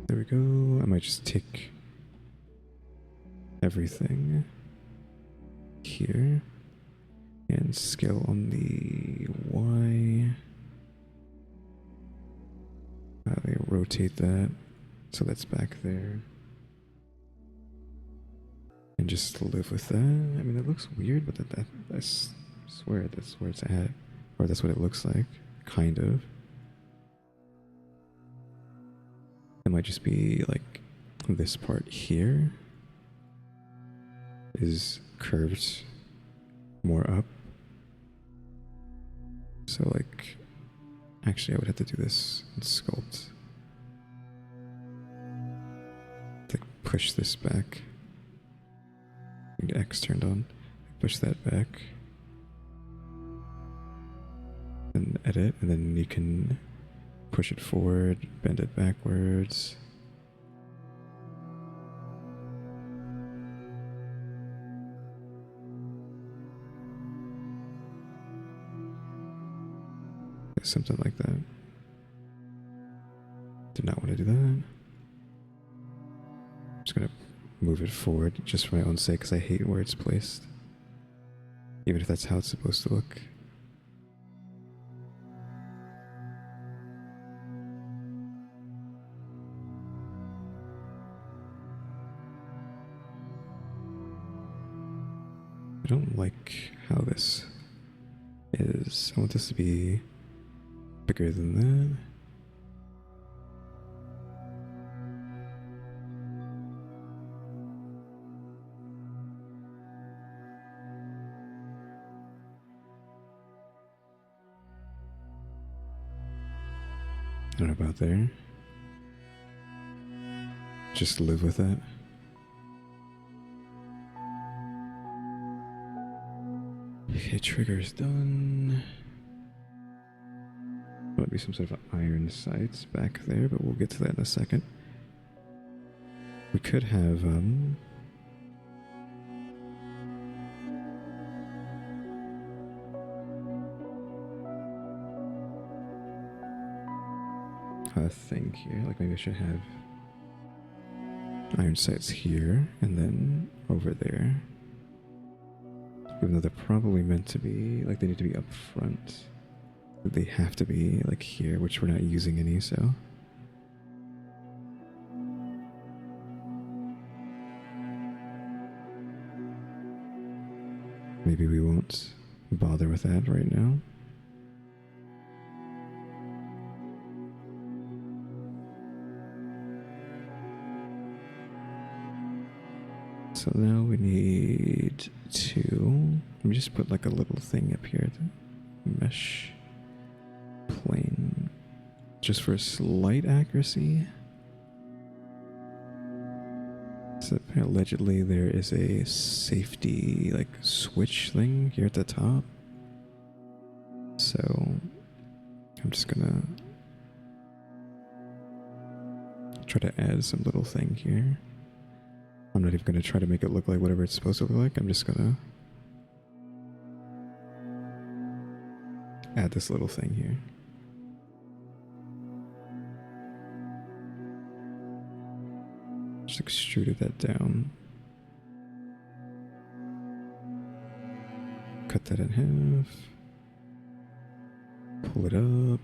There we go. I might just take everything here and scale on the Y. Rotate that so that's back there. And just live with that. I mean, it looks weird, but I swear that's where it's at. Or that's what it looks like, kind of. It might just be like this part here is curved more up. So like, actually I would have to do this in sculpt. Like push this back. Get X turned on. Push that back. And edit, and then you can push it forward, bend it backwards. Something like that. Did not want to do that. I'm just gonna move it forward just for my own sake because I hate where it's placed. Even if that's how it's supposed to look. I don't like how this is. I want this to be bigger than that. I don't know about there. Just live with that. Okay, trigger's done. Might be some sort of iron sights back there, but we'll get to that in a second. We could have a thing here. Like maybe I should have iron sights here and then over there. Even though they're probably meant to be, like they need to be up front. They have to be like here, which we're not using any, so. Maybe we won't bother with that right now. So now we need to, let me just put like a little thing up here, the mesh plane, just for slight accuracy. So allegedly there is a safety like switch thing here at the top. So I'm just gonna try to add some little thing here. I'm not even going to try to make it look like whatever it's supposed to look like. I'm just going to add this little thing here. Just extruded that down. Cut that in half. Pull it up.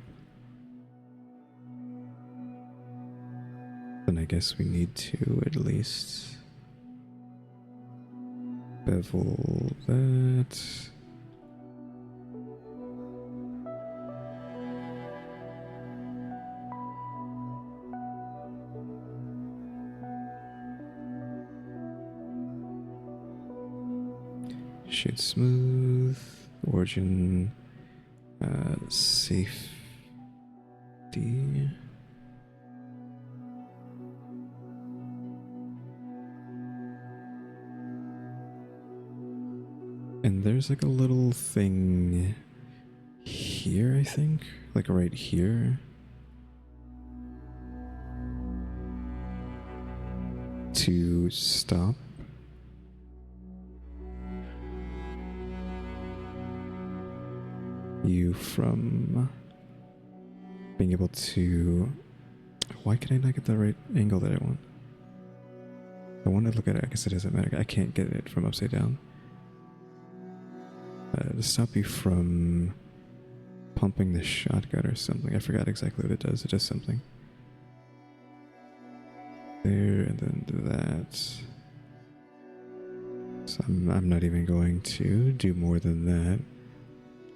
Then I guess we need to at least bevel that. shade smooth, origin, safety. And there's like a little thing here, I think, like right here. To stop you from being able to... Why can I not get the right angle that I want? I want to look at it. I guess it doesn't matter. I can't get it from upside down. To stop you from pumping the shotgun or something. I forgot exactly what it does. It does something. There, and then do that. So I'm not even going to do more than that.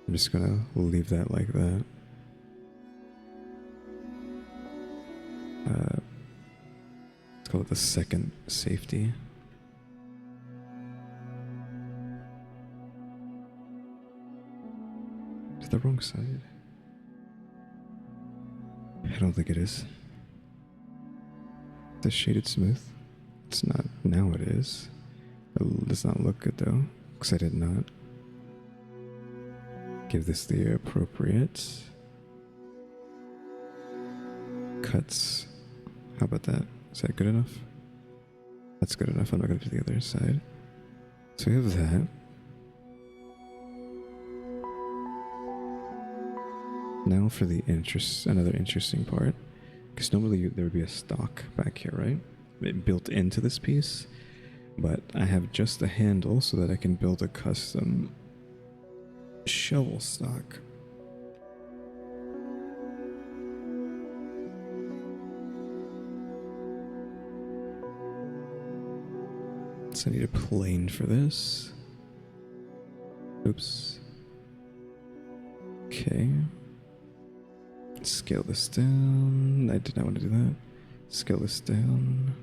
I'm just gonna leave that like that. Let's call it the second safety. To the wrong side. I don't think it is. The shaded smooth. It's not. Now it is. It does not look good though, because I did not give this the appropriate cuts. How about that? Is that good enough? That's good enough. I'm not going to do the other side. So we have that. Now for the another interesting part. Because normally there would be a stock back here, right? It built into this piece. But I have just a handle so that I can build a custom shovel stock. So I need a plane for this. Oops. Okay. Scale this down. I did not want to do that. Scale this down.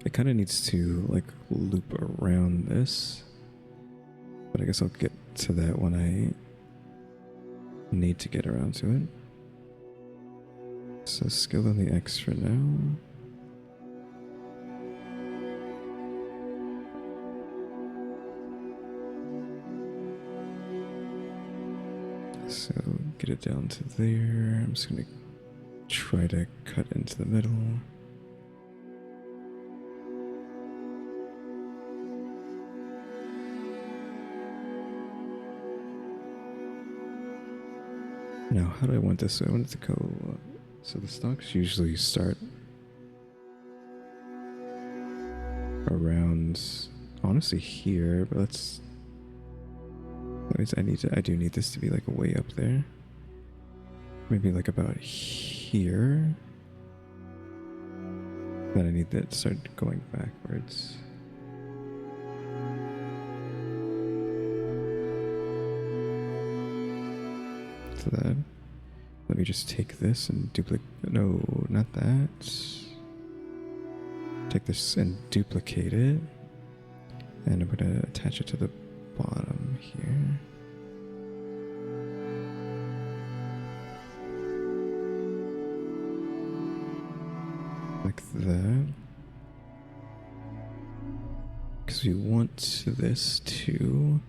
It kind of needs to like loop around this. But I guess I'll get to that when I need to get around to it. So scale on the X for now. So get it down to there. I'm just gonna try to cut into the middle. Now, how do I want this? So I want it to go... So the stocks usually start around, honestly, here, but let's... I do need this to be like way up there. Maybe like about here. Then I need that to start going backwards. To that. Let me just take this and duplicate. No, not that. Take this and duplicate it. And I'm going to attach it to the bottom here. Like that. Because we want this to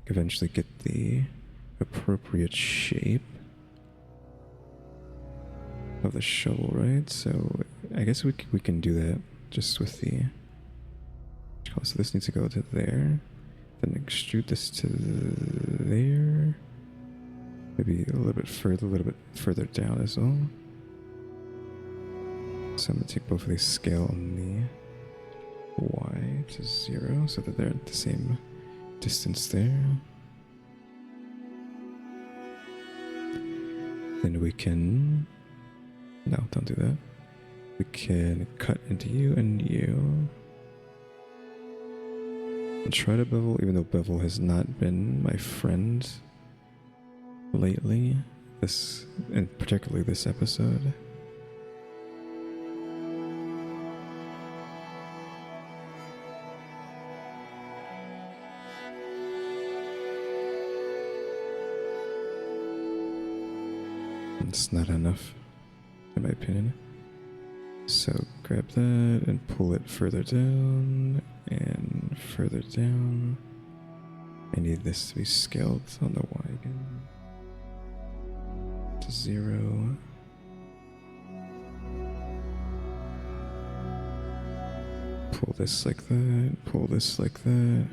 eventually get the appropriate shape of the shovel, right? So I guess we can do that just with the... So this needs to go to there. Then extrude this to there. Maybe a little bit further down as well. So I'm going to take both of these, scale on the Y to 0 so that they're at the same distance there. Then we can... No, don't do that. We can cut into you and you. And try to bevel, even though bevel has not been my friend lately. And particularly this episode. It's not enough, in my opinion. So grab that and pull it further down and further down. I need this to be scaled on the Y again to 0. Pull this like that, pull this like that.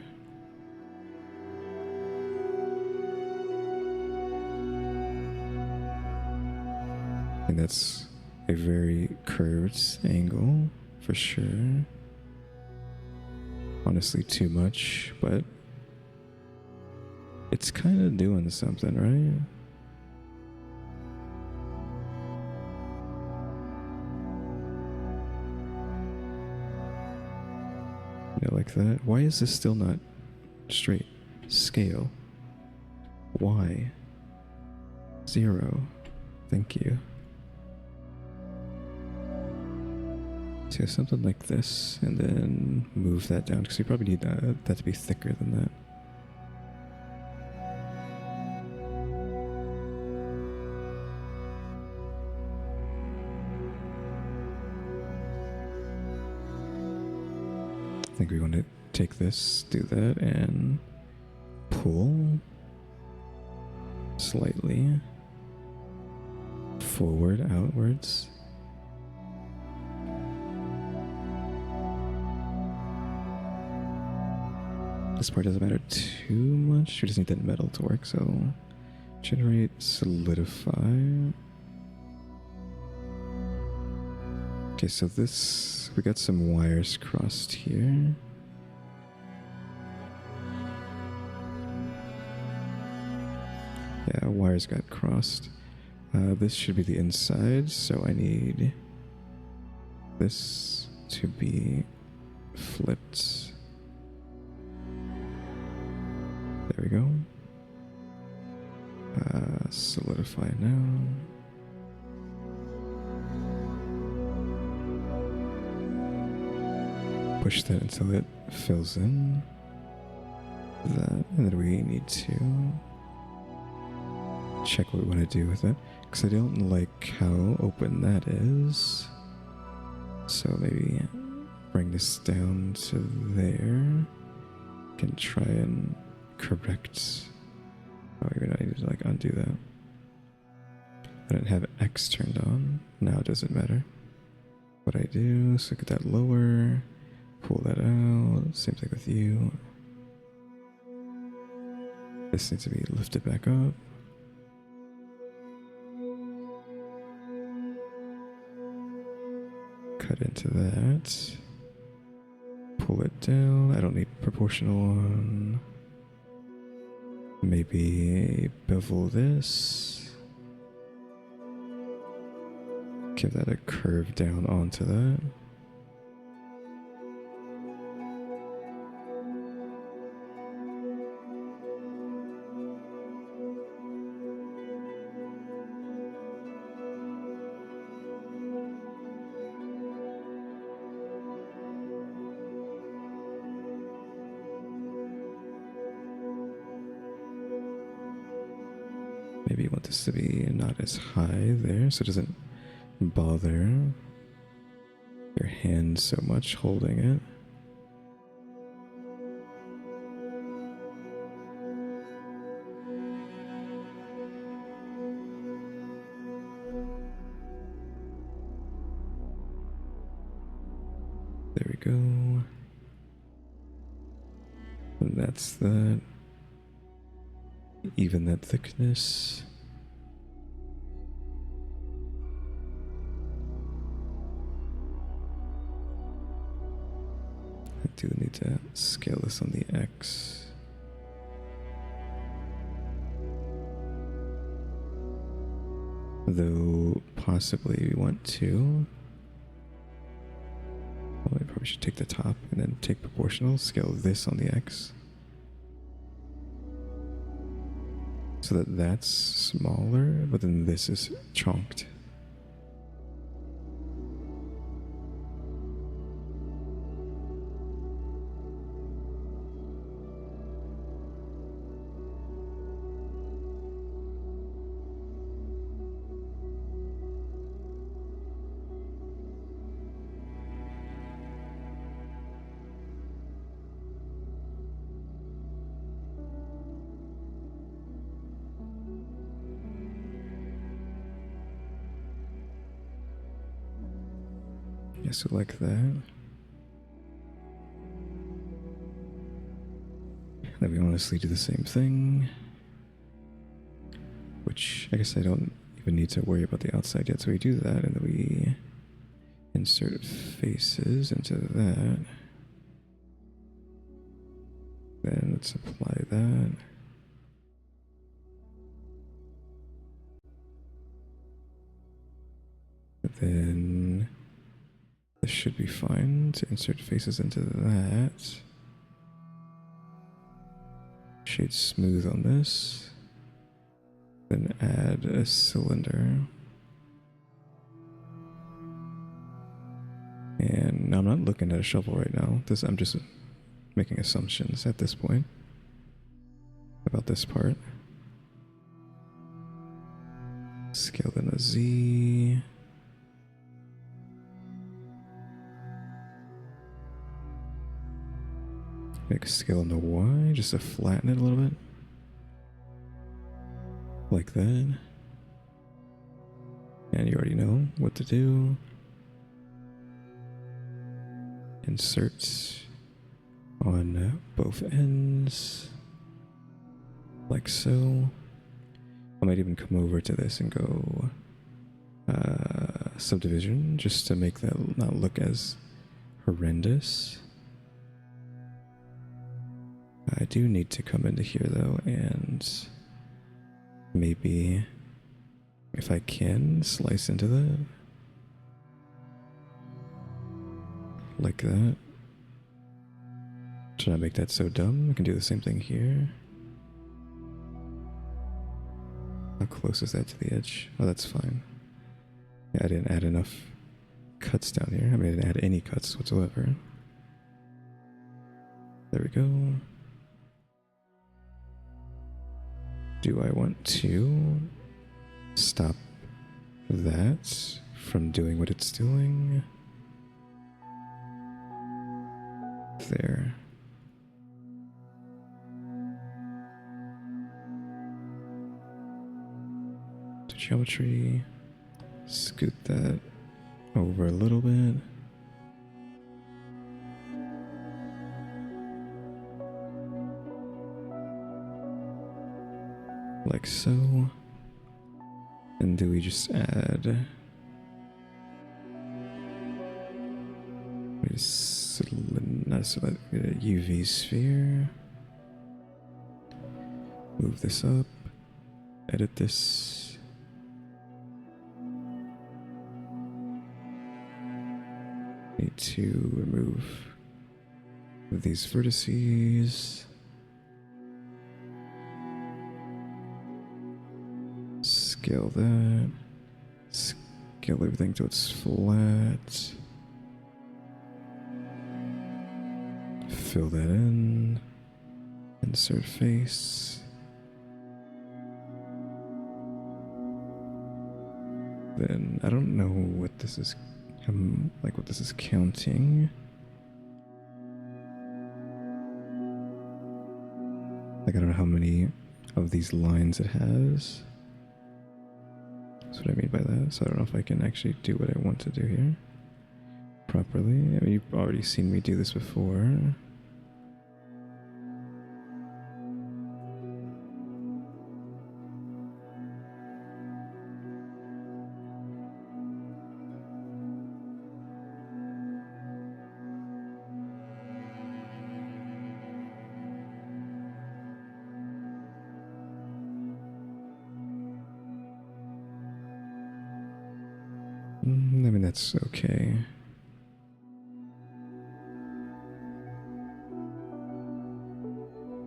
And that's a very curved angle for sure. Honestly, too much, but it's kind of doing something, right? You know, like that. Why is this still not straight? Scale. Y. 0. Thank you. So something like this, and then move that down, because you probably need that to be thicker than that. I think we want to take this, do that, and pull slightly forward, outwards. This part doesn't matter too much. We just need that metal to work, so generate, solidify. Okay, so this, we got some wires crossed here. Yeah, wires got crossed. This should be the inside, so I need this to be flipped. There we go. Solidify now. Push that until it fills in. That, and then we need to check what we want to do with it, because I don't like how open that is. So maybe bring this down to there. Can try and correct. Oh, even I need to like undo that. I didn't have X turned on. Now it doesn't matter. What I do is look at that lower, pull that out. Same thing with you. This needs to be lifted back up. Cut into that. Pull it down. I don't need proportional on. Maybe bevel this. Give that a curve down onto that. Maybe you want this to be not as high there, so it doesn't bother your hand so much holding it. There we go. And that's that. Even that thickness. I do need to scale this on the X. Though possibly we want to. Well, I probably should take the top and then take proportional, scale this on the X. So that that's smaller, but then this is chonked. Yeah, so like that. Then we honestly do the same thing, which I guess I don't even need to worry about the outside yet. So we do that, and then we insert faces into that. Then let's apply that. Then this should be fine to insert faces into that. Shade smooth on this. Then add a cylinder. And now I'm not looking at a shovel right now. I'm just making assumptions at this point about this part. Scale in a Z. Make a scale in the Y just to flatten it a little bit. Like that. And you already know what to do. Insert on both ends. Like so. I might even come over to this and go subdivision just to make that not look as horrendous. I do need to come into here though, and maybe if I can slice into that like that. Should I make that so dumb? I can do the same thing here. How close is that to the edge? Oh, that's fine. Yeah, I didn't add enough cuts down here. I mean, I didn't add any cuts whatsoever. There we go. Do I want to stop that from doing what it's doing? There. To geometry. Scoot that over a little bit. Like so. And do we just add a UV sphere? Move this up. Edit this. Need to remove these vertices. Scale that. Scale everything till it's flat. Fill that in. Insert face. Then I don't know what this is, what this is counting. Like I don't know how many of these lines it has. That's what I mean by that. So I don't know if I can actually do what I want to do here properly. I mean, you've already seen me do this before. I mean, that's okay.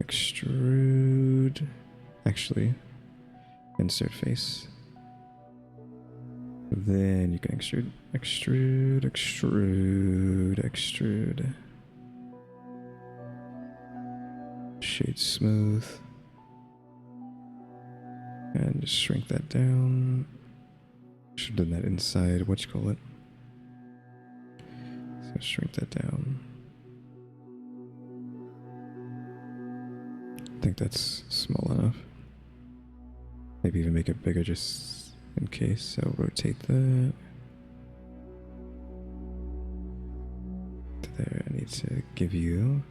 Extrude. Actually, insert face. Then you can extrude, extrude, extrude, extrude. Shade smooth. And just shrink that down. Should have done that inside, whatchamacallit. So shrink that down. I think that's small enough. Maybe even make it bigger just in case. So rotate that. there. I need to give you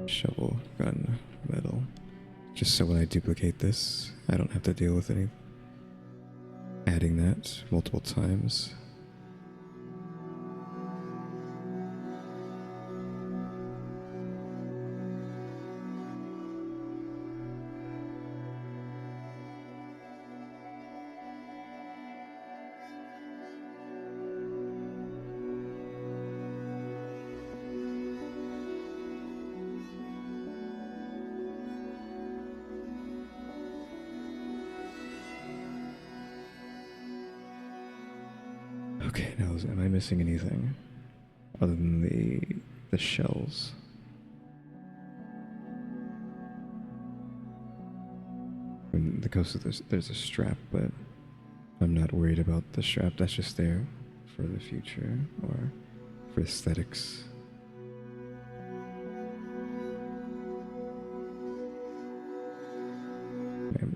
shovel, gun, metal. Just so when I duplicate this, I don't have to deal with adding that multiple times. Okay, now am I missing anything other than the shells? I mean, the coast there's a strap, but I'm not worried about the strap. That's just there for the future or for aesthetics.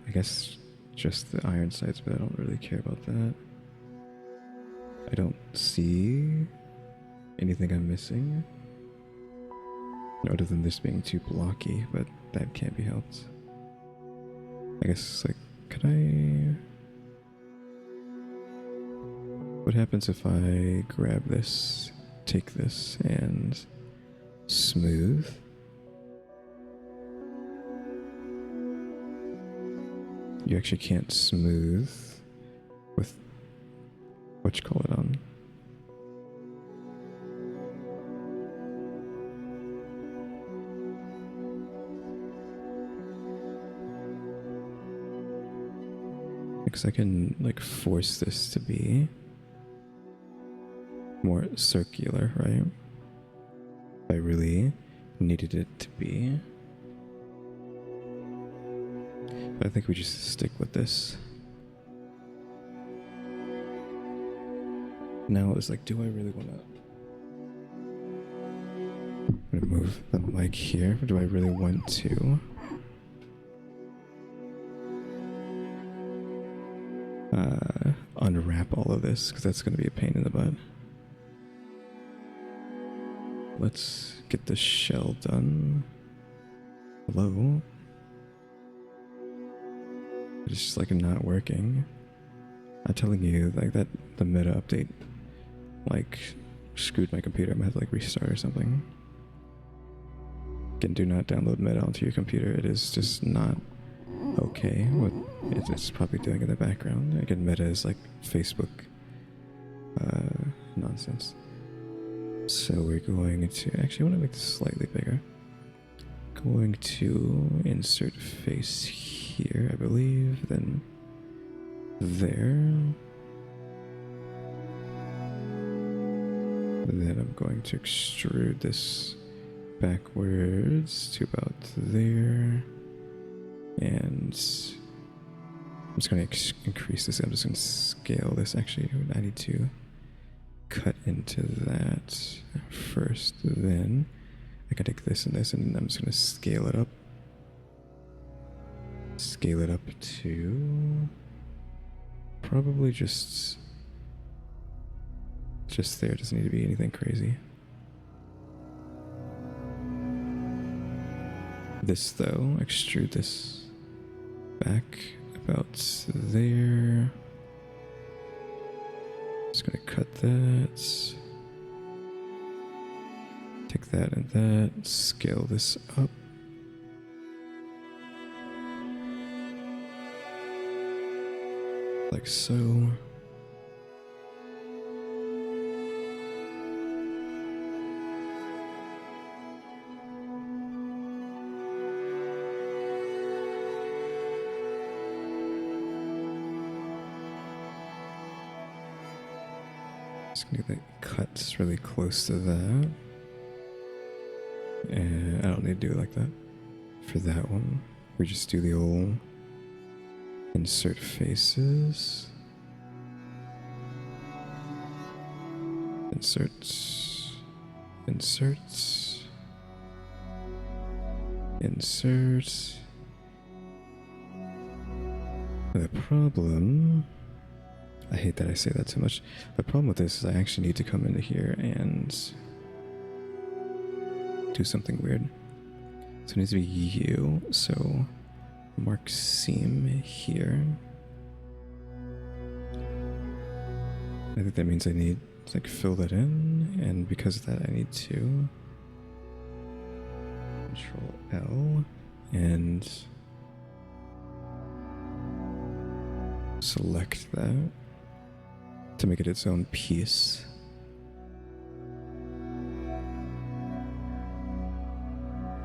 I guess just the iron sights, but I don't really care about that. I don't see anything I'm missing, other than this being too blocky, but that can't be helped. I guess, like, could I... What happens if I grab this, take this, and smooth? You actually can't smooth with whatchamacallit on. Because I can, like, force this to be more circular, right? If I really needed it to be. But I think we just stick with this. Now it's like, do I really want to... I'm gonna move the mic here. Do I really want to unwrap all of this? Because that's going to be a pain in the butt. Let's get the shell done. Hello? It's just like not working. I'm telling you, like, that the meta update like screwed my computer. I might have to like restart or something. Again, do not download meta onto your computer. It is just not okay what it's probably doing in the background. Again, meta is like Facebook nonsense. So we're going to actually, I want to make this slightly bigger. Going to insert face here, I believe, then there. Then I'm going to extrude this backwards to about there. And I'm just going to increase this. I'm just going to scale this. Actually, I need to cut into that first. Then I can take this and this, and I'm just going to scale it up. Scale it up to probably just there. It doesn't need to be anything crazy. This though, extrude this back about there. Just gonna cut that. Take that and that. Scale this up. Like so. Just gonna get that cut really close to that. And I don't need to do it like that. For that one, we just do the old insert faces. Insert. The problem I hate that I say that too much. The problem with this is I actually need to come into here and do something weird. So it needs to be you. So mark seam here. I think that means I need to like fill that in, and because of that I need to Control L and select that to make it its own piece.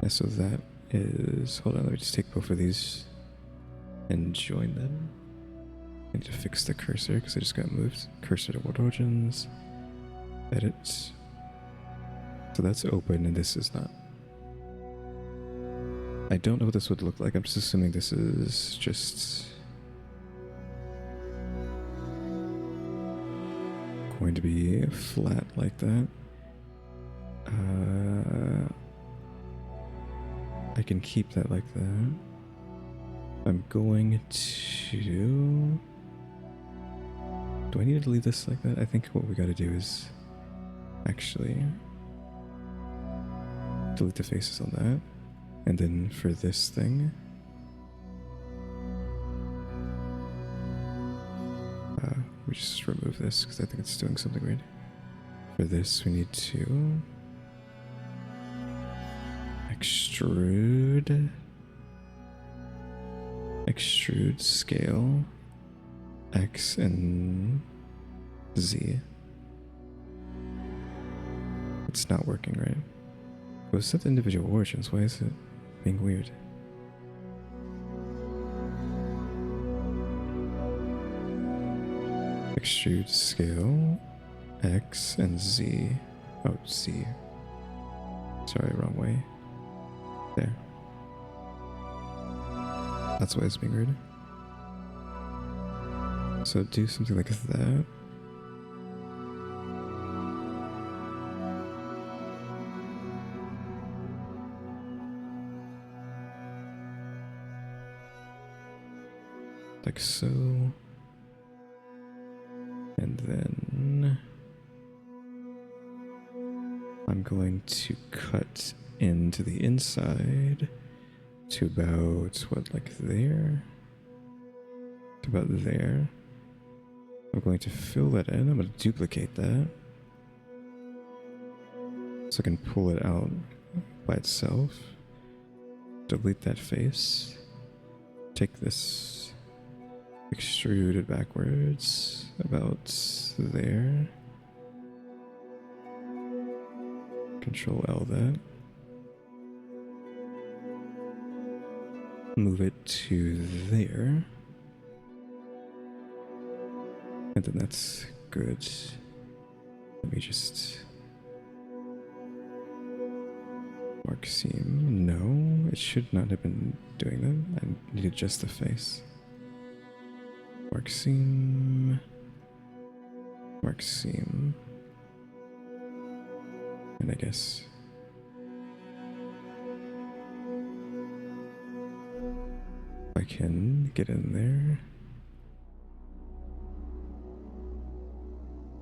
Yeah, so that is, hold on, let me just take both of these and join them. I need to fix the cursor because I just got moved. Cursor to world origins. Edit. So that's open and this is not. I don't know what this would look like. I'm just assuming this is just going to be flat like that. I can keep that like that. I'm going to... Do I need to leave this like that? I think what we gotta do is actually delete the faces on that. And then for this thing, we just remove this because I think it's doing something weird. For this, we need to extrude scale X and Z. It's not working right. It was set to individual origins. Why is it being weird? Extrude scale X and Z. Oh, Z. Sorry, wrong way. There. That's why it's being weird. So do something like that. Like so. And then I'm going to cut into the inside to about, what, like there? To about there. I'm going to fill that in. I'm going to duplicate that so I can pull it out by itself. Delete that face. Take this, extrude it backwards about there. Control L that. Move it to there. And then that's good. Let me just mark seam. No, it should not have been doing that. I needed just the face. Mark seam. Mark seam. And I guess I can get in there.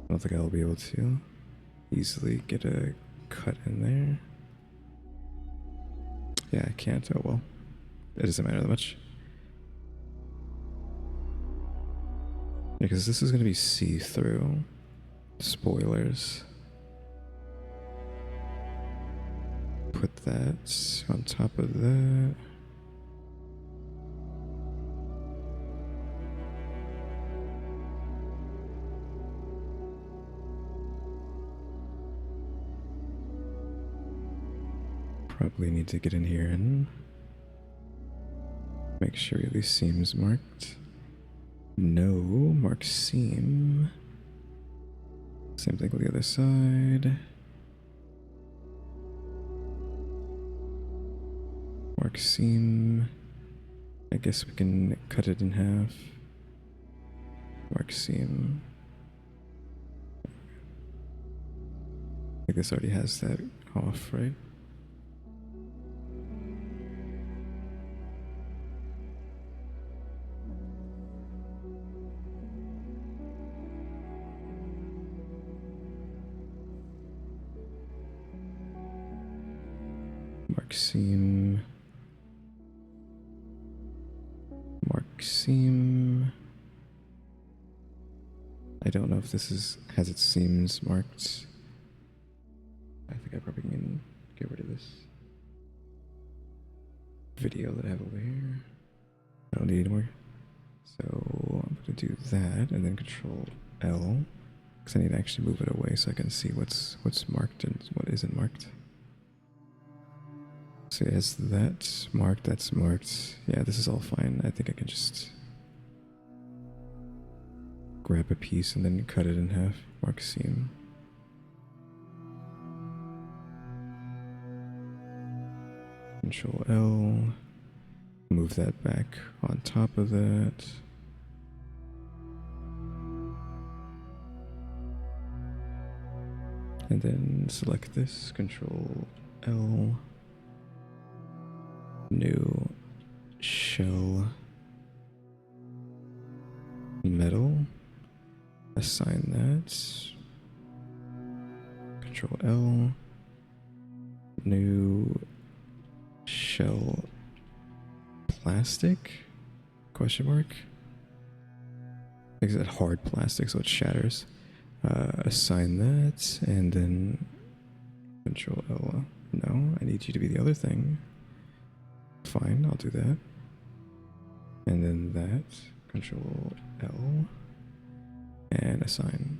I don't think I'll be able to easily get a cut in there. Yeah, I can't. Oh well. It doesn't matter that much. Because this is going to be see-through. Spoilers. Put that on top of that. Probably need to get in here and make sure these seams marked. No, mark seam. Same thing with the other side. Mark seam. I guess we can cut it in half. Mark seam. I think this already has that off, right? Mark seam. Mark seam. I don't know if this has its seams marked. I think I probably can get rid of this video that I have over here. I don't need anymore. So I'm gonna do that and then Control L, because I need to actually move it away so I can see what's marked and what isn't marked. So yes, that's marked, that's marked. Yeah, this is all fine. I think I can just grab a piece and then cut it in half. Mark seam. Control L. Move that back on top of that. And then select this. Control L. New shell metal. Assign that. Control L. New shell plastic? Question mark? Is that hard plastic so it shatters? Assign that and then Control L. No, I need you to be the other thing. Fine, I'll do that. And then that. Control L. And assign.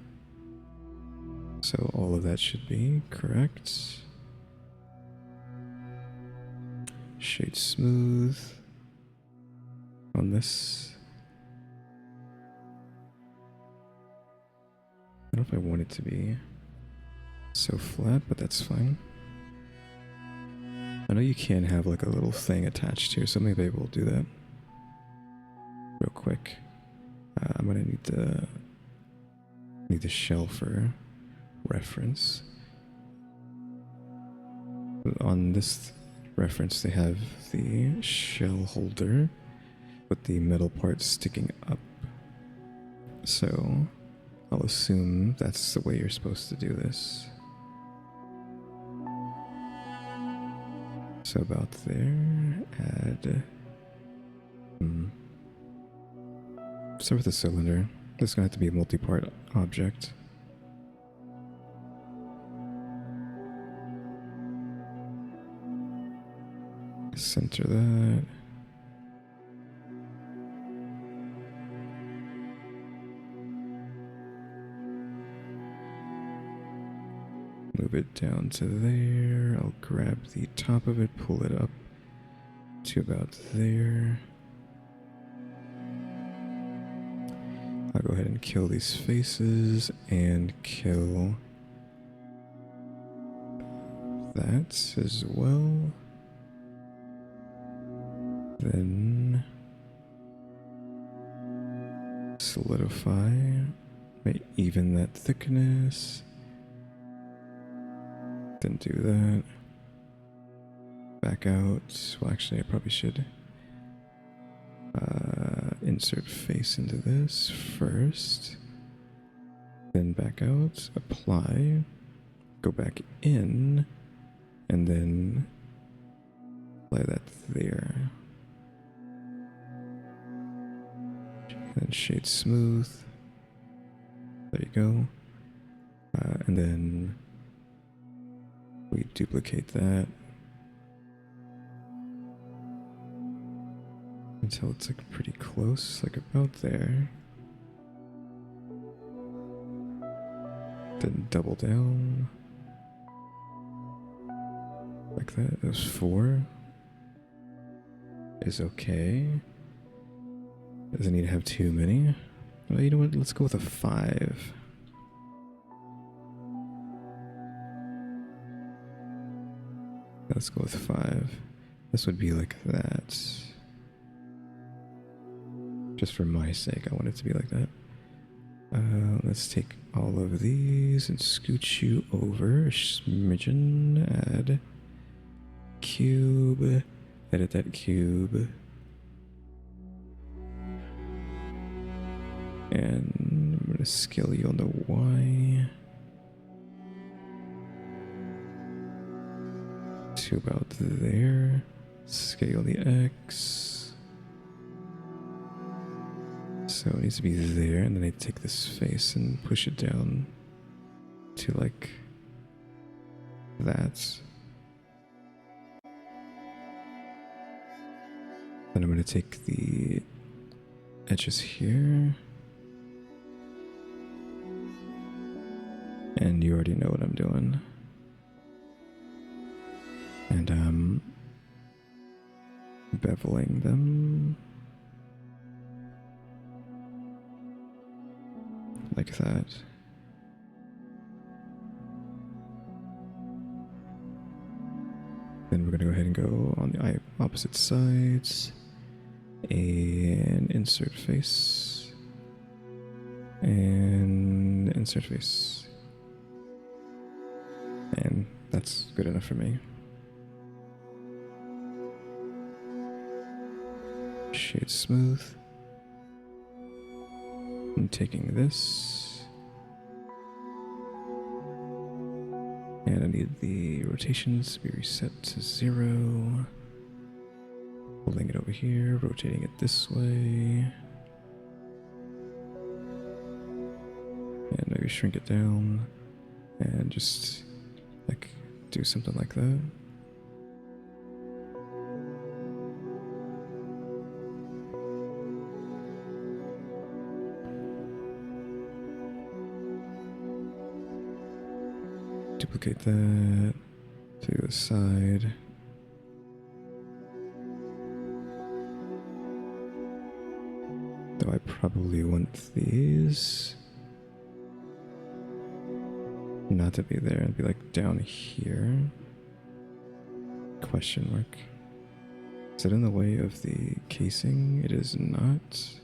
So all of that should be correct. Shade smooth on this. I don't know if I want it to be so flat, but that's fine. I know you can have like a little thing attached here, so maybe we'll do that real quick. I'm gonna need the shell for reference. On this reference, they have the shell holder with the metal part sticking up. So I'll assume that's the way you're supposed to do this. So about there, add... Start with the cylinder. This is going to have to be a multi-part object. Center that. Move it down to there. I'll grab the top of it, pull it up to about there. I'll go ahead and kill these faces and kill that as well. Then solidify, even that thickness. Then do that. Back out. Well, actually, I probably should insert face into this first. Then back out. Apply. Go back in. And then apply that there. Then shade smooth. There you go. And then we duplicate that until it's like pretty close, like about there. Then double down. Like that. Those 4 is okay. Doesn't need to have too many. Well, you know what? Let's go with a 5. Let's go with 5. This would be like that. Just for my sake, I want it to be like that. Let's take all of these and scooch you over a smidgen. Add cube. Edit that cube. And I'm going to scale you on the Y. to about there. Scale the X. So it needs to be there, and then I take this face and push it down to like that. Then I'm going to take the edges here. And you already know what I'm doing. And I'm beveling them like that. Then we're going to go ahead and go on the opposite sides and insert face and insert face. And that's good enough for me. Shade smooth. I'm taking this. And I need the rotations to be reset to 0. Holding it over here, rotating it this way. And maybe shrink it down and just like do something like that. Duplicate that to the side. Though I probably want these not to be there and be like down here. Question mark. Is it in the way of the casing? It is not.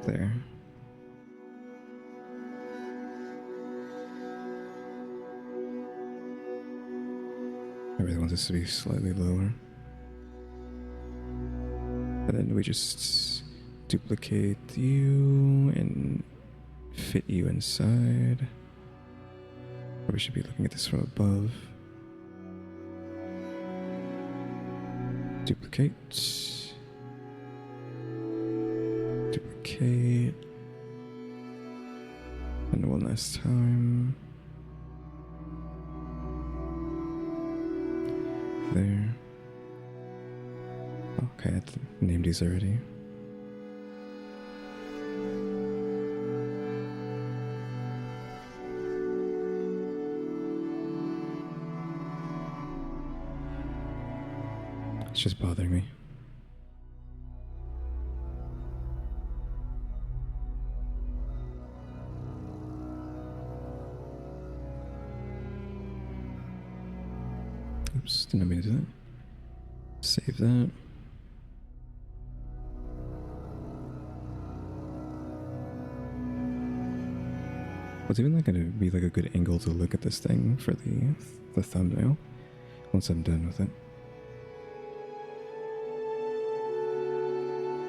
There. I really want this to be slightly lower. And then we just duplicate you and fit you inside. Or we should be looking at this from above. Duplicate. Duplicate. And one last time. There. Okay, I named these already. It's just bothering me. Oops, didn't mean to do that. Save that. What's even like gonna be like a good angle to look at this thing for the thumbnail once I'm done with it?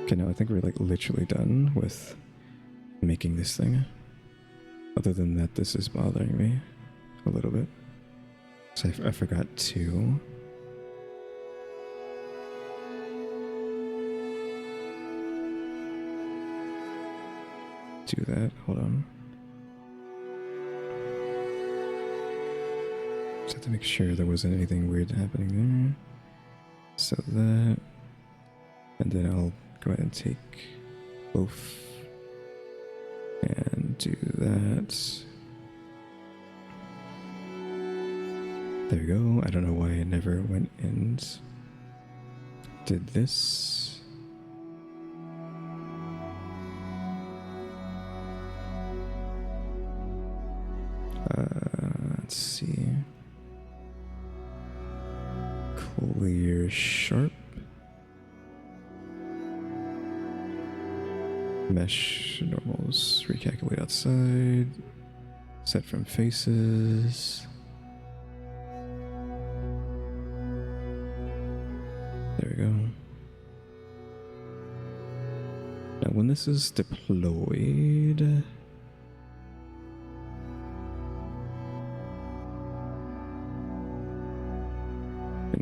Okay, now I think we're like literally done with making this thing. Other than that, this is bothering me a little bit. So I forgot to do that. Hold on. Just have to make sure there wasn't anything weird happening there. So that, and then I'll go ahead and take both and do that. There we go. I don't know why I never went and did this. Let's see. Clear sharp. Mesh normals. Recalculate outside. Set from faces. when this is deployed, and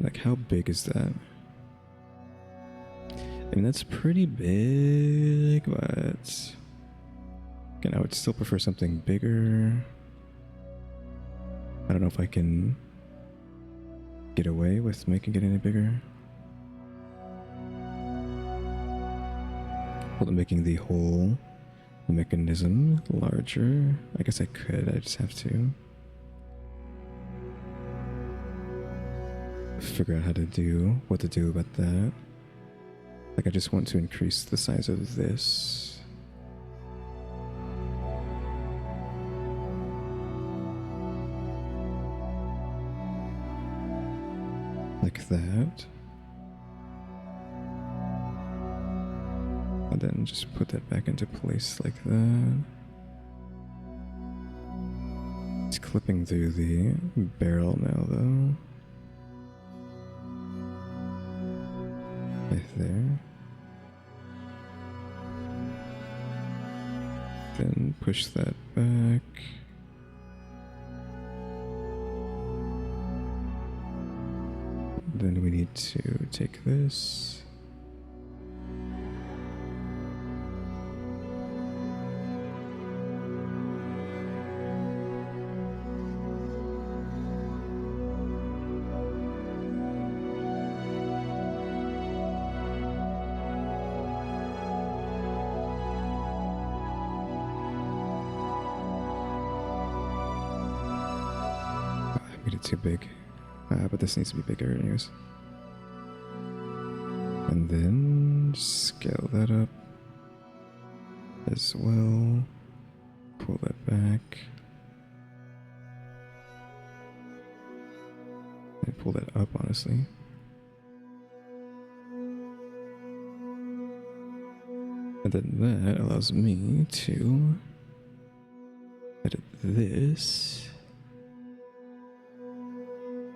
like how big is that? I mean, that's pretty big, but again, I would still prefer something bigger. I don't know if I can get away with making it any bigger. Well, making the whole mechanism larger. I guess I could, I just have to figure out how to do, what to do about that. Like, I just want to increase the size of this. Like that. And then just put that back into place like that. It's clipping through the barrel now though. Right there. Then push that back. Then we need to take this. Too big, but this needs to be bigger anyways. And then scale that up as well. Pull that back. And pull that up, honestly. And then that allows me to edit this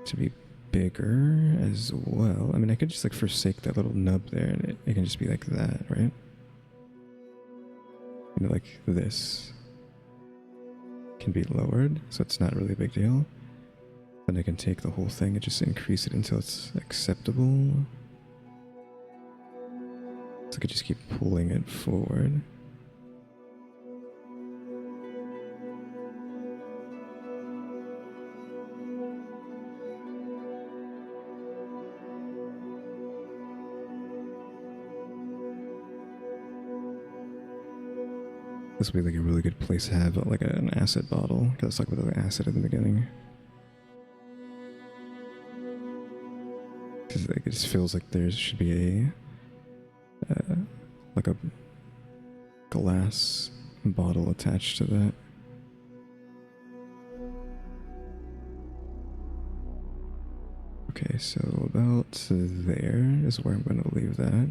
to be bigger as well. I mean, I could just like forsake that little nub there and it can just be like that, right? You know, like this can be lowered, so it's not really a big deal. Then I can take the whole thing and just increase it until it's acceptable. So I could just keep pulling it forward. This would be like a really good place to have like an acid bottle, because it's like with the acid at the beginning. Because like, it just feels like there should be a like a glass bottle attached to that. Okay, so about there is where I'm going to leave that.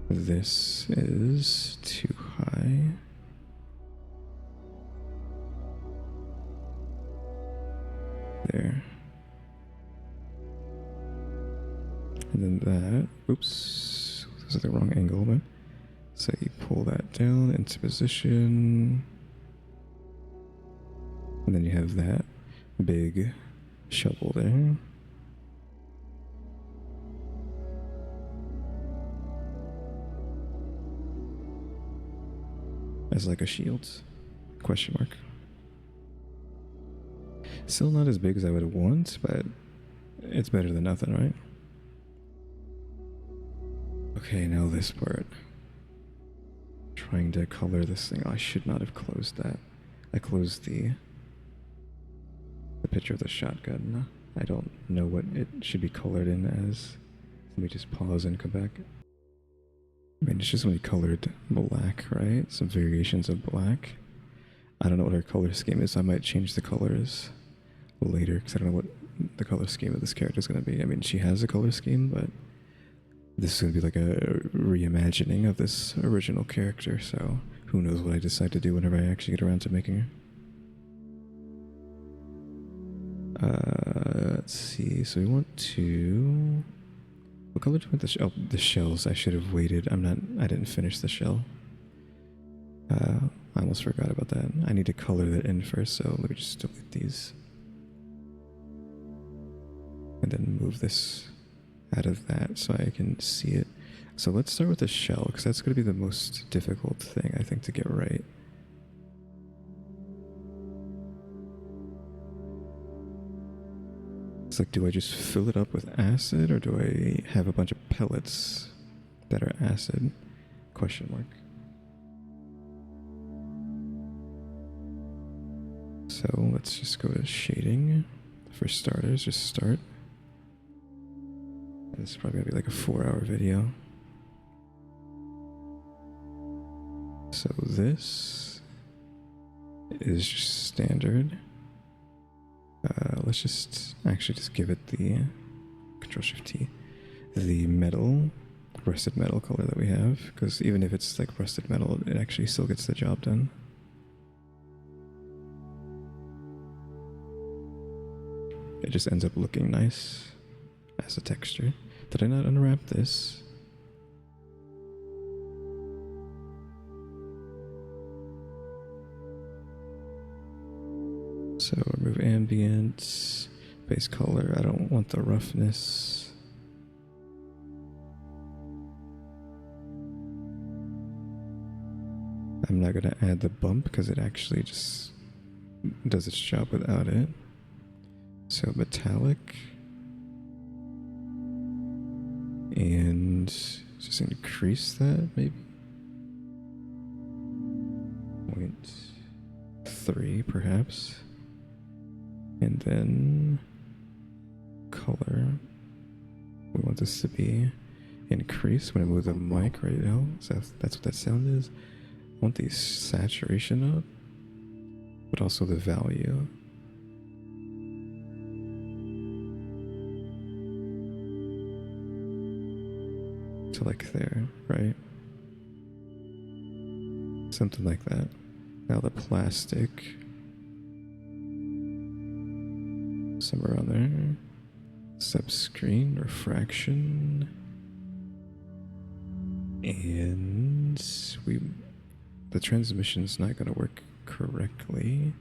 This is too high. There. And then that, oops, this is the wrong angle, but so you pull that down into position. And then you have that big shovel there. As like a shield, question mark. Still not as big as I would want, but it's better than nothing, right? Okay, now this part. Trying to color this thing. Oh, I should not have closed that. I closed the picture of the shotgun. I don't know what it should be colored in as. Let me just pause and come back. I mean, it's just going to be colored black, right? Some variations of black. I don't know what her color scheme is. I might change the colors later because I don't know what the color scheme of this character is going to be. I mean, she has a color scheme, but this is going to be like a reimagining of this original character, so who knows what I decide to do whenever I actually get around to making her. Let's see. So we want to. What color do we want the shell? Oh, the shells. I should have waited. I didn't finish the shell. I almost forgot about that. I need to color that in first, so let me just delete these. And then move this out of that so I can see it. So let's start with the shell, because that's going to be the most difficult thing, I think, to get right. It's like, do I just fill it up with acid, or do I have a bunch of pellets that are acid? Question mark. So let's just go to shading. For starters, just start. This is probably going to be like a 4-hour video. So this is just standard. Let's just actually just give it the Control-Shift-T, the metal, rusted metal color that we have, because even if it's like rusted metal, it actually still gets the job done. It just ends up looking nice as a texture. Did I not unwrap this? So remove ambient, base color. I don't want the roughness. I'm not going to add the bump because it actually just does its job without it. So metallic. And just increase that maybe. 0.3 perhaps. And then color. We want this to be increased when I move the mic right now. So that's what that sound is. I want the saturation up, but also the value. To like there, right? Something like that. Now the plastic. Somewhere around there. Subscreen, refraction. And the transmission's not gonna work correctly.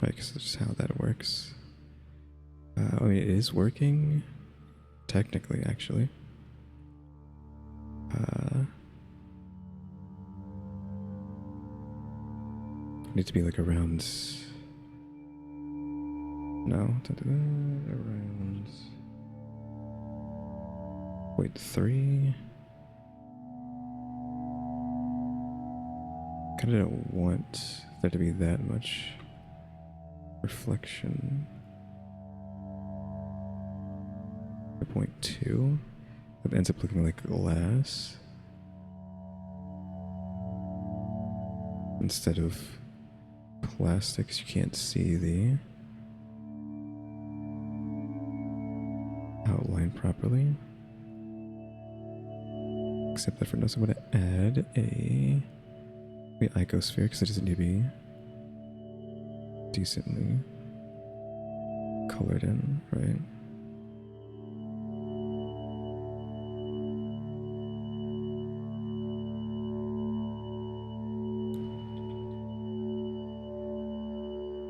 Like, that's just how that works. I mean, it is working. Technically, actually. Need to be like around. No, don't do that. Around. Wait, 3. Kinda don't want there to be that much reflection. 0.2. That ends up looking like glass instead of plastics. You can't see the outline properly. Except that for notes, I'm going to add a icosphere because it doesn't need to be decently colored in, right?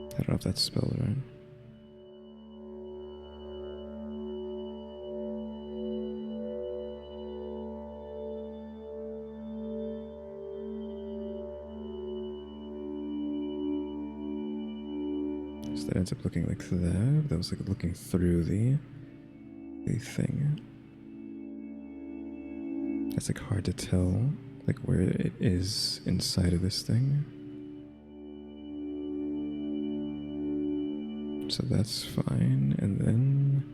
I don't know if that's spelled right. So that ends up looking like that. That was like looking through the thing. It's like hard to tell like where it is inside of this thing. So that's fine, and then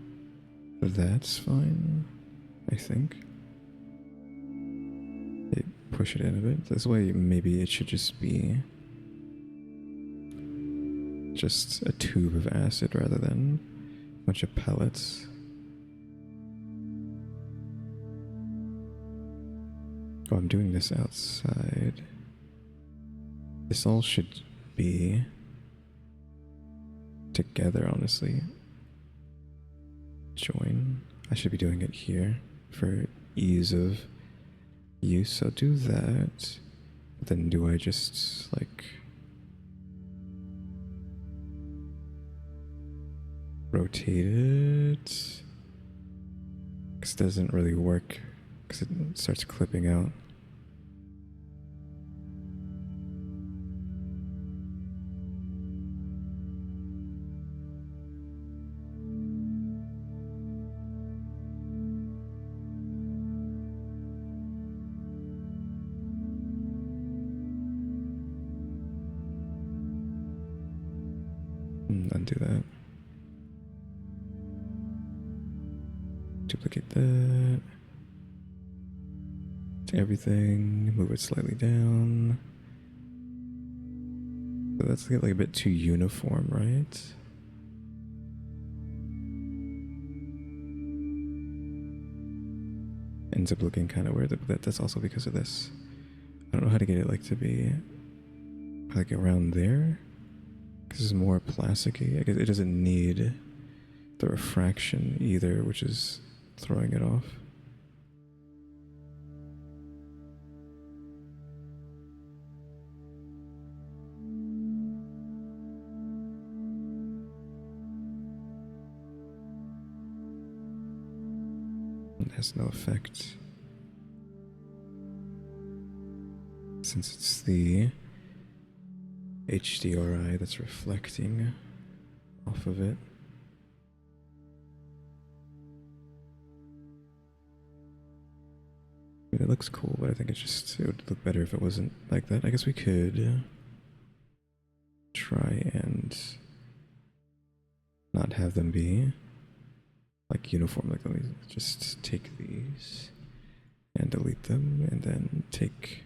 that's fine, I think. They push it in a bit. This way, maybe it should just be just a tube of acid rather than a bunch of pellets. Oh, I'm doing this outside. This all should be together, honestly. Join. I should be doing it here for ease of use, so do that. But then do I just like rotate it? Because it doesn't really work because it starts clipping out. Undo that. Duplicate that. To everything. Move it slightly down. So that's like a bit too uniform, right? Ends up looking kind of weird, but that's also because of this. I don't know how to get it like to be like around there. Because it's more plasticky. I guess it doesn't need the refraction either, which is throwing it off. It has no effect. Since it's the HDRI that's reflecting off of it. I mean, it looks cool, but I think it would look better if it wasn't like that. I guess we could try and not have them be like uniform. Like, let me just take these and delete them, and then take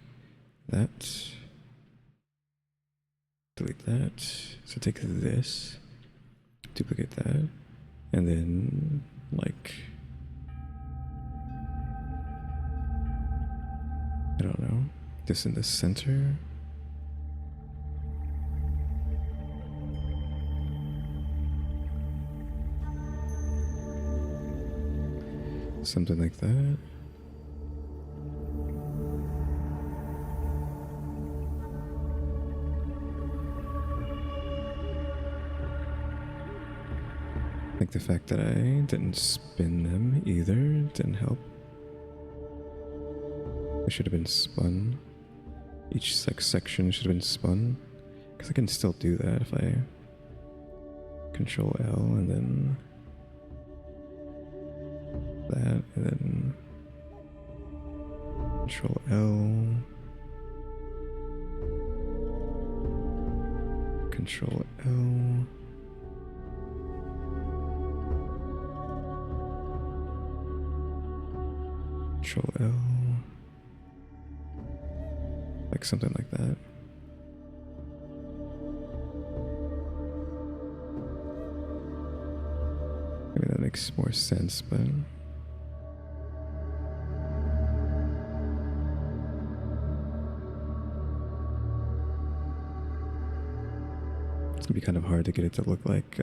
that. Delete that. So take this, duplicate that, and then like, I don't know, this in the center. Something like that. Like the fact that I didn't spin them either didn't help. They should have been spun. Each section should have been spun. Because I can still do that if I Control L and then that, and then Control L, Control L. Control L, like something like that. Maybe that makes more sense, but it's gonna be kind of hard to get it to look like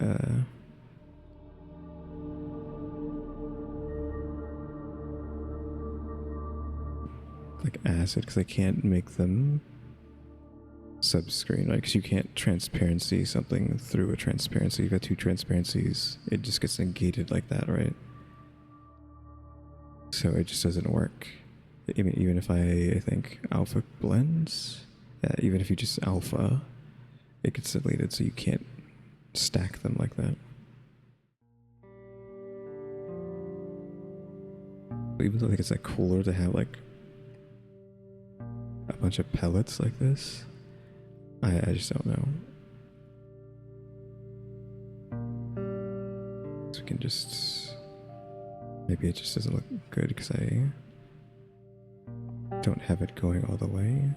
acid, because I can't make them sub-screen, right? Because you can't transparency something through a transparency. You've got two transparencies, it just gets negated like that, right? So it just doesn't work. Even if I think alpha blends, yeah, even if you just alpha, it gets deleted, so you can't stack them like that. But even though I think it's like cooler to have like a bunch of pellets like this, I just don't know. So we can just, maybe it just doesn't look good because I don't have it going all the way.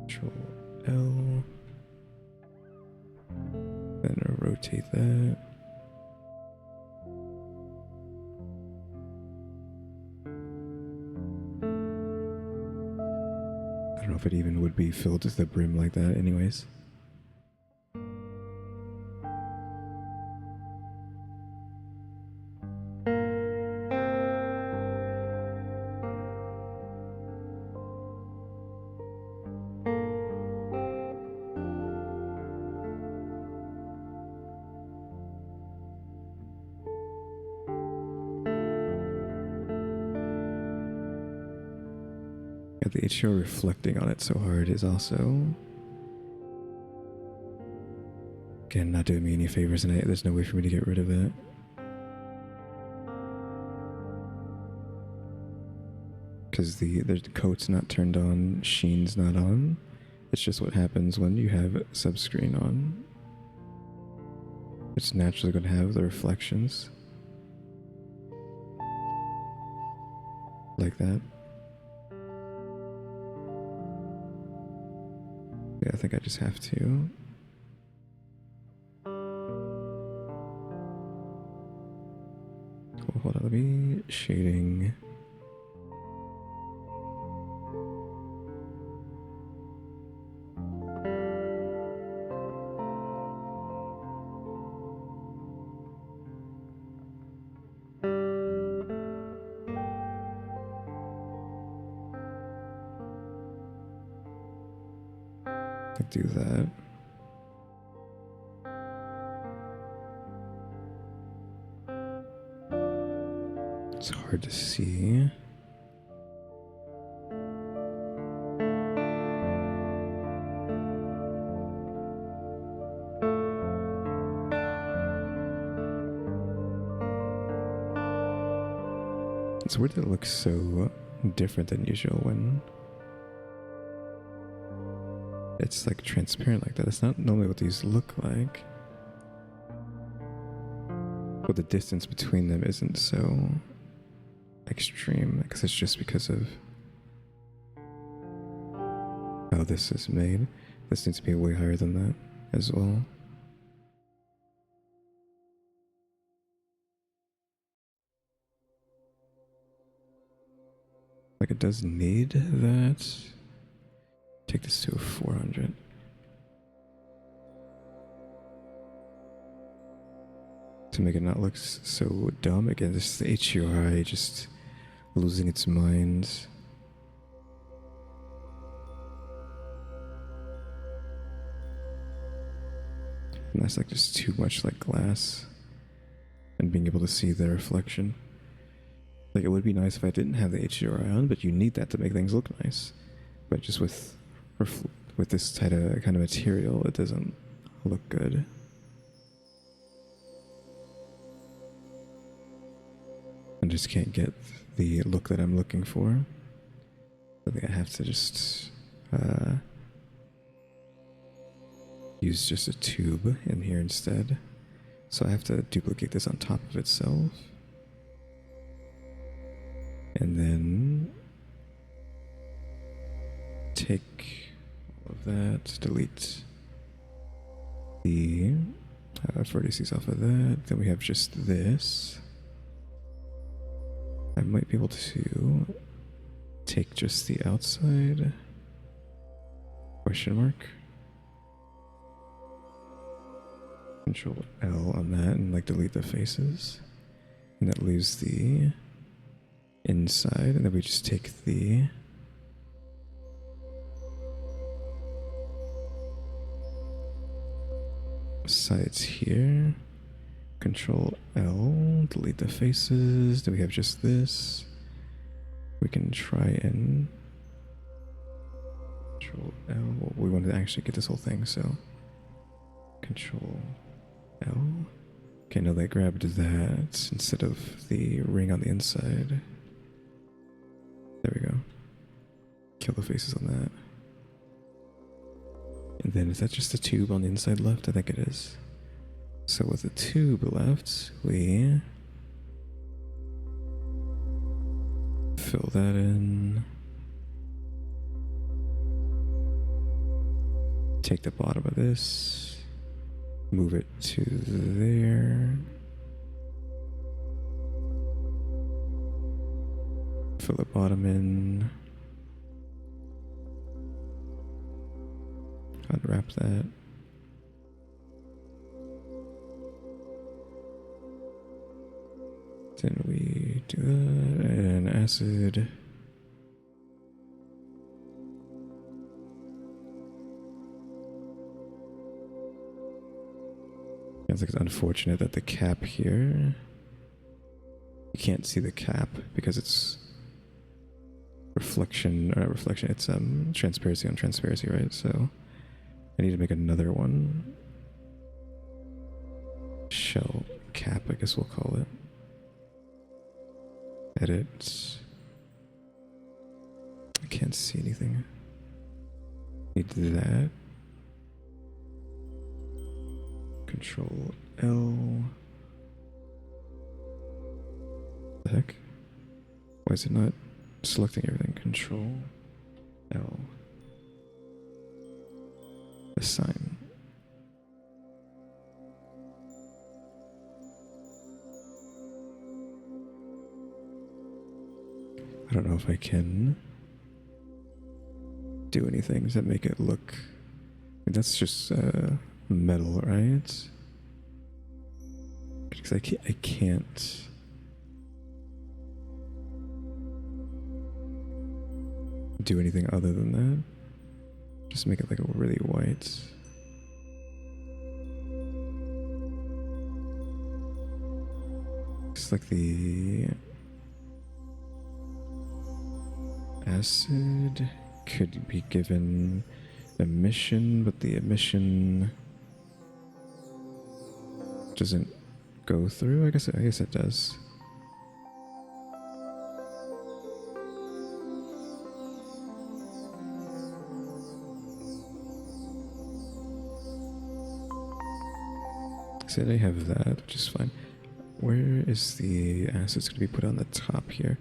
Control L, then I'll rotate that. I don't know if it even would be filled to the brim like that anyways. Yeah, the HDR reflecting on it so hard is also, again, not doing me any favors, and there's no way for me to get rid of it. Because the coat's not turned on, sheen's not on. It's just what happens when you have subscreen on. It's naturally going to have the reflections. Like that. Yeah, I think I just have to. Cool, hold on, let me shading. Do that. It's hard to see. It's weird that it looks so different than usual when it's like transparent like that. It's not normally what these look like. But the distance between them isn't so extreme. I guess it's just because of how this is made. This needs to be way higher than that as well. Like it does need that. Take this to a 400. To make it not look so dumb. Again, this is the HUI just losing its mind. And that's like just too much like glass. And being able to see the reflection. Like it would be nice if I didn't have the HDRI on, but you need that to make things look nice. But just with this kind of material, it doesn't look good. I just can't get the look that I'm looking for. I think I have to just use just a tube in here instead. So I have to duplicate this on top of itself. And then take all of that, delete the vertices off of that. Then we have just this. I might be able to take just the outside question mark. Control L on that and like delete the faces. And that leaves the inside, and then we just take the sides here, Control L, delete the faces, then we have just this. We can try and Control L, well, we want to actually get this whole thing, so Control L. Okay, now they grabbed that instead of the ring on the inside. There we go. Kill the faces on that. And then is that just the tube on the inside left? I think it is. So with the tube left, we fill that in. Take the bottom of this. Move it to there. Fill the bottom in. Unwrap that. Then we do that and acid. I think it's unfortunate that the cap here, you can't see the cap because it's reflection, or not reflection, it's transparency on transparency, right? So I need to make another one. Shell cap, I guess we'll call it. Edit. I can't see anything. Need that. Control L. The heck? Why is it not selecting everything? Control L. Assign. I don't know if I can do anything to make it look. That's just metal, right? Because I can't. Do anything other than that. Just make it like a really white. It's like the acid could be given emission, but the emission doesn't go through. I guess it does. So they have that, which is fine. Where is the assets going to be put on the top here?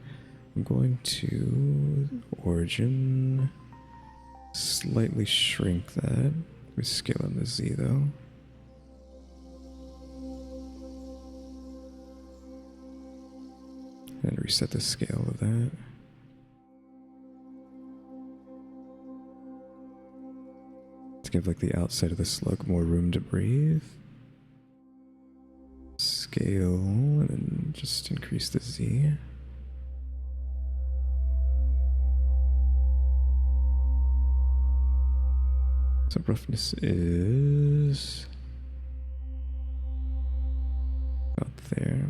I'm going to origin, slightly shrink that. We scale on the Z though. And reset the scale of that. To give like the outside of the slug more room to breathe. Scale, and then just increase the Z. So roughness is about there.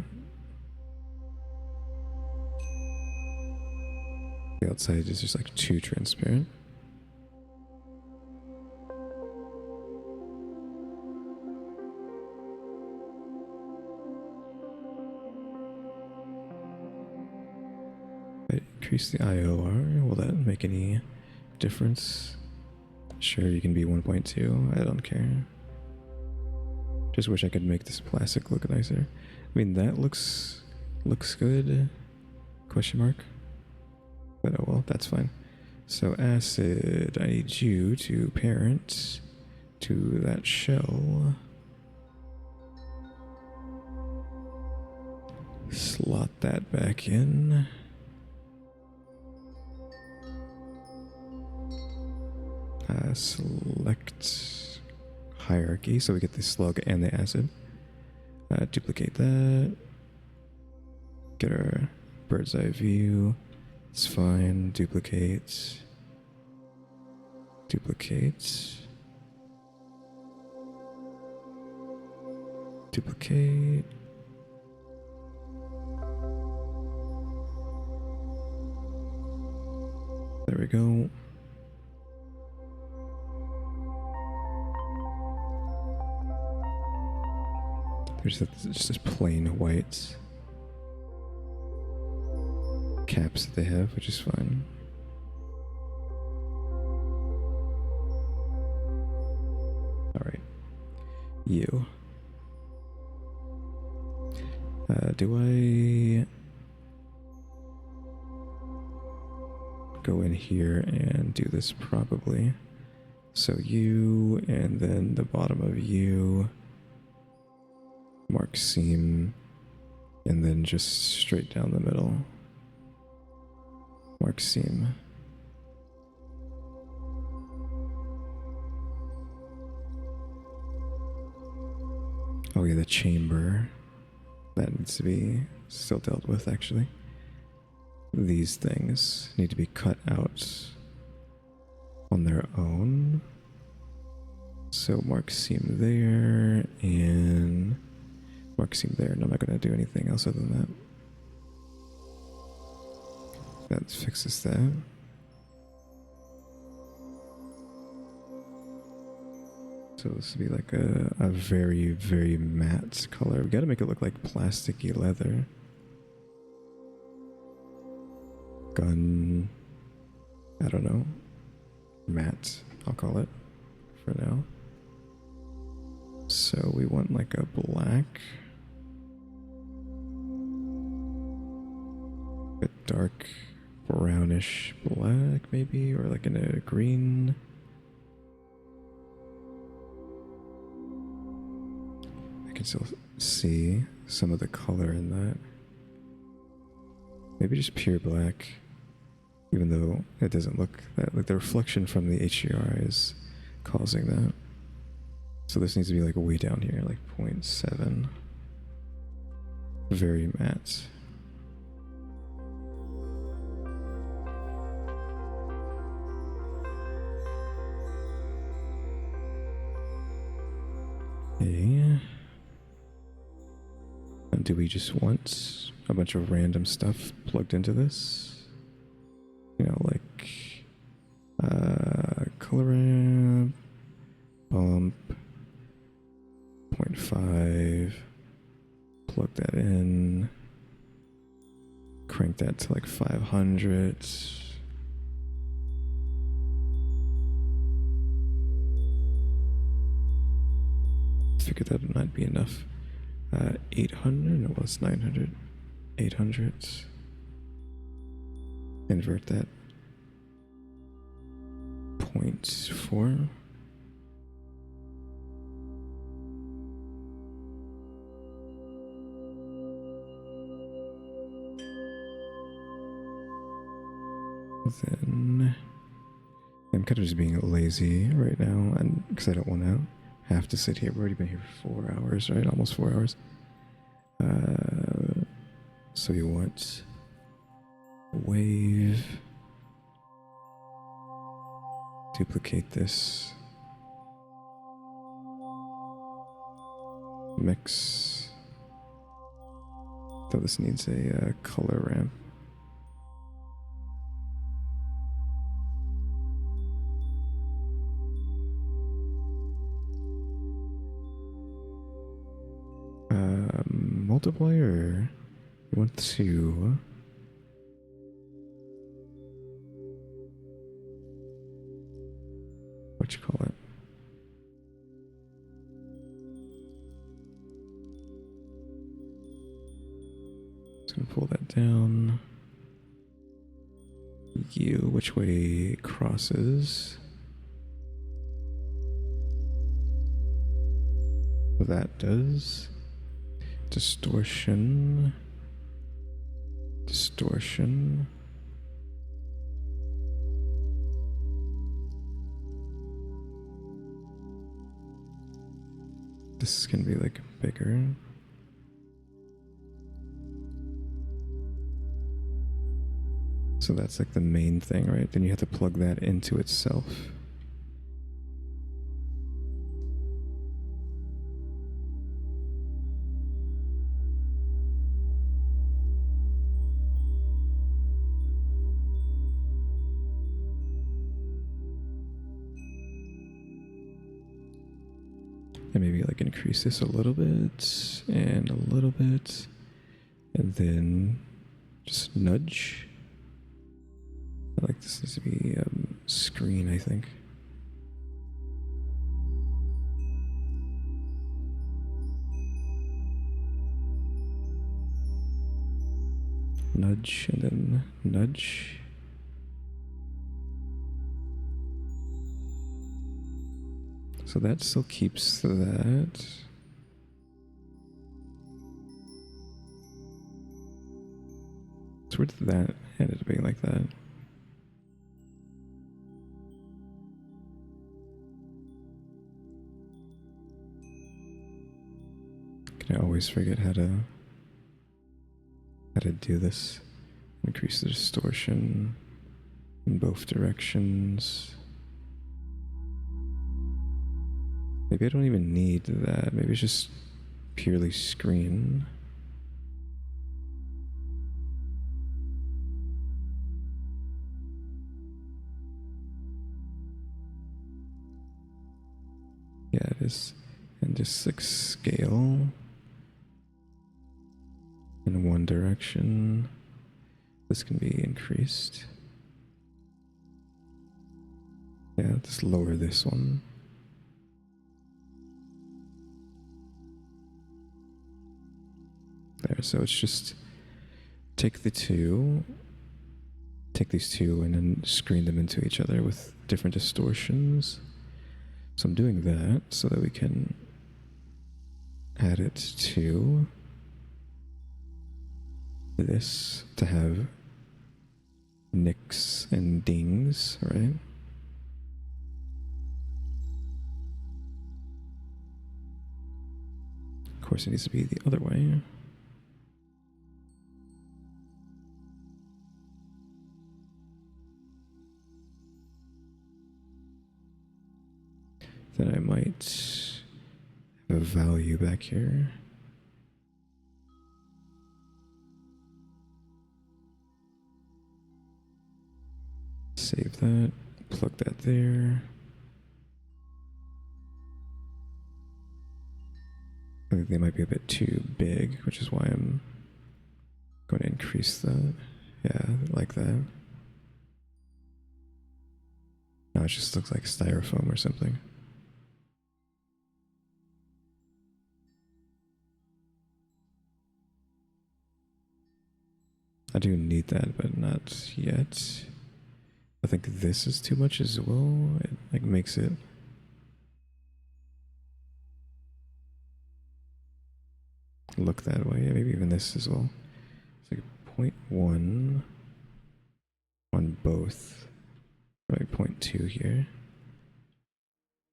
The outside is just like too transparent. Increase the IOR. Will that make any difference? Sure, you can be 1.2. I don't care. Just wish I could make this plastic look nicer. I mean, that looks good. Question mark. But oh well, that's fine. So acid, I need you to parent to that shell. Slot that back in. Select hierarchy, so we get the slug and the acid. Duplicate that. Get our bird's eye view. It's fine. Duplicate. Duplicate. Duplicate. There we go. There's just this plain white caps that they have, which is fine. Alright. You. Do I go in here and do this probably? So you, and then the bottom of you. Mark seam, and then just straight down the middle. Mark seam. Oh yeah, the chamber. That needs to be still dealt with, actually. These things need to be cut out on their own. So mark seam there, and mark seam there, and I'm not going to do anything else other than that. That fixes that. So this would be like a very, very matte color. We gotta make it look like plasticky leather. Gun, I don't know, matte, I'll call it for now. So we want like a black, a dark brownish black maybe, or like in a green. I can still see some of the color in that. Maybe just pure black, even though it doesn't look that, like the reflection from the HDR is causing that. So this needs to be like way down here, like 0.7. Very matte. Okay. And do we just want a bunch of random stuff plugged into this? You know, like color ramp, bump, 0.5, plug that in, crank that to like 500. Figured that might be enough. 800, no, it's 900. 800. Invert that. 0.4. Then I'm kind of just being lazy right now, and because I don't want to have to sit here. We've already been here for 4 hours, right? Almost 4 hours. So you want wave, duplicate this, mix. Though this needs a color ramp. Multiplier, you want to what you call it? Just gonna pull that down. U, which way crosses? That does. Distortion. Distortion. This is gonna be like bigger. So that's like the main thing, right? Then you have to plug that into itself. And maybe like increase this a little bit and a little bit, and then just nudge. I like this needs to be screen, I think. Nudge and then nudge. So that still keeps that. So where did that end up being like that? Can I always forget how to do this? Increase the distortion in both directions. Maybe I don't even need that. Maybe it's just purely screen. Yeah, it is. And just like scale in one direction. This can be increased. Yeah, just lower this one. There, so it's just take these two and then screen them into each other with different distortions. So I'm doing that so that we can add it to this to have nicks and dings, right? Of course, it needs to be the other way. Then I might have a value back here. Save that, plug that there. I think they might be a bit too big, which is why I'm going to increase that. Yeah, like that. Now it just looks like styrofoam or something. I do need that, but not yet. I think this is too much as well. It like makes it look that way. Yeah, maybe even this as well. It's like 0.1 on both. Like 0.2 here.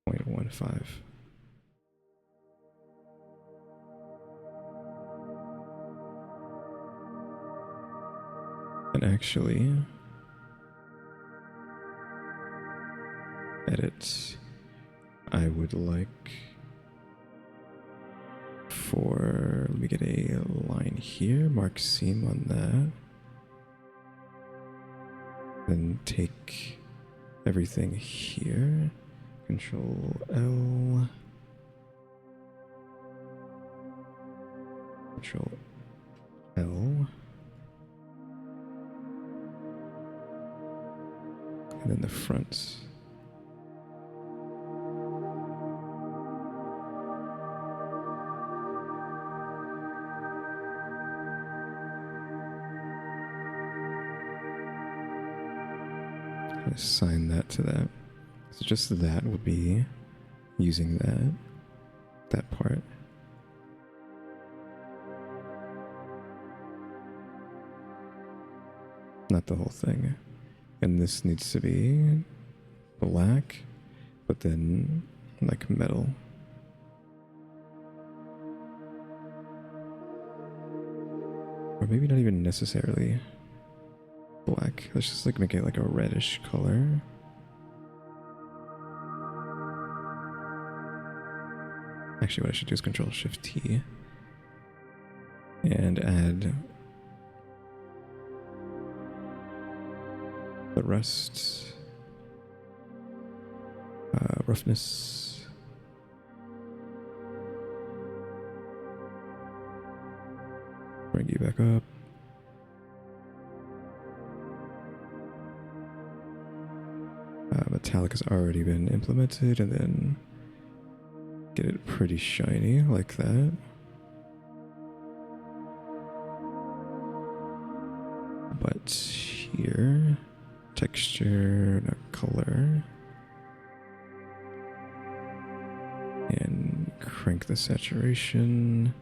0.15. And actually, edit, I would like for, let me get a line here, mark seam on that. Then take everything here, Control L, Control L, and then the front. Assign that to that. So just that would be using that part. Not the whole thing. And this needs to be black, but then like metal. Or maybe not even necessarily black. Let's just like make it like a reddish color. Actually, what I should do is Control Shift T and add the rust, roughness, bring you back up. Metallic has already been implemented, and then get it pretty shiny like that. But here, texture, not color, and crank the saturation.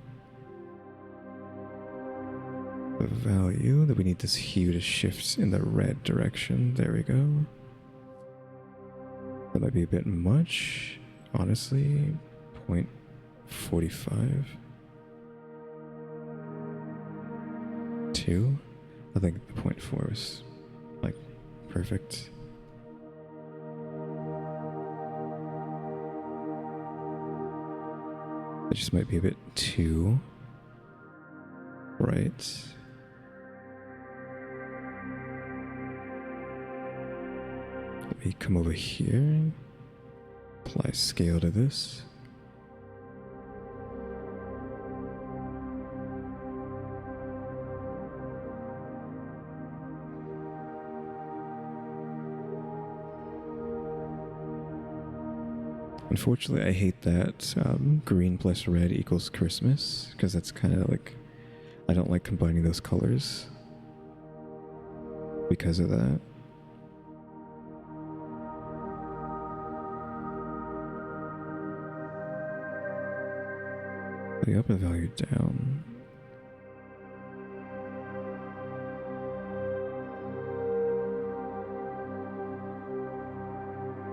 The value that we need this hue to shift in the red direction. There we go. That might be a bit much, honestly. 0.45. 2. I think the 0.4 is like perfect. It just might be a bit too bright. Let me come over here, apply scale to this. Unfortunately, I hate that green plus red equals Christmas, because that's kind of like, I don't like combining those colors because of that. The up the value down.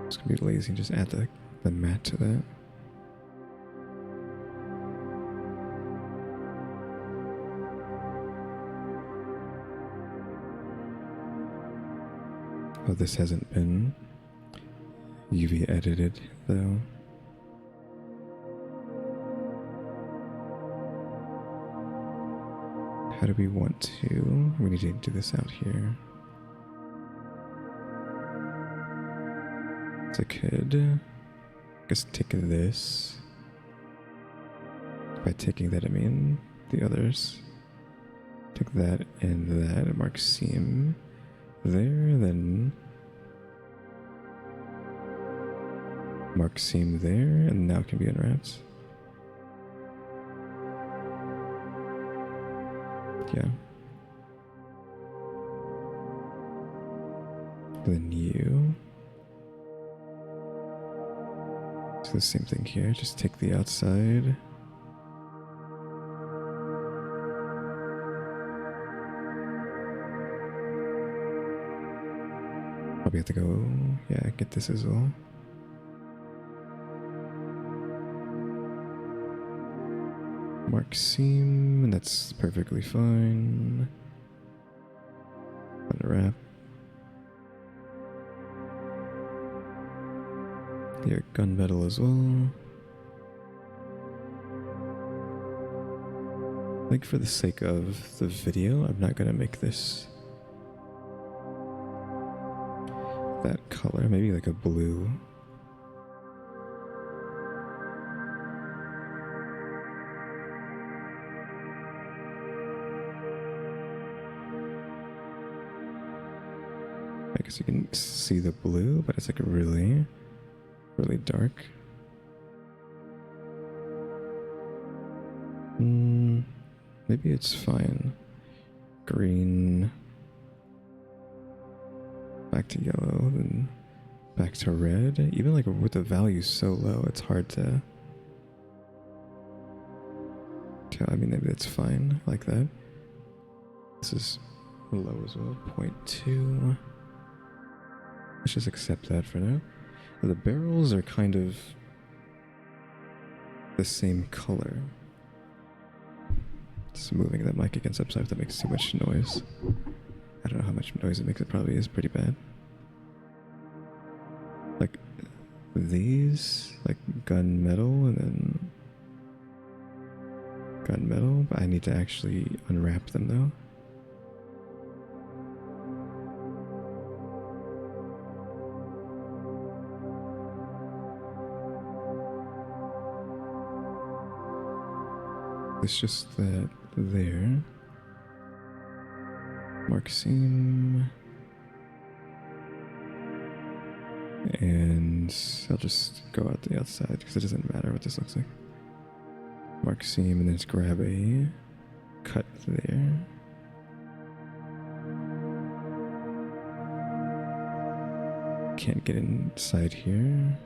It's gonna be lazy and just add the matte to that. Oh, this hasn't been UV edited though. How do we want to? We need to do this out here. So I could just take this. By taking that, I mean the others. Take that and that, mark seam there, then mark seam there, and now it can be unwrapped. Yeah. Then you do the same thing here, just take the outside. Probably have to go, yeah, get this as well. Mark seam, and that's perfectly fine. Unwrap. Your gunmetal as well. Like, for the sake of the video, I'm not gonna make this that color, maybe like a blue. I guess you can see the blue, but it's like really, really dark. Maybe it's fine. Green. Back to yellow, then back to red. Even like with the value so low, it's hard to tell. I mean, maybe that's fine like that. This is low as well, 0.2. Let's just accept that for now. The barrels are kind of the same color. Just moving that mic against upside if that makes too much noise. I don't know how much noise it makes. It probably is pretty bad. Like these, like gunmetal and then gunmetal, but I need to actually unwrap them though. It's just that there. Mark seam. And I'll just go out the outside because it doesn't matter what this looks like. Mark seam and then just grab a cut there. Can't get inside here.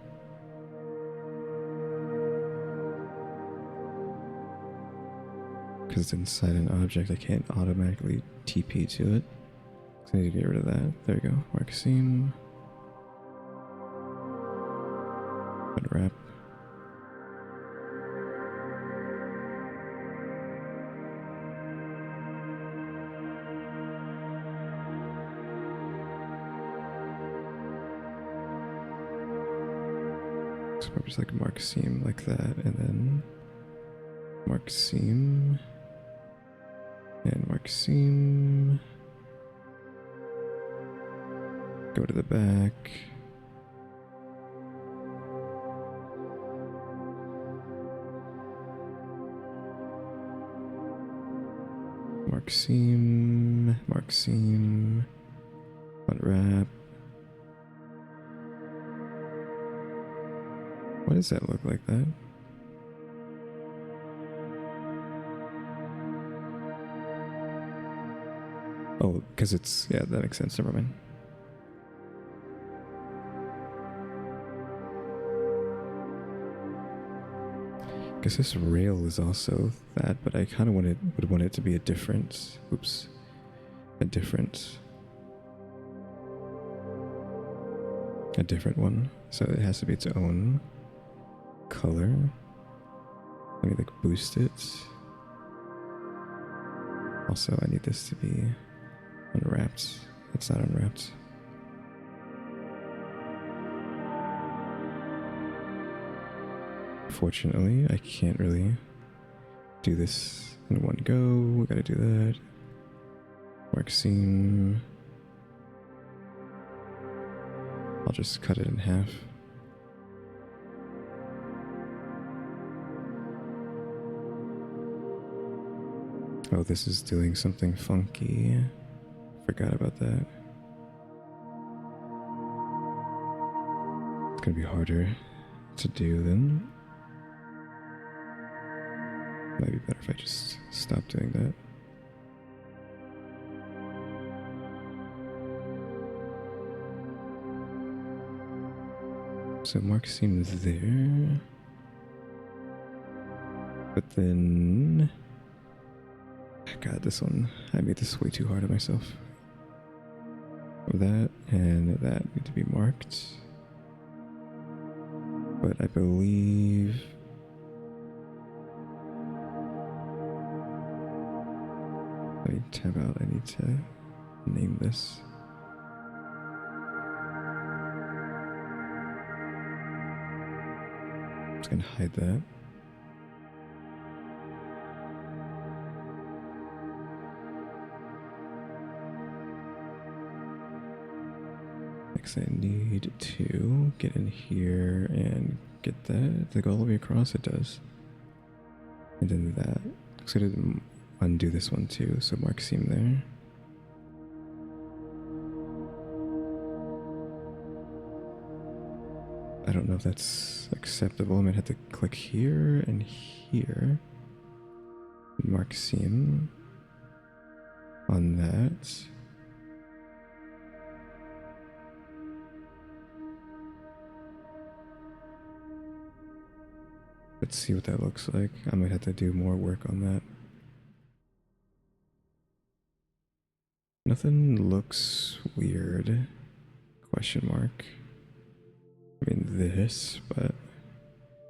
Because it's inside an object, I can't automatically TP to it. So I need to get rid of that. There we go. Mark seam. Unwrap. So probably just like mark seam like that, and then mark seam. And mark seam. Go to the back. Mark seam, unwrap. Why does that look like that? Oh, because it's, yeah, that makes sense. Never mind. Guess this rail is also that, but I kind of would want it to be a different, oops, a different one. So it has to be its own color. Let me like boost it. Also, I need this to be unwrapped. It's not unwrapped. Fortunately, I can't really do this in one go. We gotta do that. Mark seam. I'll just cut it in half. Oh, this is doing something funky. Forgot about that. It's gonna be harder to do then. Might be better if I just stop doing that. So mark seam there. But then, God, this one, I made this way too hard on myself. That and that need to be marked. But I believe let me tab out. I need to name this. I'm just gonna hide that. Next, I need to get in here and get that. Does it go all the way across? It does. And then that. So I didn't undo this one too, so mark seam there. I don't know if that's acceptable. I might have to click here and here. Mark seam on that. Let's see what that looks like. I might have to do more work on that. Nothing looks weird. Question mark. I mean this, but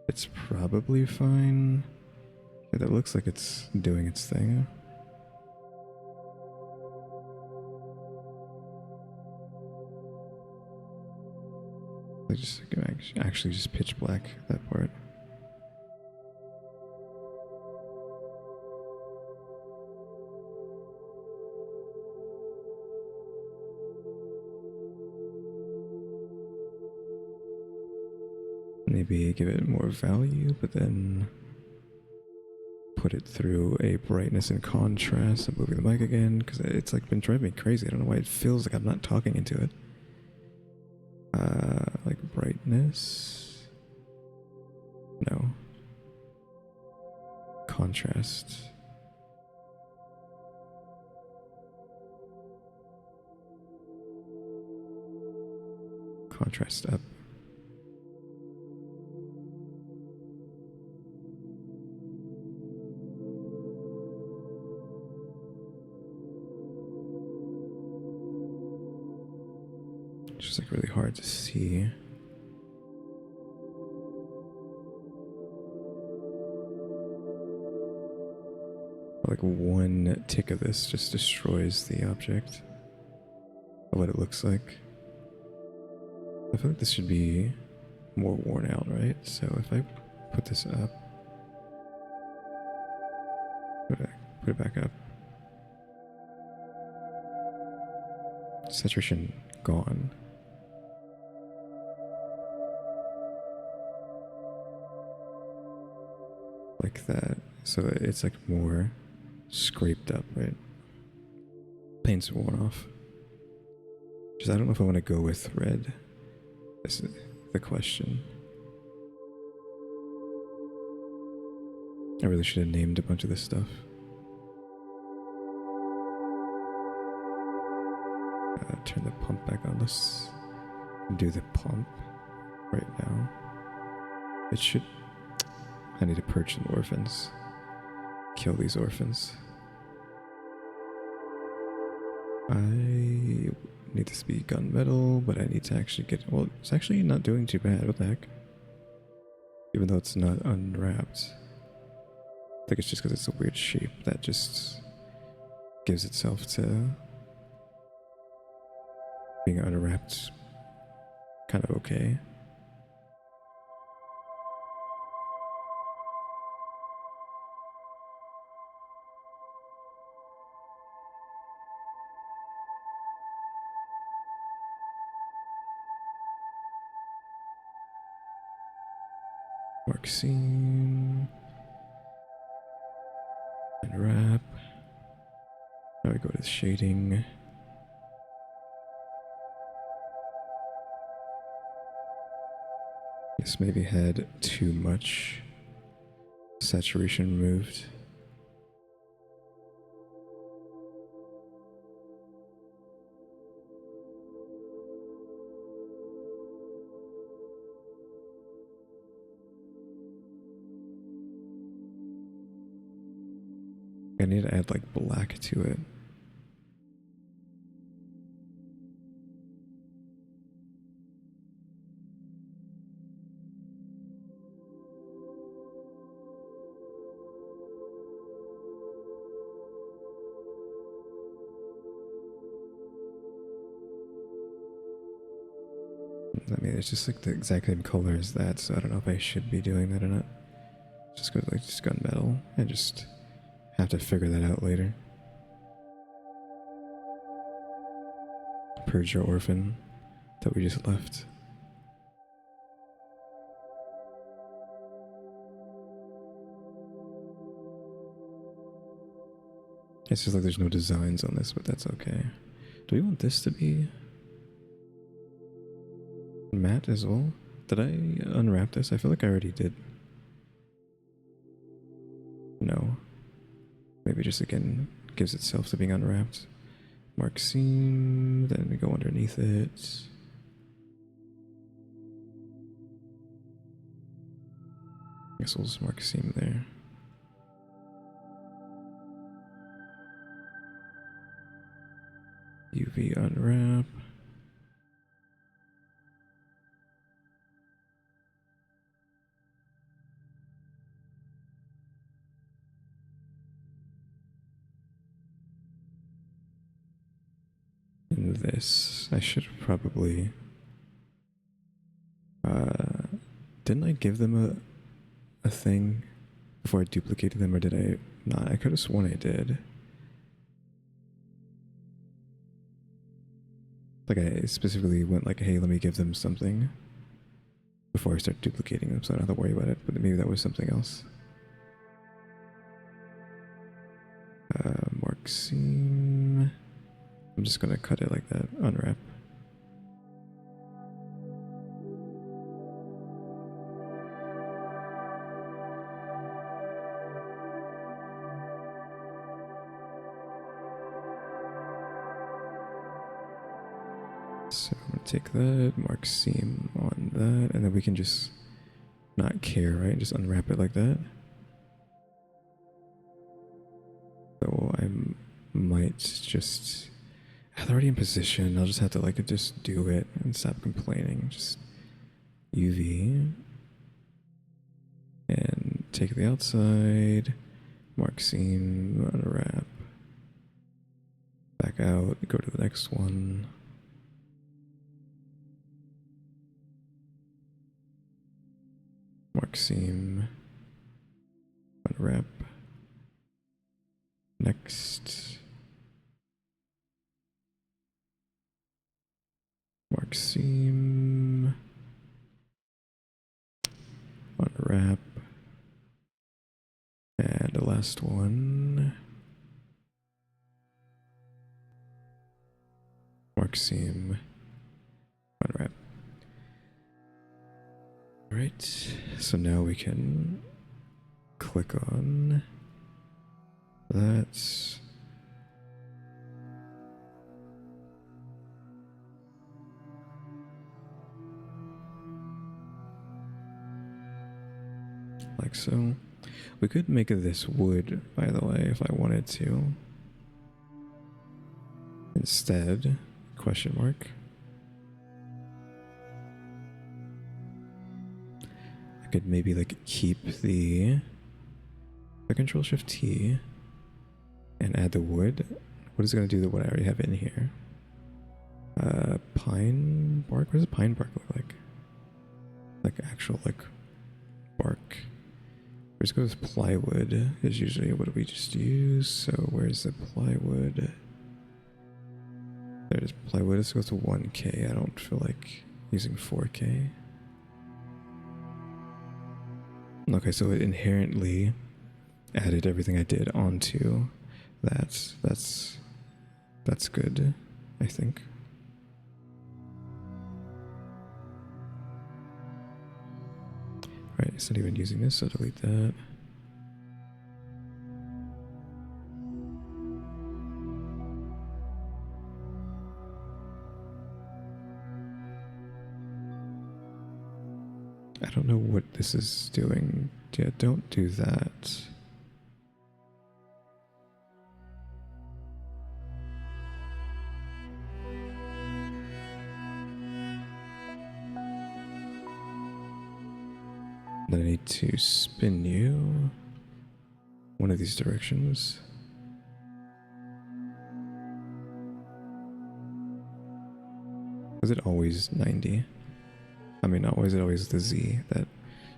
it's probably fine. Yeah, that looks like it's doing its thing. I just actually just pitch black that part. Maybe give it more value, but then put it through a brightness and contrast. I'm moving the mic again because it's like been driving me crazy. I don't know why it feels like I'm not talking into it. Like brightness. No. Contrast. Contrast up. It's just like really hard to see. Like one tick of this just destroys the object of what it looks like. I feel like this should be more worn out, right? So if I put this up, put it back up. Saturation gone. Like that. So it's like more scraped up, right? Paint's worn off. Just I don't know if I want to go with red. This is the question. I really should have named a bunch of this stuff. Turn the pump back on. Let's do the pump right now. It should... I need to purge some orphans. Kill these orphans. I need this to be gunmetal, but I need to actually get... Well, it's actually not doing too bad. What the heck? Even though it's not unwrapped. I think it's just because it's a weird shape that just gives itself to being unwrapped kind of okay. Mark scene. Unwrap. Now we go to shading. This maybe had too much saturation removed. I need to add like black to it. I mean, it's just like the exact same color as that, so I don't know if I should be doing that or not. Just go to like just gunmetal and just have to figure that out later. Purge your orphan that we just left. It's just like there's no designs on this, but that's okay. Do we want this to be matte as well? Did I unwrap this? I feel like I already did. No. Maybe just again gives itself to being unwrapped. Mark seam, then we go underneath it. I guess we'll just mark seam there. UV unwrap. And this, I should probably... didn't I give them a thing before I duplicated them, or did I not? I could have sworn I did. Like I specifically went like, hey, let me give them something before I start duplicating them, so I don't have to worry about it, but maybe that was something else. Mark seam. I'm just gonna cut it like that, unwrap. So I'm gonna take that, mark seam on that, and then we can just not care, right? Just unwrap it like that. So I might just... they're already in position. I'll just have to like just do it and stop complaining. Just UV and take the outside, mark seam, unwrap, back out, go to the next one. Mark seam, unwrap, next. Mark seam, unwrap, and the last one. Mark seam, unwrap. Alright, so now we can click on that. Like so. We could make this wood, by the way, if I wanted to. Instead, question mark. I could maybe like keep the Control Shift T and add the wood. What is it going to do to what I already have in here? Pine bark? What does pine bark look like? Like actual like bark. Let's go with plywood is usually what we just use. So where's the plywood? There's plywood. Let's go to 1K. I don't feel like using 4K. Okay, so it inherently added everything I did onto that. That's good, I think. Right, it's not even using this, so delete that. I don't know what this is doing. Yeah, don't do that. Then I need to spin you one of these directions. Was it always 90? I mean, not was it always the Z that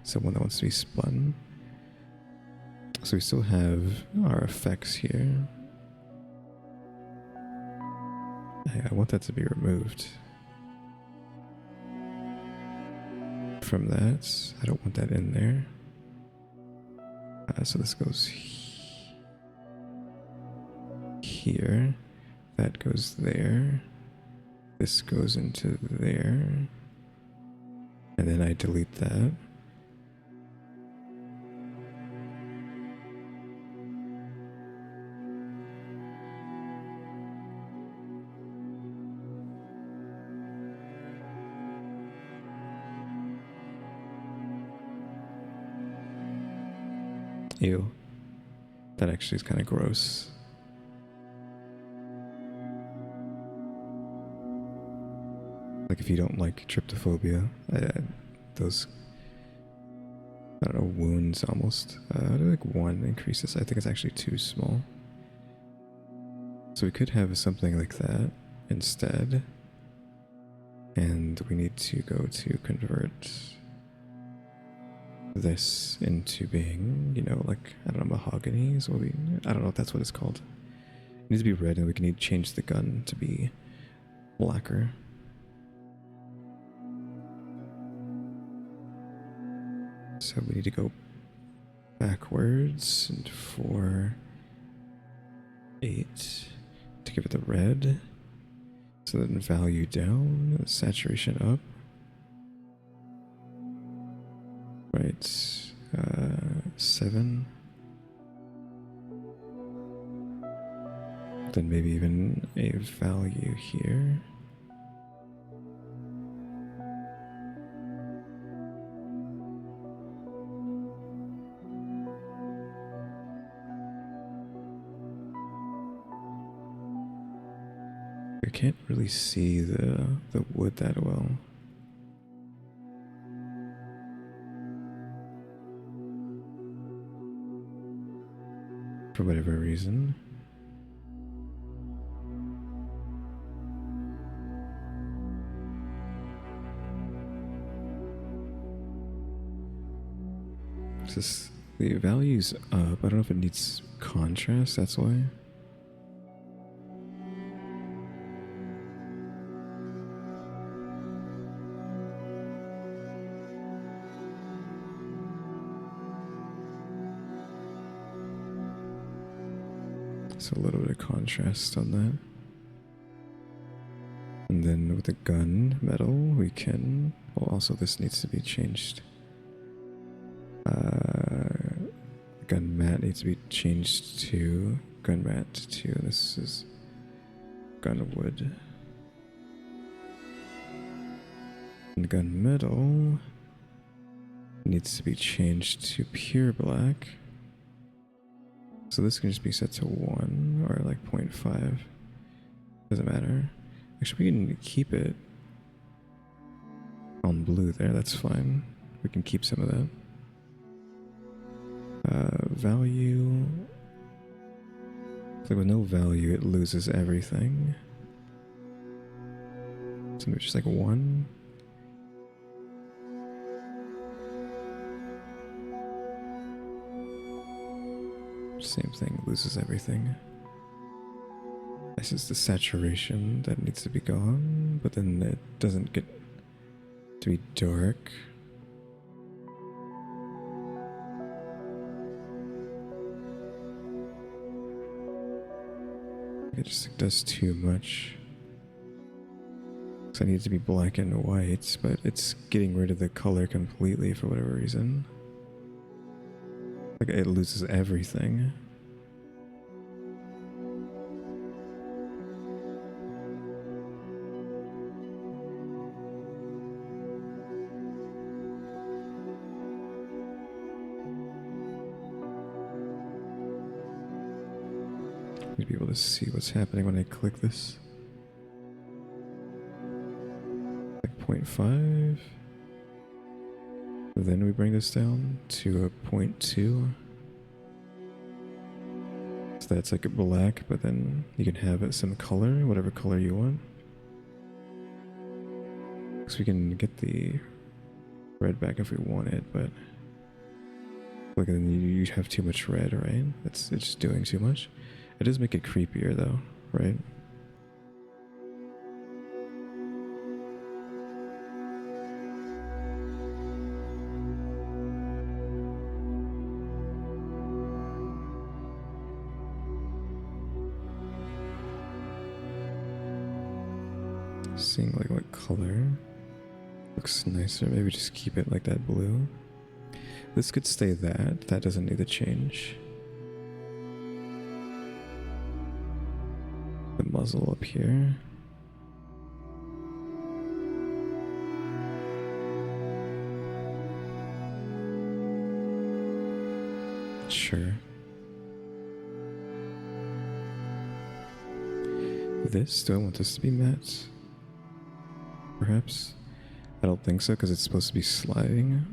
someone that wants to be spun? So we still have our effects here. I want that to be removed. From that, I don't want that in there. So this goes here. That goes there. This goes into there. And then I delete that. Ew. That actually is kind of gross. Like if you don't like tryptophobia, those, I don't know, wounds almost. I do like 1 increases. I think it's actually too small. So we could have something like that instead. And we need to go to convert this into being, you know, like, I don't know, mahogany is what I don't know if that's what it's called. It needs to be red, and we can change the gun to be blacker. So we need to go backwards and 4, 8 to give it the red. So then value down, saturation up. Right, 7. Then maybe even a value here. I can't really see the wood that well. For whatever reason. Just the value's up. I don't know if it needs contrast, that's why. So a little bit of contrast on that. And then with the gun metal, we can... Well, also this needs to be changed. Gun matte needs to be changed to gun matte 2. This is gun wood. And gun metal needs to be changed to pure black. So this can just be set to 1 or like 0.5. Doesn't matter. Actually, we can keep it on blue there. That's fine. We can keep some of that. Value. So with no value, it loses everything. So maybe just like 1. Same thing, loses everything. This is the saturation that needs to be gone, but then it doesn't get to be dark. It just does too much. So it needs to be black and white, but it's getting rid of the color completely for whatever reason. Like it loses everything. You'd be able to see what's happening when I click this. Like 0.5. Then we bring this down to a 0.2. So that's like a black, but then you can have it some color, whatever color you want. So we can get the red back if we want it, but look, then you have too much red, right? It's just doing too much. It does make it creepier though, right? Seeing like what color looks nicer. Maybe just keep it like that blue. This could stay that. That doesn't need to change. The muzzle up here. Sure. This, do I want this to be matte? Perhaps? I don't think so because it's supposed to be sliding.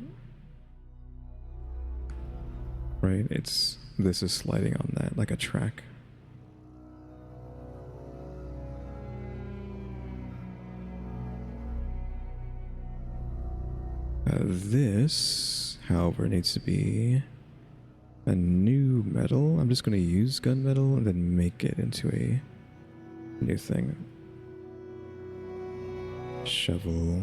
Right? This is sliding on that like a track. This, however, needs to be a new metal. I'm just going to use gunmetal and then make it into a new thing. Shovel.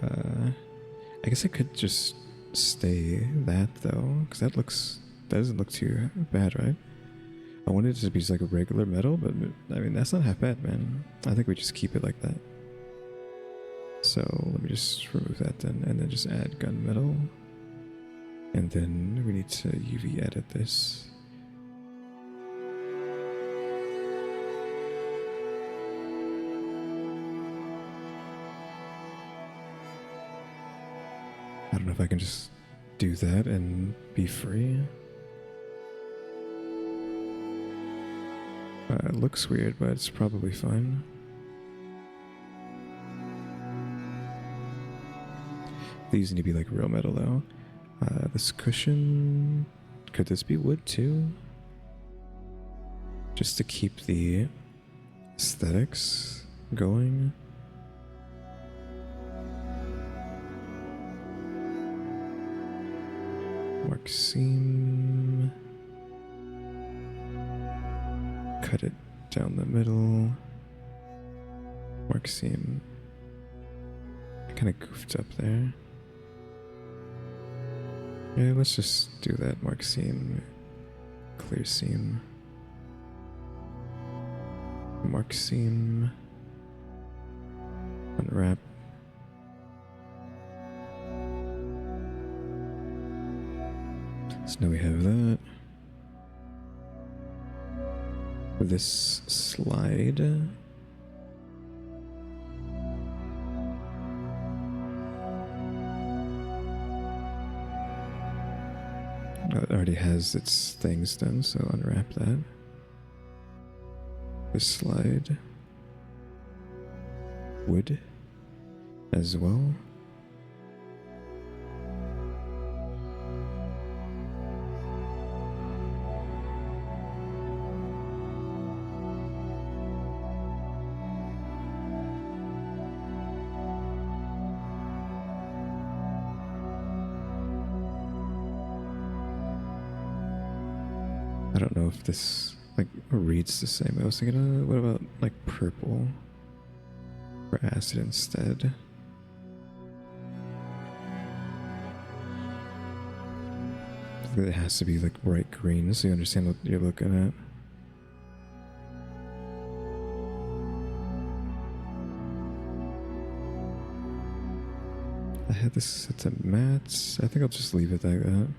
I guess I could just stay that though, because that doesn't look too bad, right? I wanted it to be just like a regular metal, but I mean that's not half bad, man. I think we just keep it like that. So let me just remove that then, and then just add gunmetal. And then we need to UV edit this. I don't know if I can just do that and be free. It looks weird, but it's probably fine. These need to be like real metal though. This cushion, could this be wood too? Just to keep the aesthetics going. Mark seam. Cut it down the middle. Mark seam. I kind of goofed up there. Yeah, let's just do that. Mark seam. Clear seam. Mark seam. Unwrap. So now we have that. This slide. It already has its things done, so unwrap that. This slide. Wood as well. I don't know if this like reads the same. I was thinking, what about like purple or acid instead? I think it has to be like bright green so you understand what you're looking at. I had this set to mats. I think I'll just leave it like that.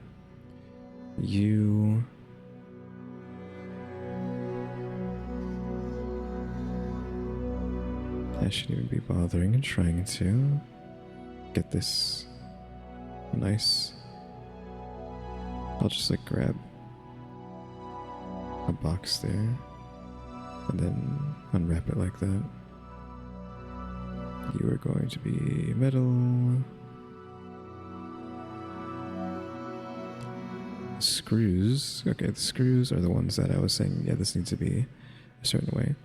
I shouldn't even be bothering and trying to get this nice. I'll just like grab a box there and then unwrap it like that. You are going to be metal. Screws. Okay, the screws are the ones that I was saying, yeah, this needs to be a certain way.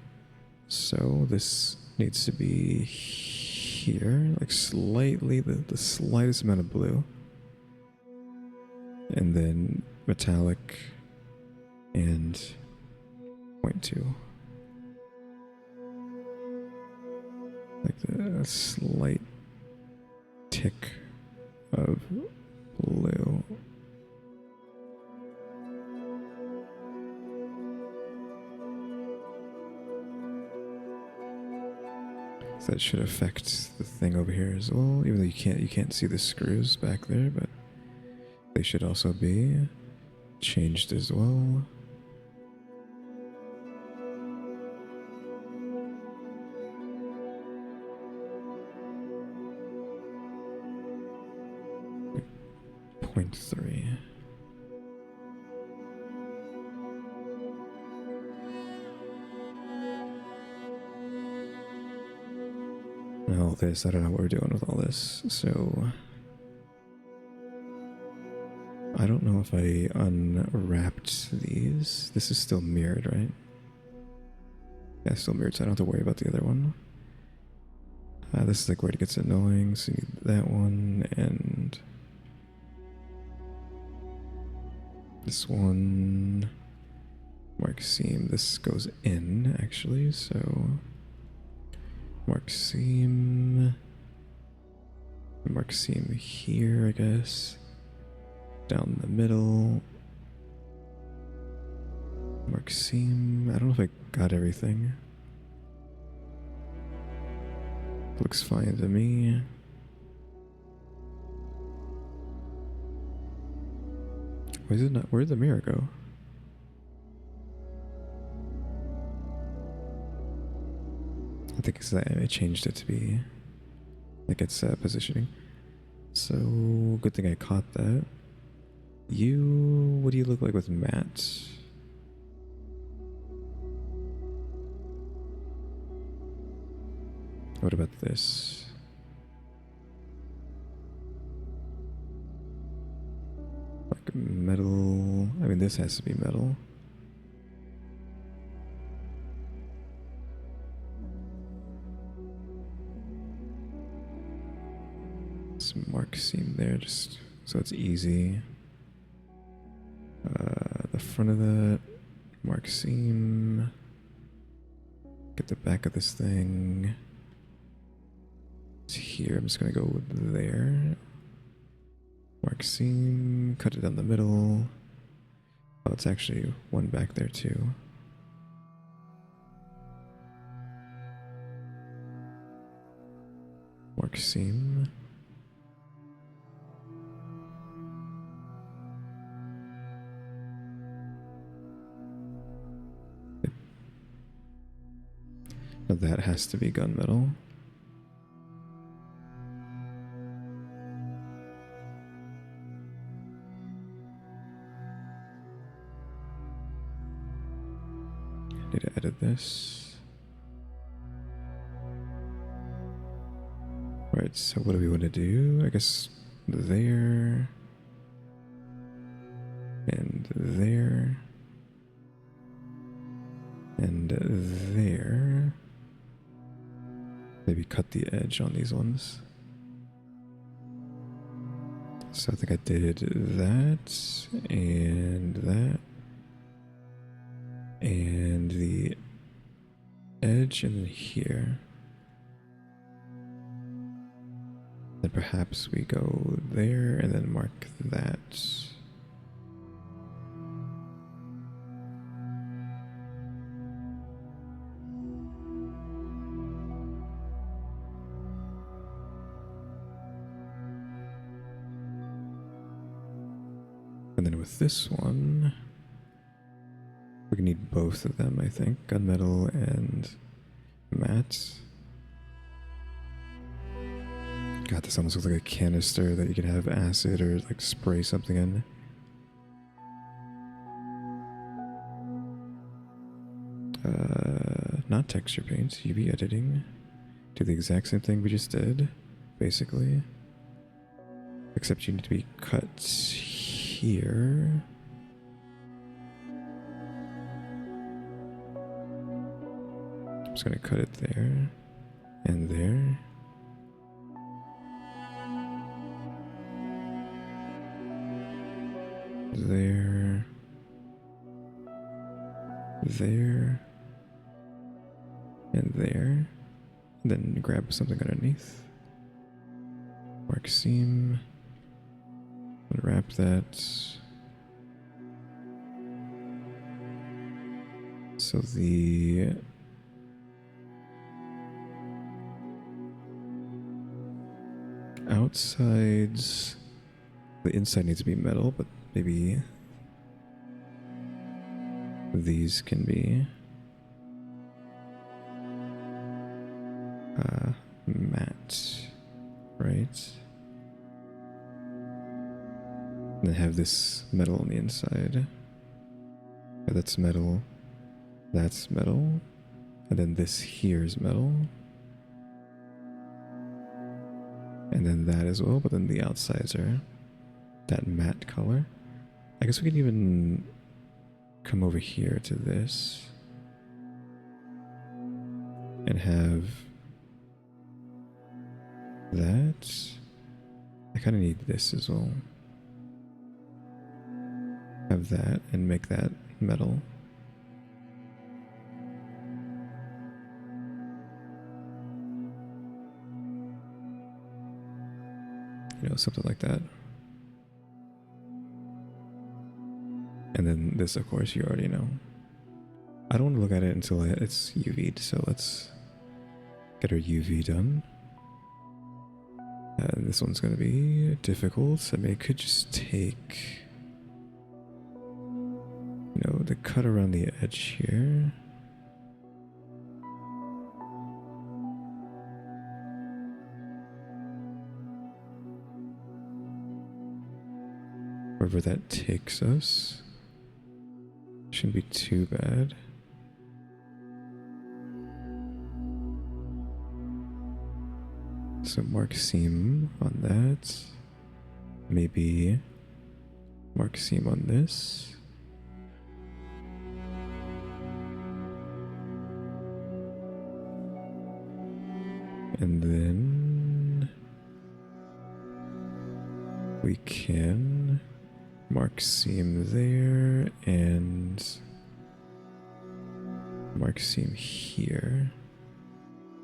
So this needs to be here, like slightly, the slightest amount of blue. And then metallic and 0.2. Like the slight tick of blue. So that should affect the thing over here as well, even though you can't see the screws back there, but they should also be changed as well. Point 3. And all this, I don't know what we're doing with all this, so I don't know if I unwrapped these. This is still mirrored, right? Yeah, still mirrored, so I don't have to worry about the other one. This is like where it gets annoying, so you need that one, and this one. Mark seam, this goes in, actually, so mark seam here, I guess. Down the middle. Mark seam. I don't know if I got everything. Looks fine to me. Why is it not? Where'd the mirror go? I think it's that I changed it to be like its positioning. So good thing I caught that. What do you look like with matte? What about this? Like metal. I mean, this has to be metal. Some mark seam there, just so it's easy. The front of that, mark seam. Get the back of this thing. It's here. I'm just gonna go with there. Mark seam, cut it down the middle. Oh, it's actually one back there too. Mark seam. That has to be gunmetal. I need to edit this. Right, so what do we want to do? I guess there. And there. And there. Maybe cut the edge on these ones. So I think I did that and that. And the edge and then here. Then perhaps we go there and then mark that. And then with this one, we can need both of them, I think. Gunmetal and matte. God, this almost looks like a canister that you could have acid or like spray something in. Not texture paint, UV editing. Do the exact same thing we just did, basically. Except you need to be cut here. I'm just gonna cut it there and there. There. There. And there. And then grab something underneath. Mark seam. Unwrap that. So the outsides, the inside needs to be metal, but maybe these can be matte, right? And then have this metal on the inside. That's metal. That's metal. And then this here is metal. And then that as well, but then the outsides are that matte color. I guess we could even come over here to this and have that. I kind of need this as well. Have that and make that metal. You know, something like that. And then this, of course, you already know. I don't want to look at it until it's UV'd, so let's get our UV done. And this one's going to be difficult. I mean, it could just take, you know, the cut around the edge here. Wherever that takes us. Shouldn't be too bad. So mark seam on that. Maybe mark seam on this. And then we can mark seam there and mark seam here.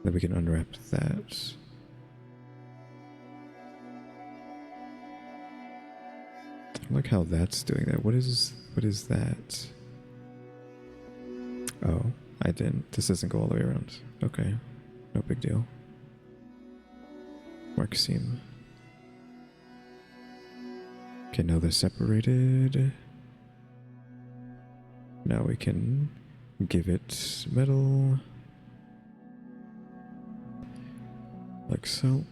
Then we can unwrap that. I like how that's doing that. What is that? Oh, I didn't. This doesn't go all the way around. Okay, no big deal. Mark seam. Okay, now they're separated. Now we can give it metal. like so.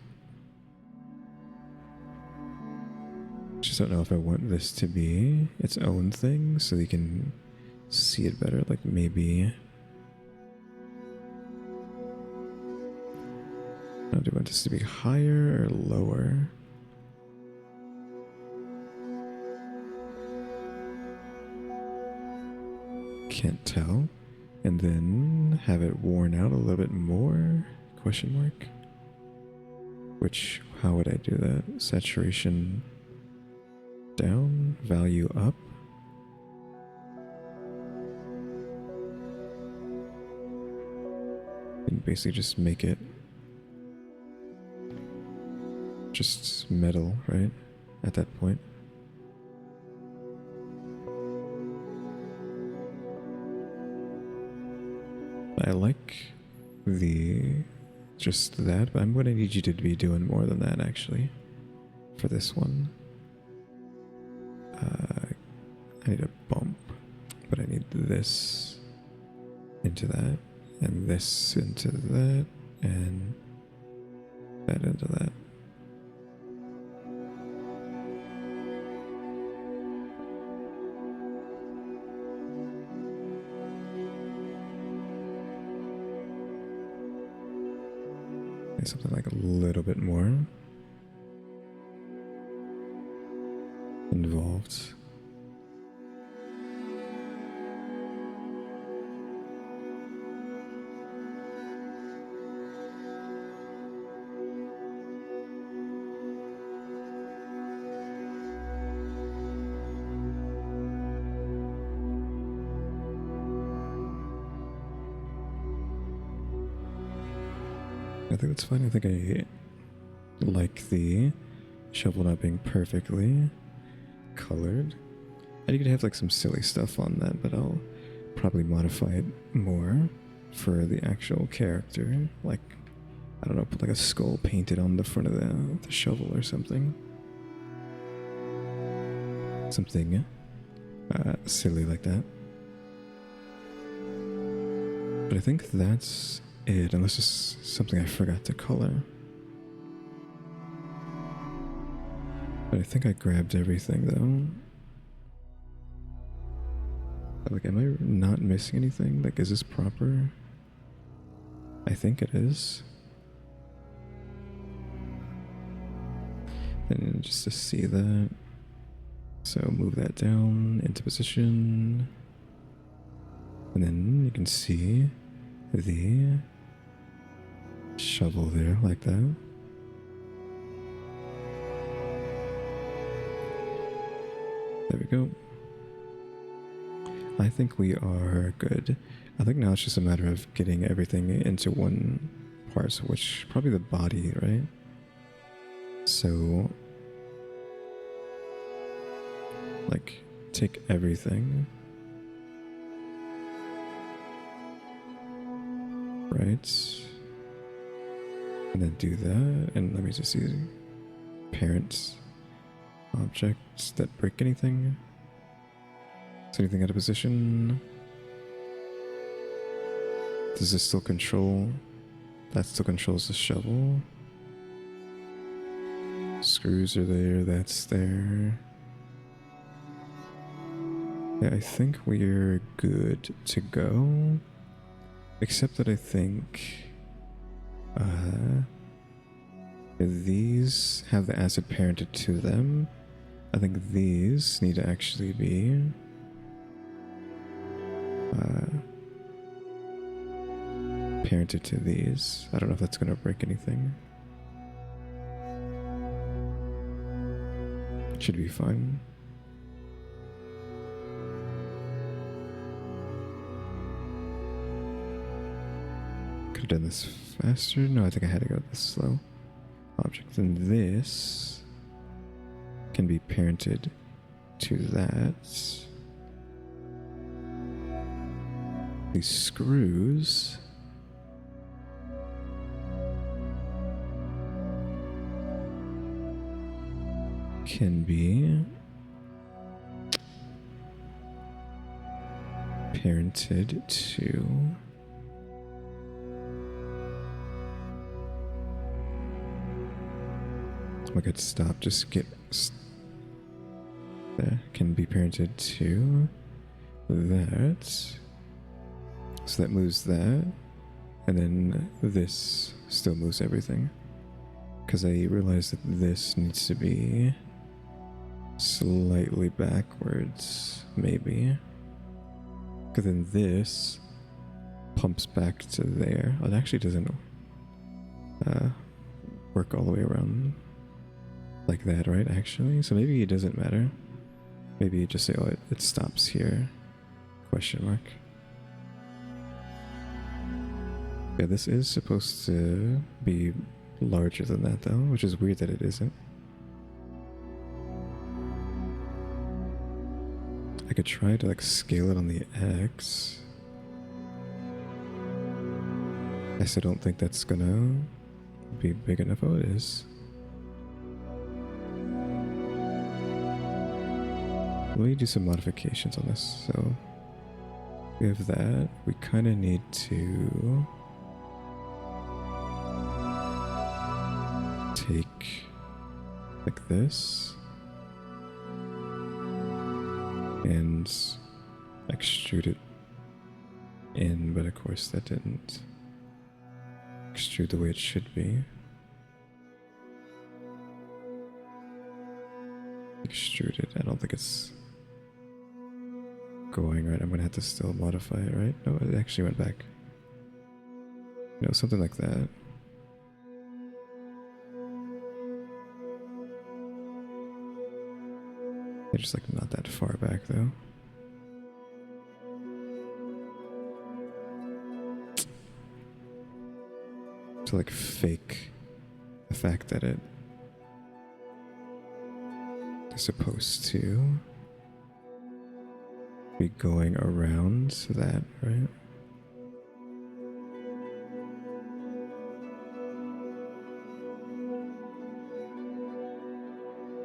Just don't know if I want this to be its own thing so you can see it better. Like maybe, do I want this to be higher or lower? Can't tell. And then have it worn out a little bit more? Question mark. Which, how would I do that? Saturation down, value up. And basically just make it just metal, right? At that point. I like just that, but I'm going to need you to be doing more than that actually for this one. I need a bump, but I need this into that, and this into that, and that into that. Something like a little bit more involved. I think that's fine. I think I like the shovel not being perfectly colored. And you could have like some silly stuff on that, but I'll probably modify it more for the actual character. Like, I don't know, put like a skull painted on the front of the shovel or something. Something silly like that. But I think that's it, unless it's something I forgot to color. But I think I grabbed everything though. Like, am I not missing anything? Like, is this proper? I think it is. And just to see that, so move that down into position. And then you can see the shovel there, like that. There we go. I think we are good. I think now it's just a matter of getting everything into one part, which probably the body, right? So, like, take everything. Right. And then do that, and let me just see parents, objects that break anything. Is anything out of position? Does this still control? That still controls the shovel. Screws are there, that's there. Yeah, I think we're good to go. Except that I think these have the acid parented to them. I think these need to actually be parented to these. I don't know if that's going to break anything. Should be fine. Could have done this faster. No, I think I had to go this slow. Object, and this can be parented to that. These screws can be parented to my god, stop. Just get... There. Can be parented to that. So that moves that. And then this still moves everything. Because I realized that this needs to be slightly backwards, maybe. Because then this pumps back to there. Oh, it actually doesn't work all the way around like that, right? Actually, so maybe it doesn't matter. Maybe you just say, oh, it stops here, question mark. Yeah, this is supposed to be larger than that though, which is weird that it isn't. I could try to like scale it on the X. I still don't think that's gonna be big enough. Oh, it is. Let me do some modifications on this. So we have that. We kind of need to take like this and extrude it in, but of course that didn't extrude the way it should be. Extruded. I don't think it's going right. I'm gonna have to still modify it, right? No, it actually went back. No, something like that. They're just like not that far back though. To like fake the fact that it is supposed to be going around that, right?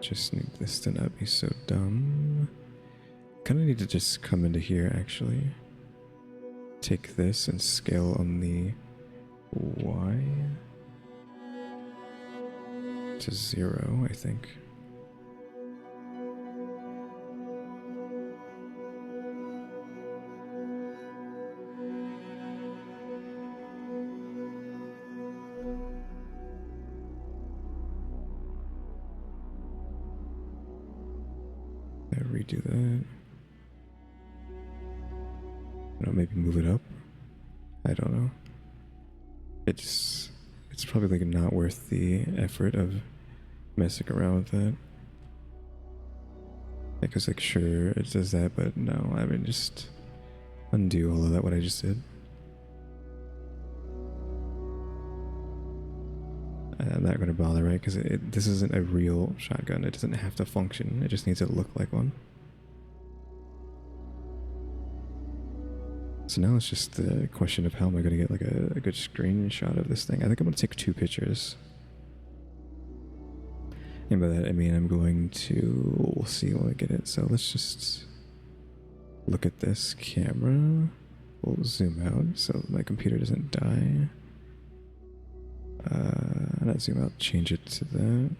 Just need this to not be so dumb. Kind of need to just come into here actually. Take this and scale on the Y to 0, I think. Redo that. I don't know, maybe move it up. I don't know. It's probably like not worth the effort of messing around with that. Because like sure it does that, but no, I mean just undo all of that what I just did. I'm not going to bother, right? Because this isn't a real shotgun. It doesn't have to function. It just needs to look like one. So now it's just the question of how am I going to get like a good screenshot of this thing. I think I'm going to take 2 pictures. And by that I mean I'm going to, we'll see when I get it. So let's just look at this camera. We'll zoom out so my computer doesn't die. Not zoom out, change it to that.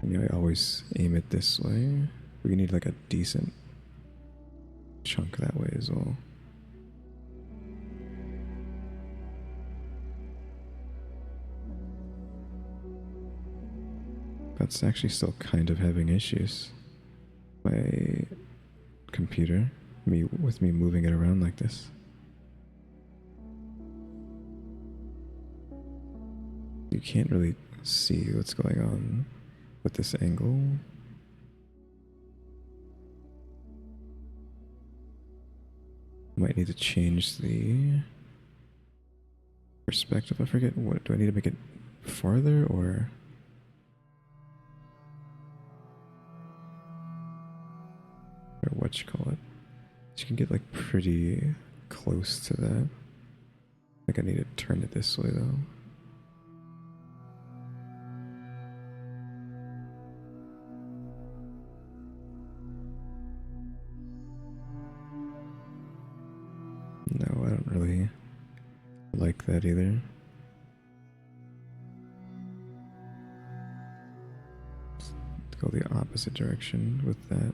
And I always aim it this way. We need like a decent chunk that way as well. That's actually still kind of having issues. My computer, with me moving it around like this. You can't really see what's going on with this angle. Might need to change the perspective. I forget what, do I need to make it farther or what you call it? You can get like pretty close to that. I think I need to turn it this way though. No, I don't really like that either. opposite direction with that.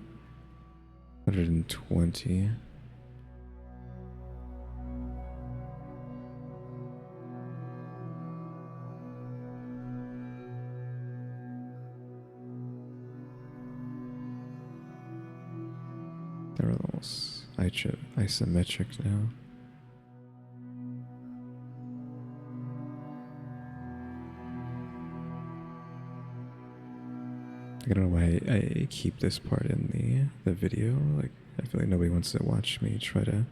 120. They're almost isometric now. I don't know why I keep this part in the video. Like, I feel like nobody wants to watch me try to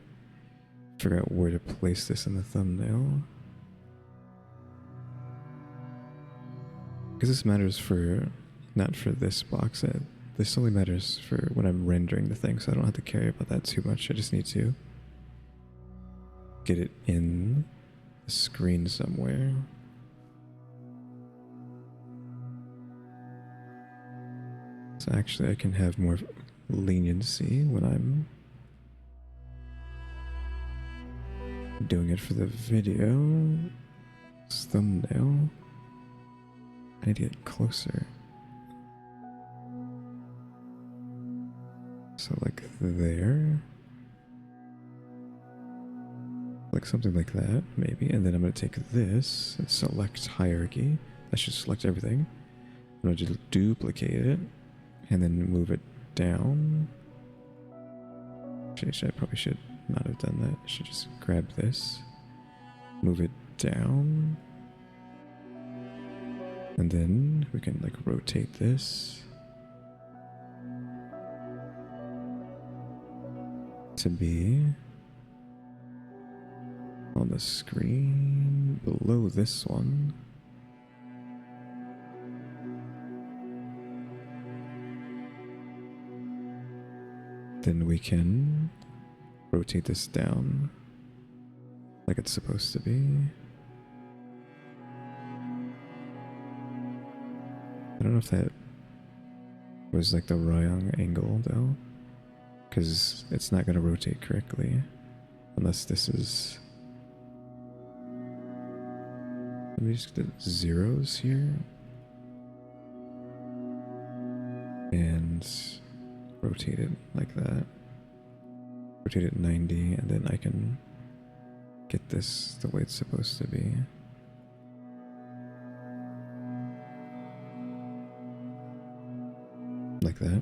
figure out where to place this in the thumbnail. Because this matters for, not for this box. This only matters for when I'm rendering the thing, so I don't have to care about that too much. I just need to get it in the screen somewhere. So actually I can have more leniency when I'm doing it for the video. This thumbnail. I need to get closer. So like there. Like something like that, maybe. And then I'm going to take this and select hierarchy. That should select everything. I'm going to just duplicate it. And then move it down. Actually, I probably should not have done that. I should just grab this. Move it down. And then we can like rotate this. To be on the screen below this one. Then we can rotate this down like it's supposed to be. I don't know if that was like the wrong angle though, because it's not going to rotate correctly unless this is. Let me just get the zeros here and rotate it like that. Rotate it 90, and then I can get this the way it's supposed to be. Like that.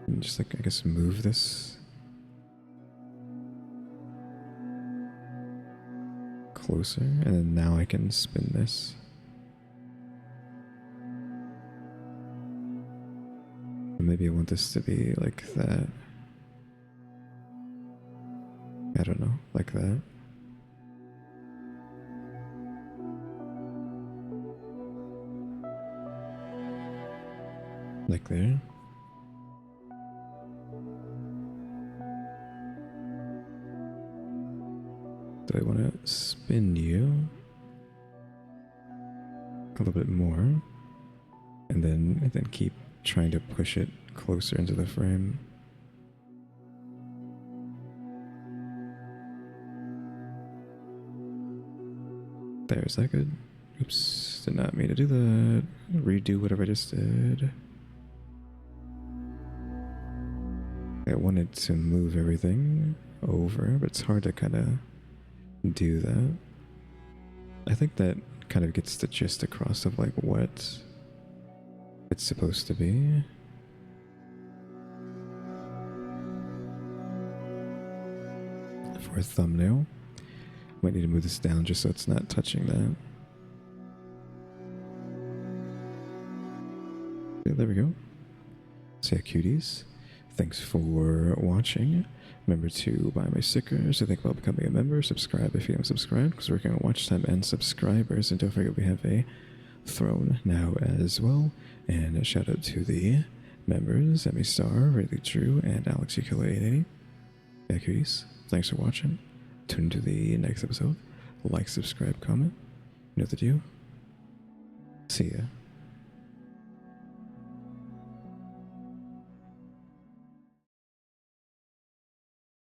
And just like, I guess, move this closer, and then now I can spin this. Maybe I want this to be like that. I don't know, like that. Like there. Do I want to spin you a little bit more, and then keep trying to push it closer into the frame? There's that good. Oops, did not mean to do that. Redo whatever I just did. I wanted to move everything over, but it's hard to kind of do that. I think that kind of gets the gist across of like what it's supposed to be. For a thumbnail, might need to move this down just so it's not touching that. Yeah, there we go. So yeah, cuties, thanks for watching. Remember to buy my stickers, to think about becoming a member, subscribe if you haven't subscribed, because we're working on watch time and subscribers, and don't forget we have a throne now as well. And a shout out to the members, EmmyStarr, RaleyDrew, and Alexgkiller 880. Yeah, cuties, thanks for watching. Tune into the next episode. Like, subscribe, comment. You know what to do. See ya.